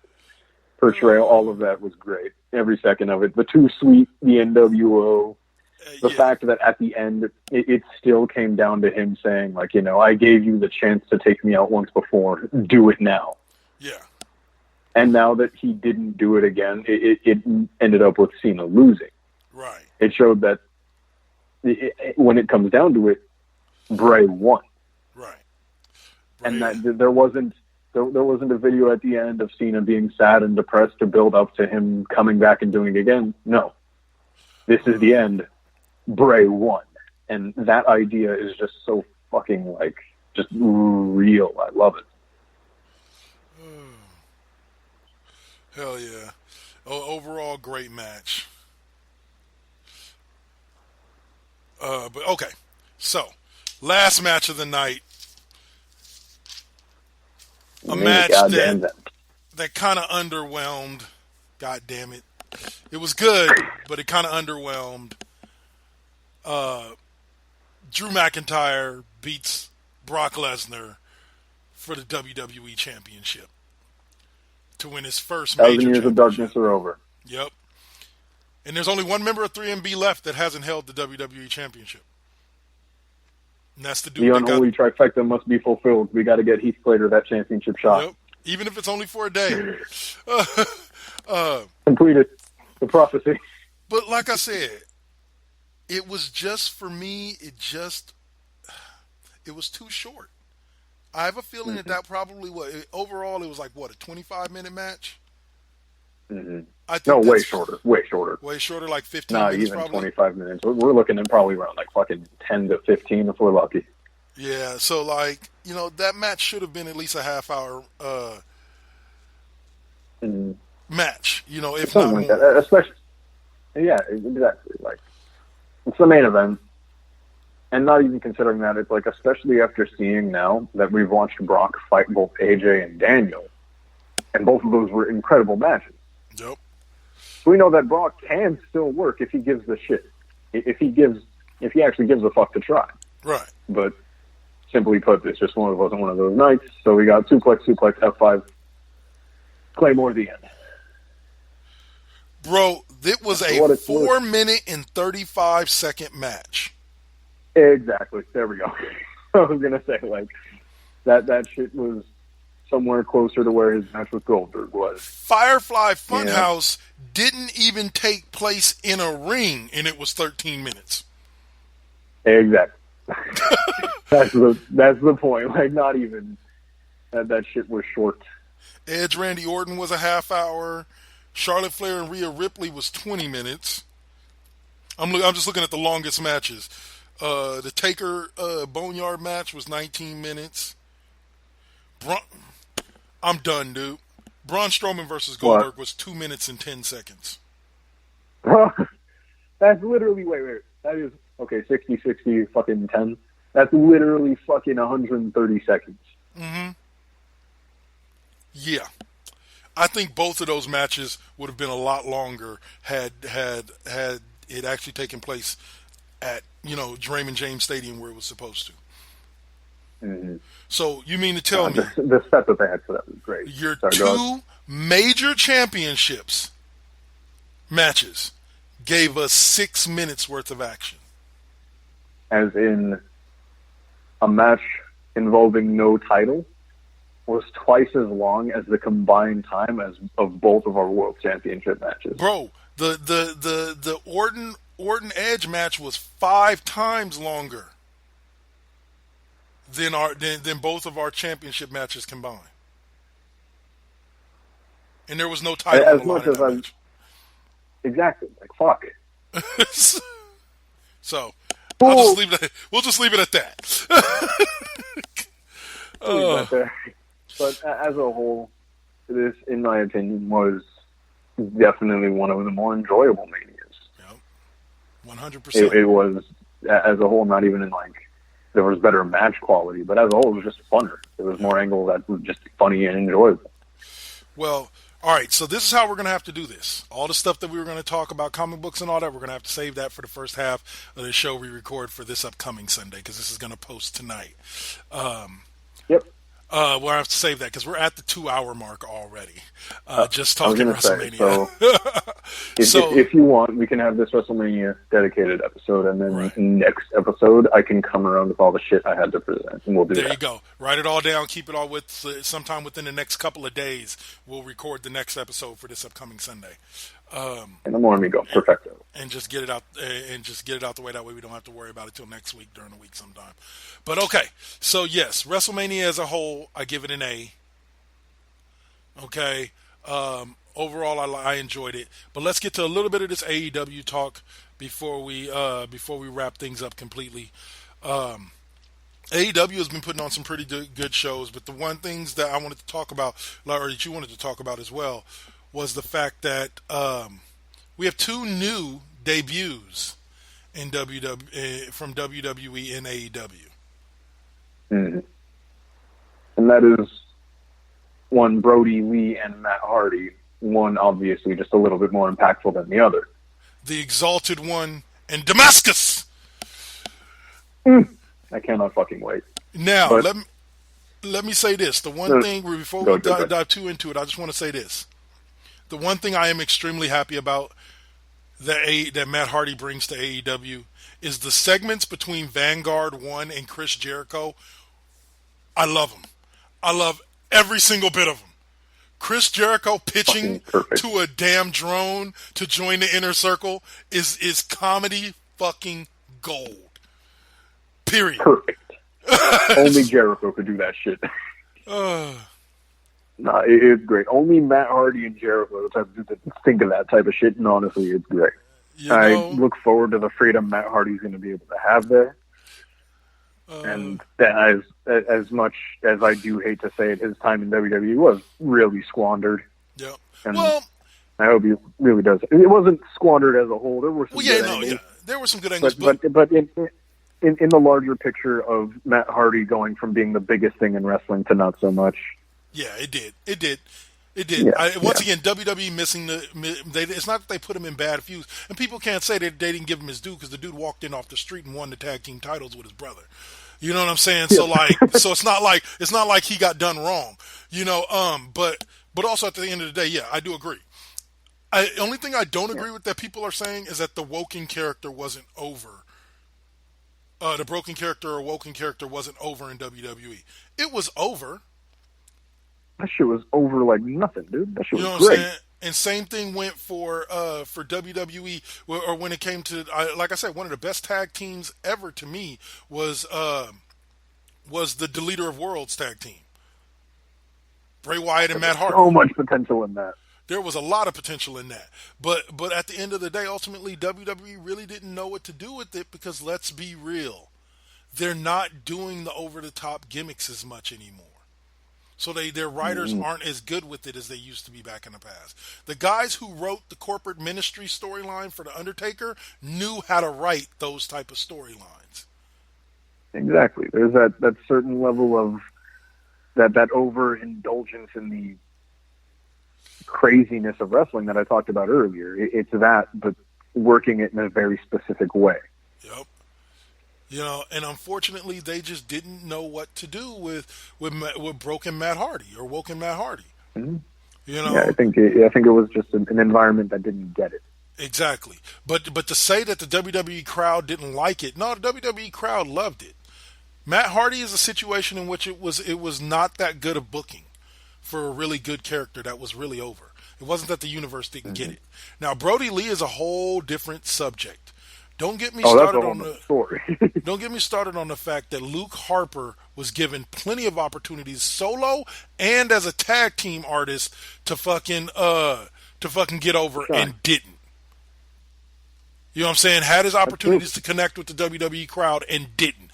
portrayal, all of that was great. Every second of it. The Too Sweet, the NWO. The fact that at the end, it still came down to him saying, like, you know, I gave you the chance to take me out once before. Do it now. Yeah. And now that he didn't do it again, it ended up with Cena losing. Right. It showed that when it comes down to it, Bray won. Right. And that there wasn't a video at the end of Cena being sad and depressed to build up to him coming back and doing it again. No. This is the end. Bray won. And that idea is just so fucking, like, just real. I love it. Hell yeah. Overall, great match. But okay. So, last match of the night. A match that kind of underwhelmed. God damn it. It was good, but it kind of underwhelmed. Drew McIntyre beats Brock Lesnar for the WWE Championship to win his first major 1,000 years of darkness are over. Yep. And there's only one member of 3MB left that hasn't held the WWE Championship. And that's the dude The that unholy trifecta must be fulfilled. We got to get Heath Slater that championship shot. Yep. Even if it's only for a day. Completed the prophecy. But like I said, it was just, for me, it was too short. I have a feeling that probably, overall, it was like, what, a 25-minute match? Mm-hmm. I think No, way that's shorter. Way shorter. Way shorter, like 15 Not minutes even probably? 25 minutes. We're looking at probably around like fucking 10 to 15 if we're lucky. Yeah, so like, you know, that match should have been at least a half-hour match, you know, if Something not like more. that. Especially, yeah, exactly. Like, it's the main event. And not even considering that, it's like, especially after seeing now that we've watched Brock fight both AJ and Daniel, and both of those were incredible matches. Yep. So we know that Brock can still work if he gives the shit. If he actually gives a fuck to try. Right. But simply put, this just wasn't one of those nights. So we got suplex, F5, Claymore at the end. Bro, it was a 4-minute and 35-second match. Exactly. There we go. I was gonna say, like, that shit was somewhere closer to where his match with Goldberg was. Firefly Funhouse didn't even take place in a ring, and it was 13 minutes. Exactly. That's the point. Like, not even that shit was short. Edge Randy Orton was a half hour. Charlotte Flair and Rhea Ripley was 20 minutes. I'm just looking at the longest matches. The Taker Boneyard match was 19 minutes. I'm done, dude. Braun Strowman versus Goldberg was 2 minutes and 10 seconds. That's literally, wait. That is, okay, 60, fucking 10. That's literally fucking 130 seconds. Mm-hmm. Yeah. I think both of those matches would have been a lot longer had it actually taken place at, you know, Raymond James Stadium where it was supposed to. Mm-hmm. So you mean to tell me the set that they had for that was great. Your two major championships matches gave us 6 minutes worth of action? as in a match involving no title, was twice as long as the combined time of both of our World Championship matches. Bro, the Orton Edge match was 5 times longer than both of our championship matches combined. And there was no title on the line in that match. Exactly. Like, fuck. So, we'll just leave it at that. But as a whole, this, in my opinion, was definitely one of the more enjoyable Manias. Yep. 100%. It was, as a whole, not even in like, there was better match quality, but as a whole, it was just funner. There was more angles that were just funny and enjoyable. Well, all right, so this is how we're going to have to do this. All the stuff that we were going to talk about, comic books and all that, we're going to have to save that for the first half of the show we record for this upcoming Sunday, because this is going to post tonight. Yep. We'll have to save that because we're at the 2-hour mark already. Just talking WrestleMania. So, if you want, we can have this WrestleMania dedicated episode, and then next episode, I can come around with all the shit I had to present, and we'll do that. There you go. Write it all down. Keep it all with. Sometime within the next couple of days, we'll record the next episode for this upcoming Sunday. In the morning, we go perfecto, and just get it out, the way. That way, we don't have to worry about it till next week during the week sometime. But okay, so yes, WrestleMania as a whole, I give it an A. Okay, overall, I enjoyed it. But let's get to a little bit of this AEW talk before we wrap things up completely. AEW has been putting on some pretty good shows, but the one things that I wanted to talk about, or that you wanted to talk about as well, was the fact that we have 2 new debuts in from WWE and AEW. Mm-hmm. And that is one, Brody Lee and Matt Hardy. One, obviously, just a little bit more impactful than the other. The Exalted One and Damascus. I cannot fucking wait. Now, let me say this. The one thing, before we dive too into it, I just want to say this. The one thing I am extremely happy about that Matt Hardy brings to AEW is the segments between Vanguard 1 and Chris Jericho. I love them. I love every single bit of them. Chris Jericho pitching to a damn drone to join the Inner Circle is comedy fucking gold. Period. Perfect. Only Jericho could do that shit. No, it's great. Only Matt Hardy and Jericho are the type of dudes that think of that type of shit, and honestly, it's great. I look forward to the freedom Matt Hardy's going to be able to have there. And as much as I do hate to say it, his time in WWE was really squandered. Yeah. And I hope he really does. It wasn't squandered as a whole. There were some good angles. There were some good angles. But in the larger picture of Matt Hardy going from being the biggest thing in wrestling to not so much. Yeah, it did. Yeah, once again, WWE missing it's not that they put him in bad feuds, and people can't say that they didn't give him his due because the dude walked in off the street and won the tag team titles with his brother. You know what I'm saying? Yeah. So it's not like he got done wrong. You know, but also at the end of the day, yeah, I do agree. The only thing I don't agree with that people are saying is that the Woken character wasn't over. The broken character or Woken character wasn't over in WWE. It was over. That shit was over like nothing, dude. That shit was great. What I'm saying? And same thing went for WWE, or when it came to, like I said, one of the best tag teams ever to me was the Deleter of Worlds tag team. Bray Wyatt and Matt Hardy. So much potential in that. There was a lot of potential in that. But at the end of the day, ultimately, WWE really didn't know what to do with it because, let's be real, they're not doing the over-the-top gimmicks as much anymore. So their writers aren't as good with it as they used to be back in the past. The guys who wrote the corporate ministry storyline for The Undertaker knew how to write those type of storylines. Exactly. There's that certain level of that overindulgence in the craziness of wrestling that I talked about earlier. It's that, but working it in a very specific way. Yep. You know, and unfortunately, they just didn't know what to do with broken Matt Hardy or woken Matt Hardy. Mm-hmm. You know, yeah, I think it was just an environment that didn't get it. Exactly. But to say that the WWE crowd didn't like it, no, the WWE crowd loved it. Matt Hardy is a situation in which it was not that good of booking for a really good character that was really over. It wasn't that the universe didn't get it. Now Brody Lee is a whole different subject. Don't get me started on the story. Don't get me started on the fact that Luke Harper was given plenty of opportunities solo and as a tag team artist to fucking get over and didn't. You know what I'm saying? Had his opportunities to connect with the WWE crowd and didn't.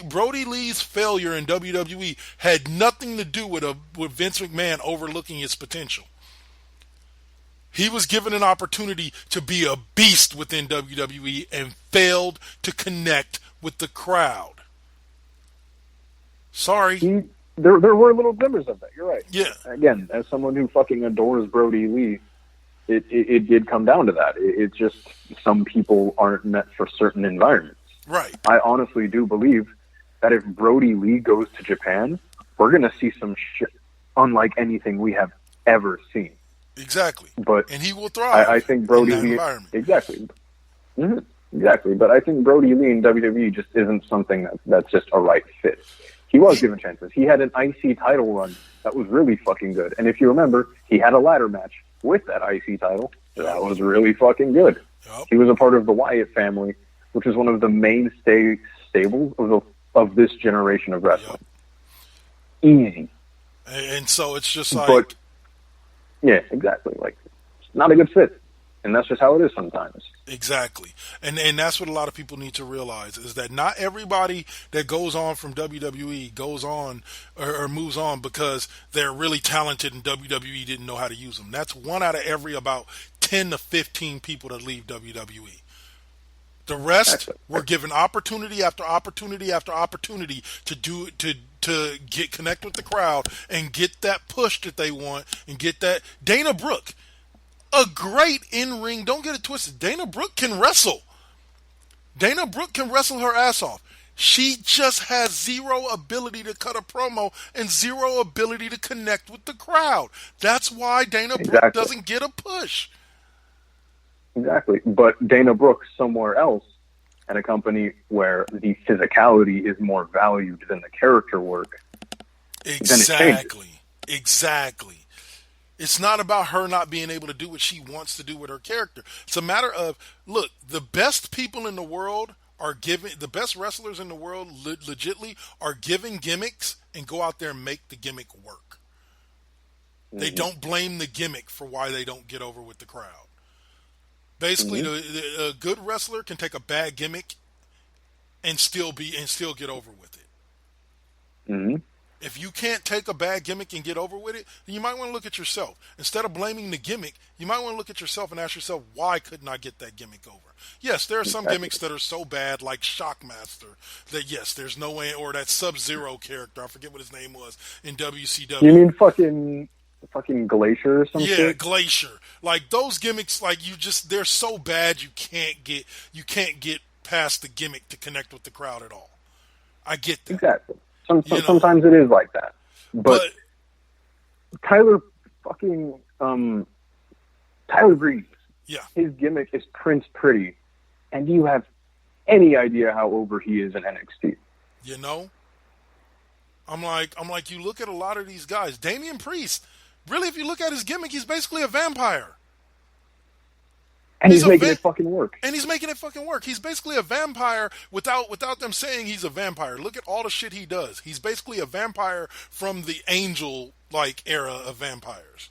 Brody Lee's failure in WWE had nothing to do with Vince McMahon overlooking his potential. He was given an opportunity to be a beast within WWE and failed to connect with the crowd. Sorry. There were little glimmers of that. You're right. Yeah. Again, as someone who fucking adores Brody Lee, it did come down to that. It's just some people aren't meant for certain environments. Right. I honestly do believe that if Brody Lee goes to Japan, we're going to see some shit unlike anything we have ever seen. Exactly. And he will thrive. I think Brody in that Lee environment. Exactly. Mm-hmm. Exactly. But I think Brody Lee in WWE just isn't something that's just a right fit. He was given chances. He had an IC title run that was really fucking good. And if you remember, he had a ladder match with that IC title. That was really fucking good. Yep. He was a part of the Wyatt family, which is one of the mainstay stables of this generation of wrestling. Yep. Easy. And so it's just like... But, yeah, exactly. Like, it's not a good fit. And that's just how it is sometimes. Exactly. And that's what a lot of people need to realize is that not everybody that goes on from WWE goes on or moves on because they're really talented and WWE didn't know how to use them. That's one out of every about 10 to 15 people that leave WWE. The rest were given opportunity after opportunity after opportunity to connect with the crowd and get that push that they want and get that. Dana Brooke, a great in-ring, don't get it twisted. Dana Brooke can wrestle. Dana Brooke can wrestle her ass off. She just has zero ability to cut a promo and zero ability to connect with the crowd. That's why Dana Brooke doesn't get a push. Exactly. But Dana Brooke somewhere else at a company where the physicality is more valued than the character work. Exactly. Exactly. It's not about her not being able to do what she wants to do with her character. It's a matter of, look, the best people in the world are giving, the best wrestlers in the world legitly are giving gimmicks and go out there and make the gimmick work. Mm-hmm. They don't blame the gimmick for why they don't get over with the crowd. Basically, a good wrestler can take a bad gimmick and still get over with it. Mm-hmm. If you can't take a bad gimmick and get over with it, then you might want to look at yourself. Instead of blaming the gimmick, you might want to look at yourself and ask yourself, why couldn't I get that gimmick over? Yes, there are some gimmicks that are so bad, like Shockmaster, that yes, there's no way, or that Sub-Zero character, I forget what his name was, in WCW. You mean fucking Glacier or something? Yeah, Glacier. Like those gimmicks, like they're so bad you can't get past the gimmick to connect with the crowd at all. I get that. Exactly. Sometimes it is like that. But Tyler Breeze, his gimmick is Prince Pretty, and do you have any idea how over he is in NXT? You know? I'm like, you look at a lot of these guys. Damian Priest, really, if you look at his gimmick, he's basically a vampire. And he's making it fucking work. And he's making it fucking work. He's basically a vampire without them saying he's a vampire. Look at all the shit he does. He's basically a vampire from the Angel era of vampires.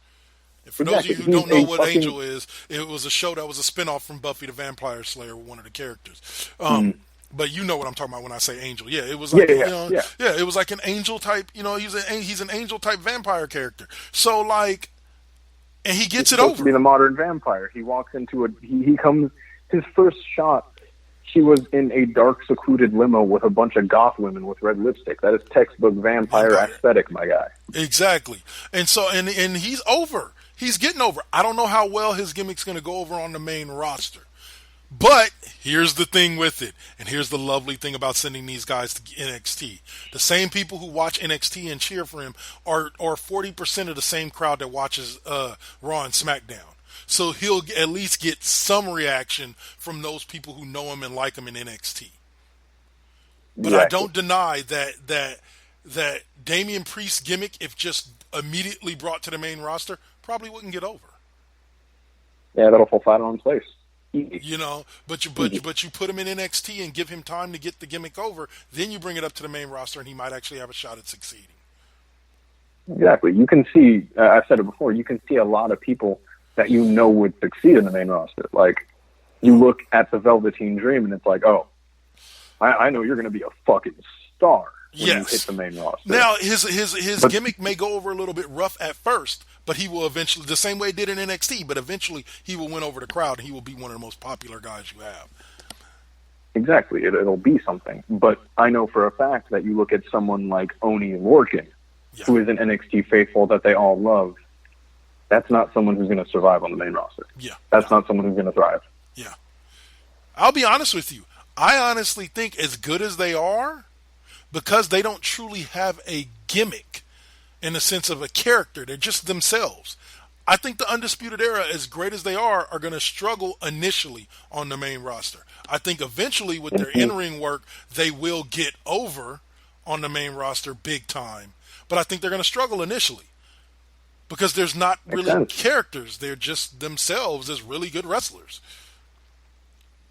And for those of you who don't know what Angel is, it was a show that was a spinoff from Buffy the Vampire Slayer with one of the characters. But you know what I'm talking about when I say Angel. Yeah, it was like it was like an Angel type. You know, he's an Angel type vampire character. So like. And he gets it over. To be the modern vampire. He walks into he comes, his first shot, she was in a dark, secluded limo with a bunch of goth women with red lipstick. That is textbook vampire aesthetic, my guy. Exactly. And so, and he's over. He's getting over. I don't know how well his gimmick's going to go over on the main roster. But here's the thing with it, and here's the lovely thing about sending these guys to NXT. The same people who watch NXT and cheer for him are 40% of the same crowd that watches Raw and SmackDown. so he'll at least get some reaction from those people who know him and like him in NXT. But I don't deny that Damian Priest's gimmick, if just immediately brought to the main roster, probably wouldn't get over. Yeah, that'll fall flat on its face. You know, but you put him in NXT and give him time to get the gimmick over, then you bring it up to the main roster, and he might actually have a shot at succeeding. Exactly. You can see, I've said it before, you can see a lot of people that you know would succeed in the main roster. Like, you look at the Velveteen Dream, and it's like, oh, I know you're going to be a fucking star when you hit the main roster. Now, his gimmick may go over a little bit rough at first, but he will eventually, the same way it did in NXT, but eventually he will win over the crowd, and he will be one of the most popular guys you have. Exactly. It'll be something. But I know for a fact that you look at someone like Oni Lorcan, who is an NXT faithful that they all love, that's not someone who's going to survive on the main roster. Yeah. That's not someone who's going to thrive. Yeah. I'll be honest with you. I honestly think as good as they are, because they don't truly have a gimmick in the sense of a character, they're just themselves. I think the Undisputed Era, as great as they are going to struggle initially on the main roster. I think eventually with their in-ring work, they will get over on the main roster big time. But I think they're going to struggle initially because there's not really characters. They're just themselves as really good wrestlers.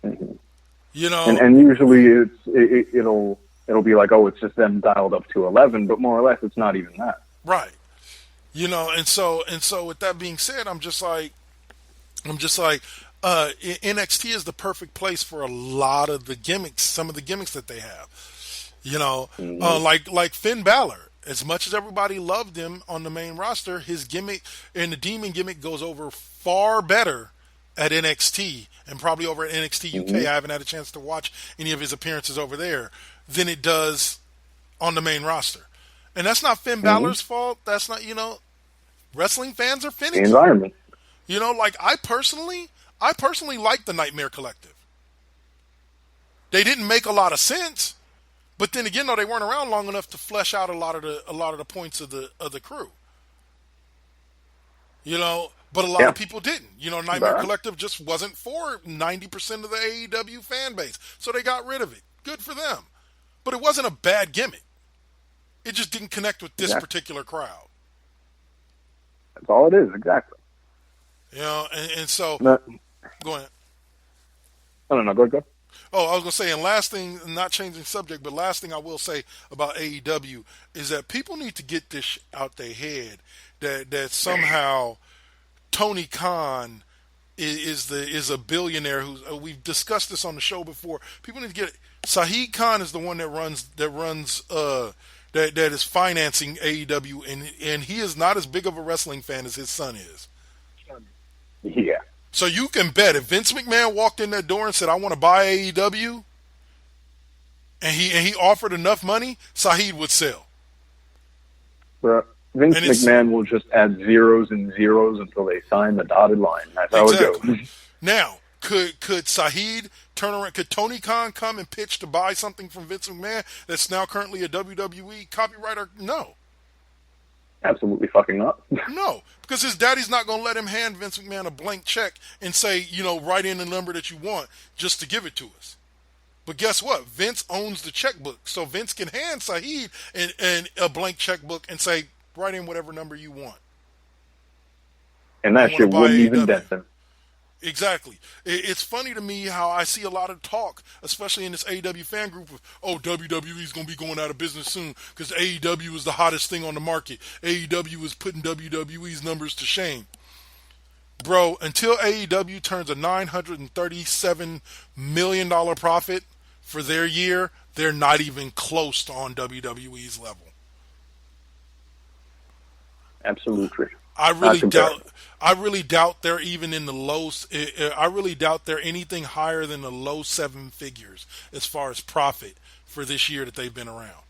You know, and usually it'll be like, oh, it's just them dialed up to 11, but more or less it's not even that. Right. You know, and so with that being said, I'm just like NXT is the perfect place for a lot of the gimmicks, some of the gimmicks that they have. You know, like Finn Balor. As much as everybody loved him on the main roster, his gimmick and the Demon gimmick goes over far better at NXT and probably over at NXT UK. I haven't had a chance to watch any of his appearances over there than it does on the main roster. And that's not Finn Balor's fault. That's not, you know, wrestling fans are finicky. The environment. You know, like I personally like the Nightmare Collective. They didn't make a lot of sense. But then again, though, they weren't around long enough to flesh out a lot of the points of the crew. You know, but a lot of people didn't. You know, Nightmare Collective just wasn't for 90% of the AEW fan base, so they got rid of it. Good for them. But it wasn't a bad gimmick. It just didn't connect with this particular crowd. That's all it is, exactly. You know, and so go ahead. No, go ahead. Oh, I was going to say, and last thing, not changing subject, but last thing I will say about AEW is that people need to get this out their head that somehow Tony Khan is a billionaire who's we've discussed this on the show before. People need to get it. Shahid Khan is the one that is financing AEW, and he is not as big of a wrestling fan as his son is. Yeah. So you can bet if Vince McMahon walked in that door and said, I want to buy AEW, and he offered enough money, Shahid would sell. Vince McMahon will just add zeros and zeros until they sign the dotted line. That's how it goes. Now, could Shahid turn around? Could Tony Khan come and pitch to buy something from Vince McMahon that's now currently a WWE copywriter? No. Absolutely fucking not. No, because his daddy's not going to let him hand Vince McMahon a blank check and say, you know, write in the number that you want just to give it to us. But guess what? Vince owns the checkbook. So Vince can hand Shahid and a blank checkbook and say, write in whatever number you want. And that shit wouldn't even dent them. Exactly. It's funny to me how I see a lot of talk, especially in this AEW fan group, of, oh, WWE's going to be going out of business soon because AEW is the hottest thing on the market. AEW is putting WWE's numbers to shame. Bro, until AEW turns a $937 million profit for their year, they're not even close to on WWE's level. Absolutely. I really doubt they're even in the low. I really doubt they're anything higher than the low seven figures as far as profit for this year that they've been around,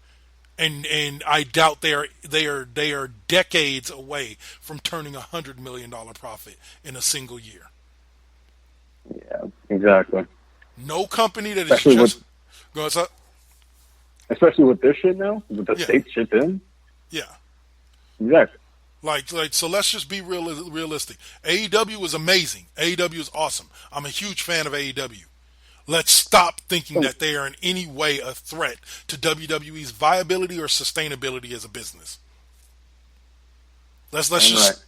and I doubt they are decades away from turning $100 million profit in a single year. Yeah, exactly. No company that especially is just goes up. Especially with this shit now, with the state shit in. Yeah. Exactly. So let's just be realistic. AEW is amazing. AEW is awesome. I'm a huge fan of AEW. Let's stop thinking that they are in any way a threat to WWE's viability or sustainability as a business. Let's just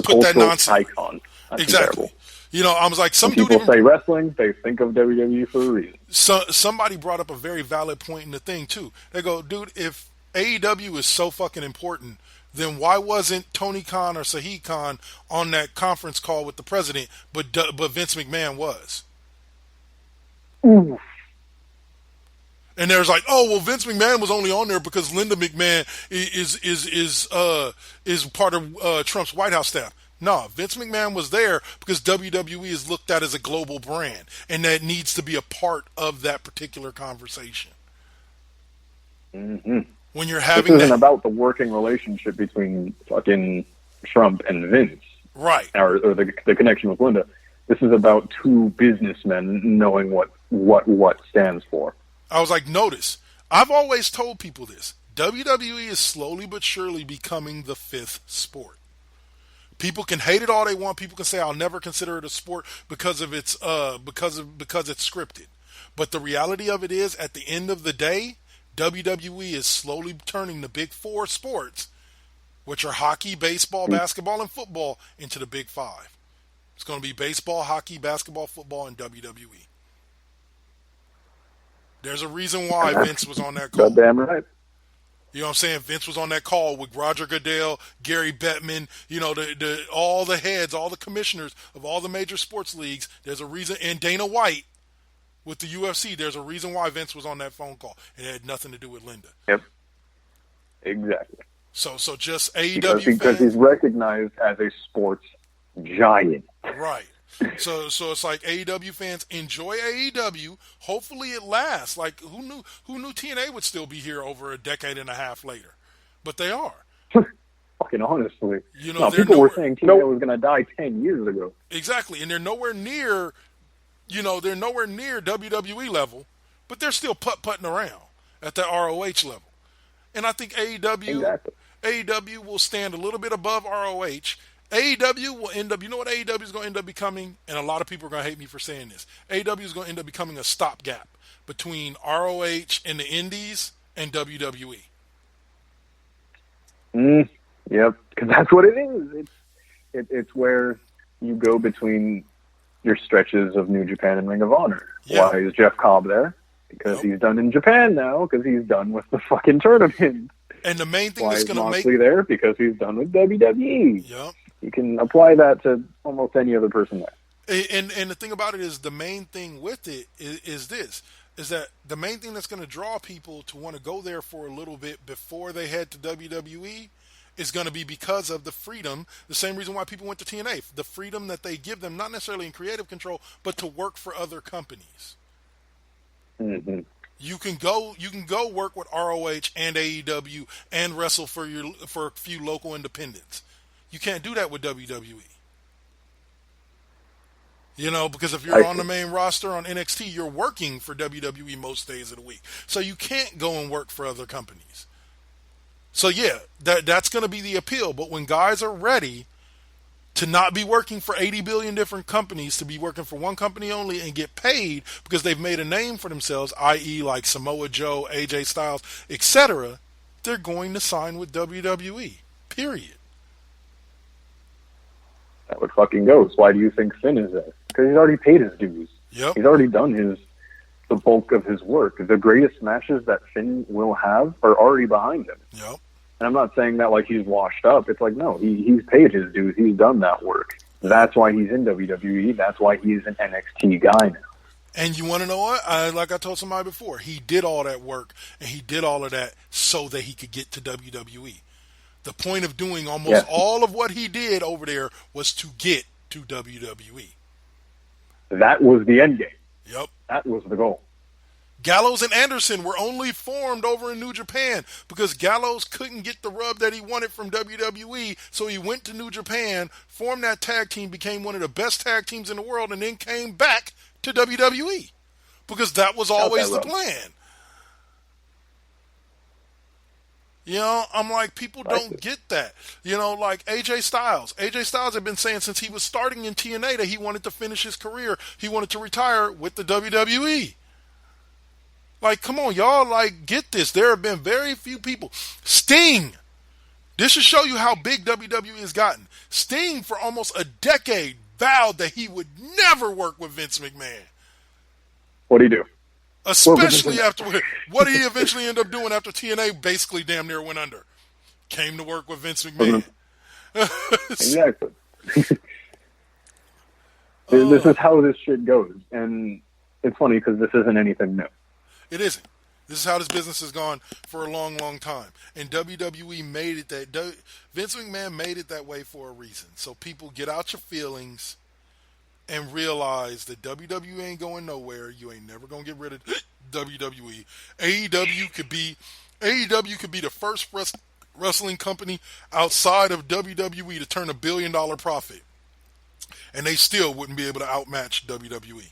put that nonsense. Icon. That's exactly. Terrible. You know, I was like, some when people say wrestling, they think of WWE for a reason. Somebody brought up a very valid point in the thing too. They go, dude, if AEW is so fucking important, then why wasn't Tony Khan or Sahih Khan on that conference call with the president, but Vince McMahon was? Ooh. And there's like, oh well, Vince McMahon was only on there because Linda McMahon is part of Trump's White House staff. No, Vince McMahon was there because WWE is looked at as a global brand, and that needs to be a part of that particular conversation. Mm-hmm. When you're having this isn't about the working relationship between fucking Trump and Vince, right? Or the connection with Linda. This is about two businessmen knowing what stands for. I was like, notice, I've always told people this. WWE is slowly but surely becoming the fifth sport. People can hate it all they want. People can say I'll never consider it a sport because of its because it's scripted. But the reality of it is, at the end of the day, WWE is slowly turning the big four sports, which are hockey, baseball, basketball, and football, into the big five. It's going to be baseball, hockey, basketball, football, and WWE. There's a reason why Vince was on that call. Goddamn right. You know what I'm saying? Vince was on that call with Roger Goodell, Gary Bettman, you know, all the heads, all the commissioners of all the major sports leagues. There's a reason, and Dana White with the UFC, there's a reason why Vince was on that phone call. It had nothing to do with Linda. Yep. Exactly. So just AEW because he's recognized as a sports giant. Right. So it's like, AEW fans, enjoy AEW. Hopefully it lasts. Like, who knew TNA would still be here over a decade and a half later? But they are. Fucking honestly. You know, people were saying TNA was going to die 10 years ago. Exactly. And they're nowhere near, WWE level, but they're still putt-putting around at the ROH level. And I think AEW will stand a little bit above ROH. AEW will end up, you know what AEW is going to end up becoming? And a lot of people are going to hate me for saying this. AEW is going to end up becoming a stopgap between ROH and the Indies and WWE. Yep, because that's what it is. It's where you go between your stretches of New Japan and Ring of Honor. Yeah. Why is Jeff Cobb there? Because he's done in Japan now, because he's done with the fucking tournament. And the main thing Why that's is going to Moxley there? Because he's done with WWE. Yep. You can apply that to almost any other person there. And the thing about it is, the main thing with it is that the main thing that's going to draw people to want to go there for a little bit before they head to WWE is going to be because of the freedom, the same reason why people went to TNA, the freedom that they give them, not necessarily in creative control, but to work for other companies. Mm-hmm. You can go work with ROH and AEW and wrestle for a few local independents. You can't do that with WWE. You know, because if you're on the main roster on NXT, you're working for WWE most days of the week. So you can't go and work for other companies. So yeah, that's going to be the appeal. But when guys are ready to not be working for 80 billion different companies, to be working for one company only and get paid because they've made a name for themselves, i.e. like Samoa Joe, AJ Styles, etc., they're going to sign with WWE. Period. That would fucking go. So why do you think Finn is there? Because he's already paid his dues. Yep. He's already done the bulk of his work. The greatest matches that Finn will have are already behind him. Yep. And I'm not saying that like he's washed up. It's like, no, he's paid his dues. He's done that work. That's why he's in WWE. That's why he's an NXT guy now. And you want to know what? Like I told somebody before, he did all that work and he did all of that so that he could get to WWE. The point of doing almost all of what he did over there was to get to WWE. That was the end game. Yep. That was the goal. Gallows and Anderson were only formed over in New Japan because Gallows couldn't get the rub that he wanted from WWE, so he went to New Japan, formed that tag team, became one of the best tag teams in the world, and then came back to WWE because that was always the plan. You know, I'm like, people don't get that. You know, like AJ Styles. AJ Styles had been saying since he was starting in TNA that he wanted to finish his career. He wanted to retire with the WWE. Like, come on, y'all, like, get this. There have been very few people. Sting. This should show you how big WWE has gotten. Sting, for almost a decade, vowed that he would never work with Vince McMahon. What'd he do? Especially after what did he eventually end up doing after TNA basically damn near went under? Came to work with Vince McMahon. Exactly. This is how this shit goes. And it's funny because this isn't anything new. It isn't. This is how this business has gone for a long, long time. And WWE made it that Vince McMahon made it that way for a reason. So people get out your feelings and realize that WWE ain't going nowhere. You ain't never gonna get rid of WWE. AEW could be the first wrestling company outside of WWE to turn $1 billion profit, and they still wouldn't be able to outmatch WWE.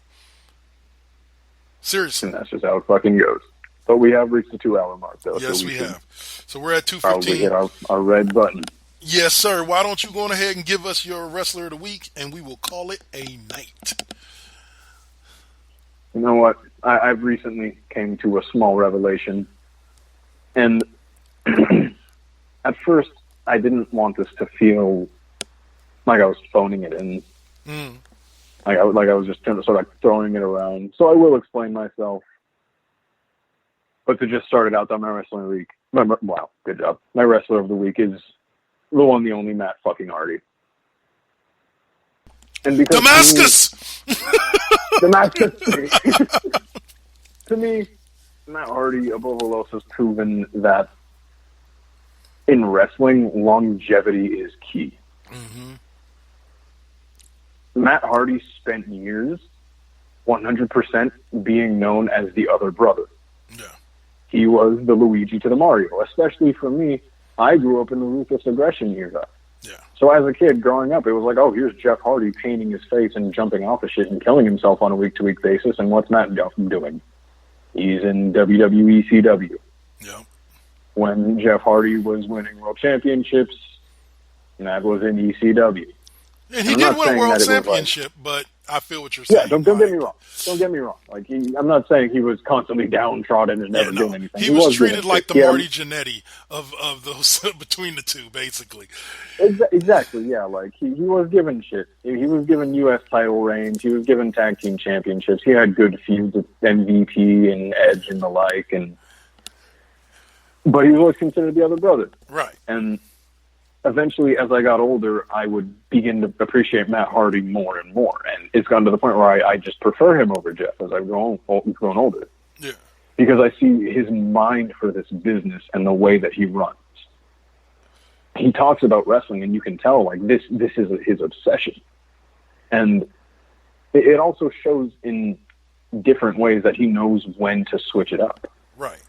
Seriously. And that's just how it fucking goes. But we have reached the 2-hour mark, though. Yes, so we have. So we're at 2:15. Probably hit our red button. Yes, sir. Why don't you go on ahead and give us your Wrestler of the Week, and we will call it a night. You know what? I've recently came to a small revelation. And at first, I didn't want this to feel like I was phoning it in. Like I was just sort of throwing it around. So I will explain myself. But to just start it out, on my Wrestler of the Week. Wow, good job. My Wrestler of the Week is the one, the only Matt fucking Hardy. And because Damascus! To me, Matt Hardy, above all else, has proven that in wrestling, longevity is key. Mm-hmm. Matt Hardy spent years 100% being known as the other brother. Yeah. He was the Luigi to the Mario. Especially for me, I grew up in the Ruthless Aggression era. Yeah. So as a kid growing up, it was like, oh, here's Jeff Hardy painting his face and jumping off of shit and killing himself on a week-to-week basis. And what's Matt doing? He's in WWE CW. Yeah. When Jeff Hardy was winning world championships, Matt was in ECW. And he did win a world championship, but I feel what you're saying. Yeah, don't get me wrong. Don't get me wrong. Like, I'm not saying he was constantly downtrodden and never doing anything. He was treated like the Marty Jannetty of those between the two, basically. Exactly, yeah. Like, he was given shit. He was given U.S. title reigns. He was given tag team championships. He had good feuds with MVP and Edge and the like. But he was always considered the other brother. Right. And eventually, as I got older, I would begin to appreciate Matt Hardy more and more. And it's gotten to the point where I just prefer him over Jeff as I've grown older. Yeah. Because I see his mind for this business and the way that he runs. He talks about wrestling, and you can tell, like, this is his obsession. And it also shows in different ways that he knows when to switch it up. Right.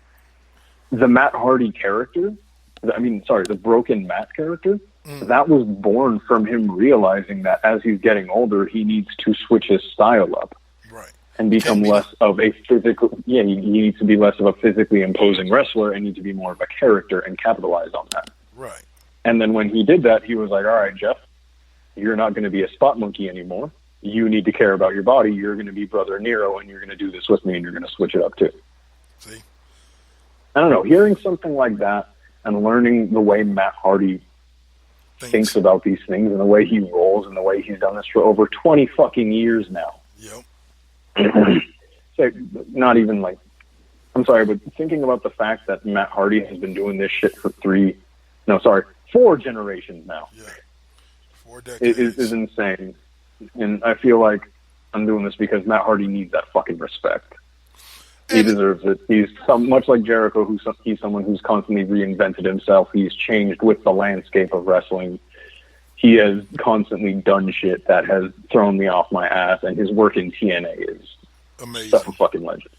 The Matt Hardy character, the Broken Matt character, that was born from him realizing that as he's getting older, he needs to switch his style up. Right. And become less of a physical, he needs to be less of a physically imposing wrestler and need to be more of a character and capitalize on that. Right. And then when he did that, he was like, all right, Jeff, you're not going to be a spot monkey anymore. You need to care about your body. You're going to be Brother Nero, and you're going to do this with me, and you're going to switch it up too. See? I don't know. Hearing something like that and learning the way Matt Hardy thinks about these things and the way he rolls and the way he's done this for over 20 fucking years now. Yep. So not even like, I'm sorry, but thinking about the fact that Matt Hardy has been doing this shit for 4 generations now. Yeah. 4 decades. Is insane. And I feel like I'm doing this because Matt Hardy needs that fucking respect. He deserves it. He's much like Jericho, he's someone who's constantly reinvented himself. He's changed with the landscape of wrestling. He has constantly done shit that has thrown me off my ass, and his work in TNA is amazing. Stuff of fucking legend.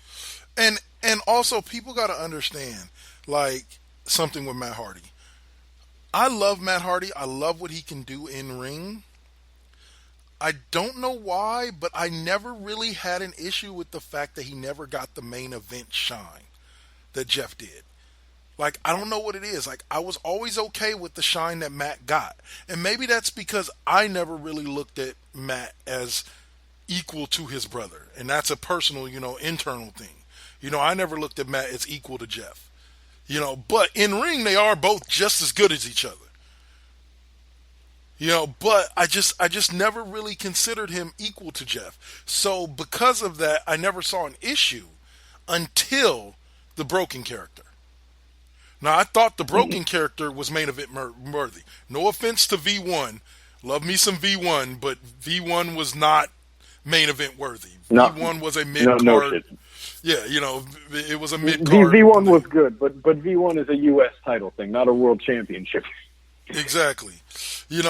And also, people got to understand, like, something with Matt Hardy. I love Matt Hardy. I love what he can do in ring. I don't know why, but I never really had an issue with the fact that he never got the main event shine that Jeff did. Like, I don't know what it is. Like, I was always okay with the shine that Matt got. And maybe that's because I never really looked at Matt as equal to his brother. And that's a personal, internal thing. I never looked at Matt as equal to Jeff. But in ring, they are both just as good as each other. But I just never really considered him equal to Jeff. So because of that, I never saw an issue until the Broken character. Now, I thought the Broken character was main event worthy. No offense to V1. Love me some V1, but V1 was not main event worthy. No, V1 was a mid-card. No shit. Yeah, it was a mid-card. V1 was good, but V1 is a U.S. title thing, not a world championship. Exactly. But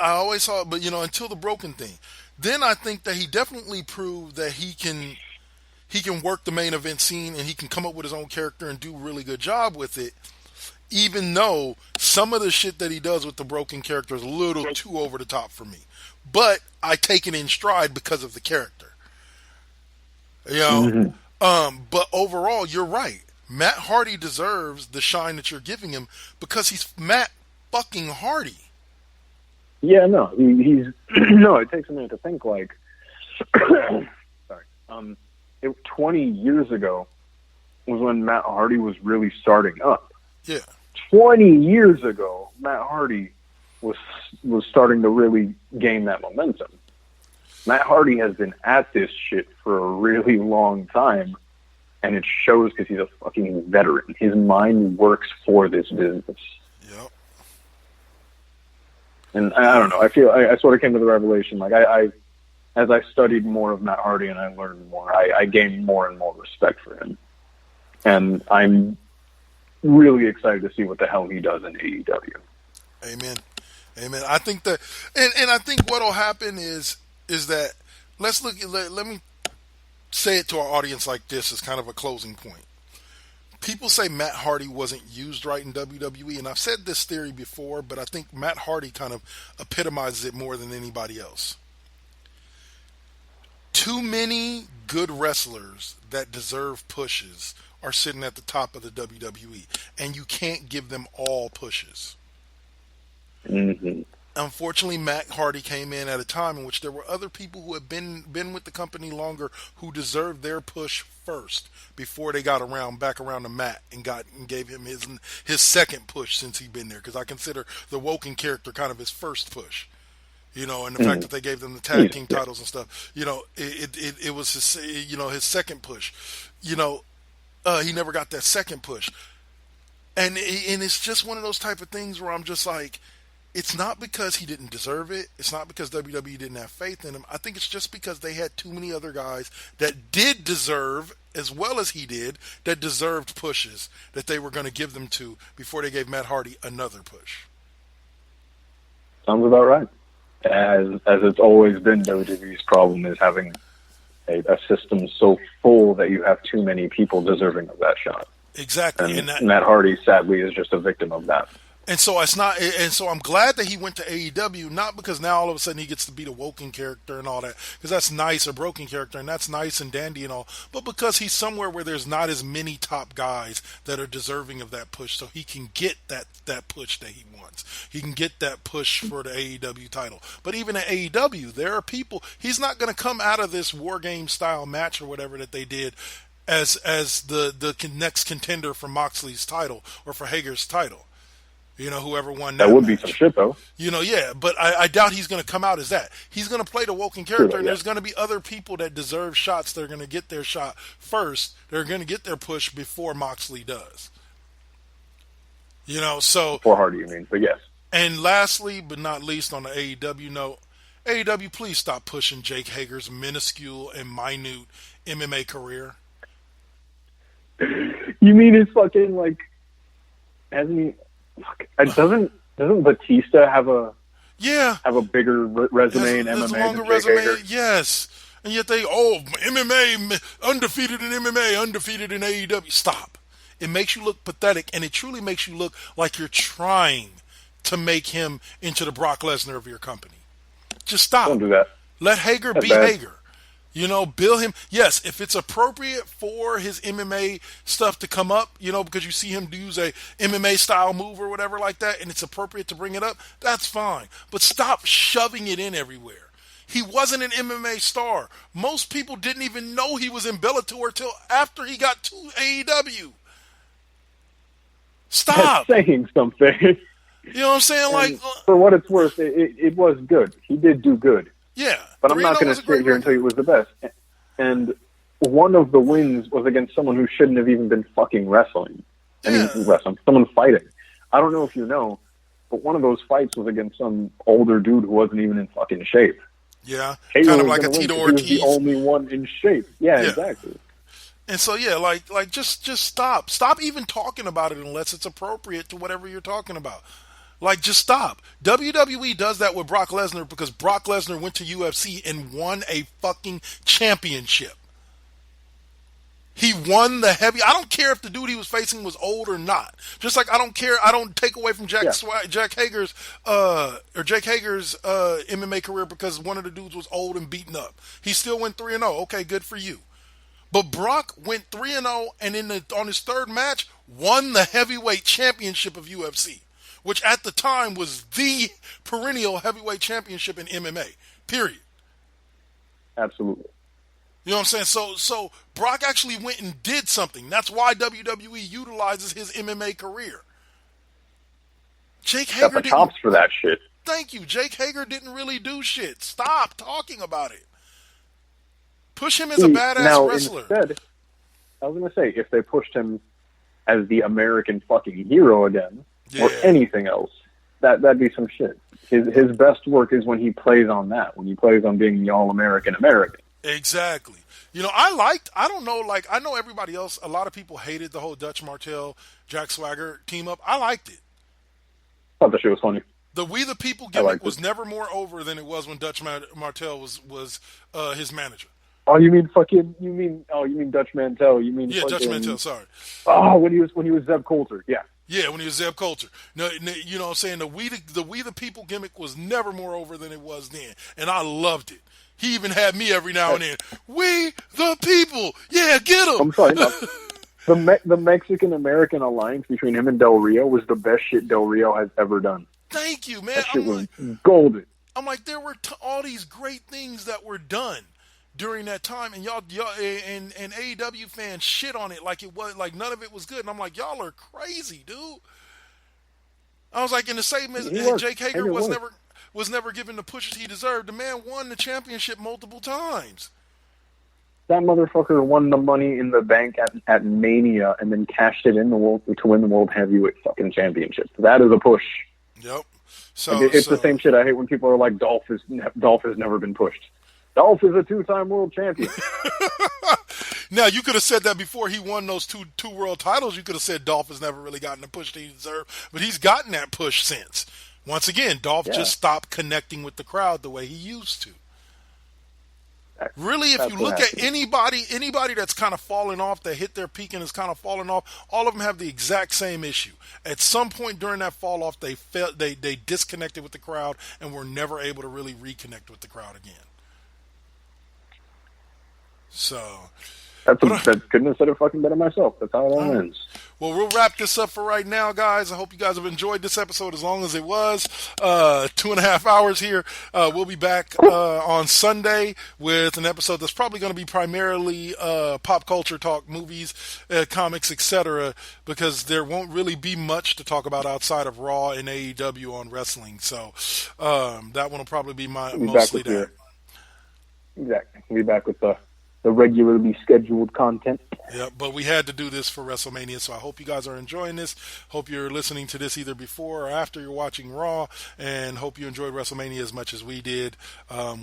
I always saw, until the Broken thing. Then I think that he definitely proved that he can work the main event scene and he can come up with his own character and do a really good job with it, even though some of the shit that he does with the Broken character is a little too over the top for me. But I take it in stride because of the character. But overall, you're right. Matt Hardy deserves the shine that you're giving him because he's Matt fucking Hardy. Yeah, no, he's no. It takes a minute to think. Like, sorry, 20 years ago was when Matt Hardy was really starting up. Yeah, 20 years ago, Matt Hardy was starting to really gain that momentum. Matt Hardy has been at this shit for a really long time, and it shows because he's a fucking veteran. His mind works for this business. Yep. And I don't know. I feel I sort of came to the revelation. Like I as I studied more of Matt Hardy and I learned more, I gained more and more respect for him. And I'm really excited to see what the hell he does in AEW. Amen. I think that, and I think what'll happen is that let me say it to our audience like this as kind of a closing point. People say Matt Hardy wasn't used right in WWE, and I've said this theory before, but I think Matt Hardy kind of epitomizes it more than anybody else. Too many good wrestlers that deserve pushes are sitting at the top of the WWE, and you can't give them all pushes. Mm-hmm. Unfortunately, Matt Hardy came in at a time in which there were other people who had been with the company longer who deserved their push first before they got back around to Matt and gave him his second push since he'd been there. Because I consider the Woken character kind of his first push, and the fact that they gave them the tag team titles and stuff, it was his second push. He never got that second push, and it's just one of those type of things where I'm just like, it's not because he didn't deserve it. It's not because WWE didn't have faith in him. I think it's just because they had too many other guys that did deserve, as well as he did, that deserved pushes that they were going to give them to before they gave Matt Hardy another push. Sounds about right. As it's always been, WWE's problem is having a system so full that you have too many people deserving of that shot. Exactly. And Matt Hardy, sadly, is just a victim of that. And so I'm glad that he went to AEW, not because now all of a sudden he gets to be the Woken character and all that, because that's nice, a Broken character, and that's nice and dandy and all, but because he's somewhere where there's not as many top guys that are deserving of that push, so he can get that push that he wants. He can get that push for the AEW title. But even at AEW, there are people, he's not going to come out of this War Game style match or whatever that they did as the next contender for Moxley's title or for Hager's title. Whoever won that would match. Be some shit, though. Yeah, but I doubt he's going to come out as that. He's going to play the Woken character, and there's going to be other people that deserve shots that are going to get their shot first. They're going to get their push before Moxley does. So... Before Hardy, you mean, but yes. And lastly, but not least, on the AEW note, AEW, please stop pushing Jake Hager's minuscule and minute MMA career. You mean it's fucking, like... Hasn't he... Doesn't Batista have a bigger resume in MMA than Jake Hager? Yes, and yet MMA undefeated in MMA, undefeated in AEW. Stop! It makes you look pathetic, and it truly makes you look like you're trying to make him into the Brock Lesnar of your company. Just stop. Don't do that. Let Hager be Hager. You know, bill him. Yes, if it's appropriate for his MMA stuff to come up, you know, because you see him use a MMA style move or whatever like that, and it's appropriate to bring it up, that's fine. But stop shoving it in everywhere. He wasn't an MMA star. Most people didn't even know he was in Bellator till after he got to AEW. Stop. That's saying something. You know what I'm saying? Like, for what it's worth, it was good. He did do good. Yeah. But I'm not going to sit here and tell you it was the best. And one of the wins was against someone who shouldn't have even been fucking wrestling. Someone fighting. I don't know if you know, but one of those fights was against some older dude who wasn't even in fucking shape. Yeah. Hager kind of like a was Tito Ortiz. He was the only one in shape. Yeah, exactly. And so, yeah, like just stop. Stop even talking about it unless it's appropriate to whatever you're talking about. Like, just stop. WWE does that with Brock Lesnar because Brock Lesnar went to UFC and won a fucking championship. He won the heavy. I don't care if the dude he was facing was old or not. Just like I don't care. I don't take away from Jake Hager's MMA career because one of the dudes was old and beaten up. He still went 3-0. Okay, good for you. But Brock went 3-0 and on his third match won the heavyweight championship of UFC, which at the time was the perennial heavyweight championship in MMA. Period. Absolutely. You know what I'm saying? So Brock actually went and did something. That's why WWE utilizes his MMA career. Jake Hager got the chops for that shit. Thank you. Jake Hager didn't really do shit. Stop talking about it. Push him as a badass wrestler. Instead, I was going to say, if they pushed him as the American fucking hero again, or anything else, that'd be some shit. His best work is when he plays on that, when he plays on being the all-American American. Exactly. You know, I know everybody else, a lot of people hated the whole Dutch Martel, Jack Swagger team up. I liked it. I thought that shit was funny. The We the People gimmick was never more over than it was when Dutch Martel was his manager. Oh, you mean Dutch Mantel? You mean Dutch Mantel? Sorry. Oh, when he was Zeb Coulter, yeah. Yeah, when he was Zeb Coulter. No, you know what I'm saying? The We the People gimmick was never more over than it was then, and I loved it. He even had me every now and then. We the People, yeah, get him. I'm sorry. No. The Mexican American alliance between him and Del Rio was the best shit Del Rio has ever done. Thank you, man. That shit was golden. I'm like, there were all these great things that were done during that time, and y'all and AEW fans shit on it like it was like none of it was good. And I'm like, y'all are crazy, dude. I was like, in the same as Jake Hager was never given the pushes he deserved. The man won the championship multiple times. That motherfucker won the Money in the Bank at Mania and then cashed it in to win the World Heavyweight fucking Championship. That is a push. Yep. So it's the same shit I hate when people are like, Dolph has never been pushed. Dolph is a 2-time world champion. Now, you could have said that before he won those two world titles. You could have said Dolph has never really gotten the push that he deserved, but he's gotten that push since. Once again, Dolph just stopped connecting with the crowd the way he used to. Really, if you look at anybody that's kind of fallen off, that hit their peak and is kind of fallen off, all of them have the exact same issue. At some point during that fall off, they disconnected with the crowd and were never able to really reconnect with the crowd again. So couldn't have said it fucking better myself. That's how it all ends. Well, we'll wrap this up for right now, guys. I hope you guys have enjoyed this episode as long as it was. 2.5 hours here. We'll be back on Sunday with an episode that's probably going to be primarily pop culture talk, movies, comics, etc., because there won't really be much to talk about outside of Raw and AEW on wrestling. So that one will probably be mostly that. Exactly. We'll be back with the regularly scheduled content. Yeah, but we had to do this for WrestleMania, so I hope you guys are enjoying this. Hope you're listening to this either before or after you're watching Raw, and hope you enjoyed WrestleMania as much as we did.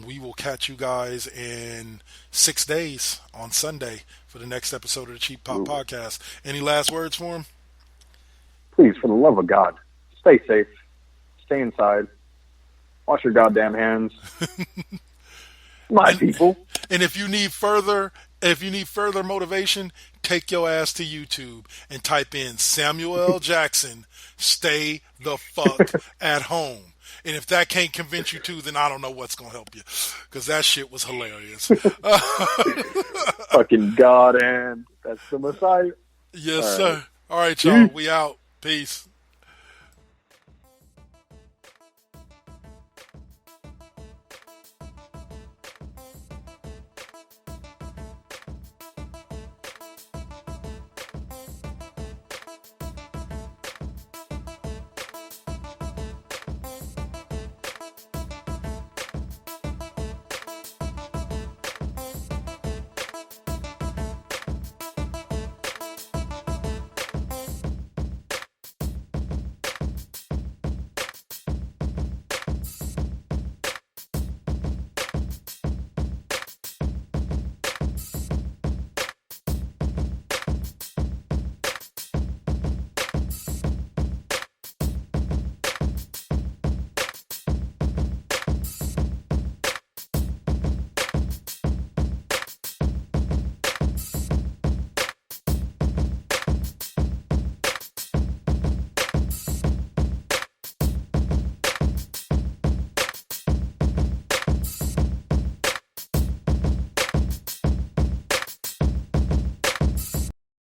We will catch you guys in 6 days on Sunday for the next episode of the Cheap Pop Podcast. Any last words for him? Please, for the love of God, stay safe, stay inside, wash your goddamn hands. People. And if you need further motivation, take your ass to YouTube and type in Samuel L. Jackson, stay the fuck at home. And if that can't convince you too, then I don't know what's going to help you. Because that shit was hilarious. Fucking God, and that's the Messiah. Yes, All sir. right. All right, y'all. We out. Peace.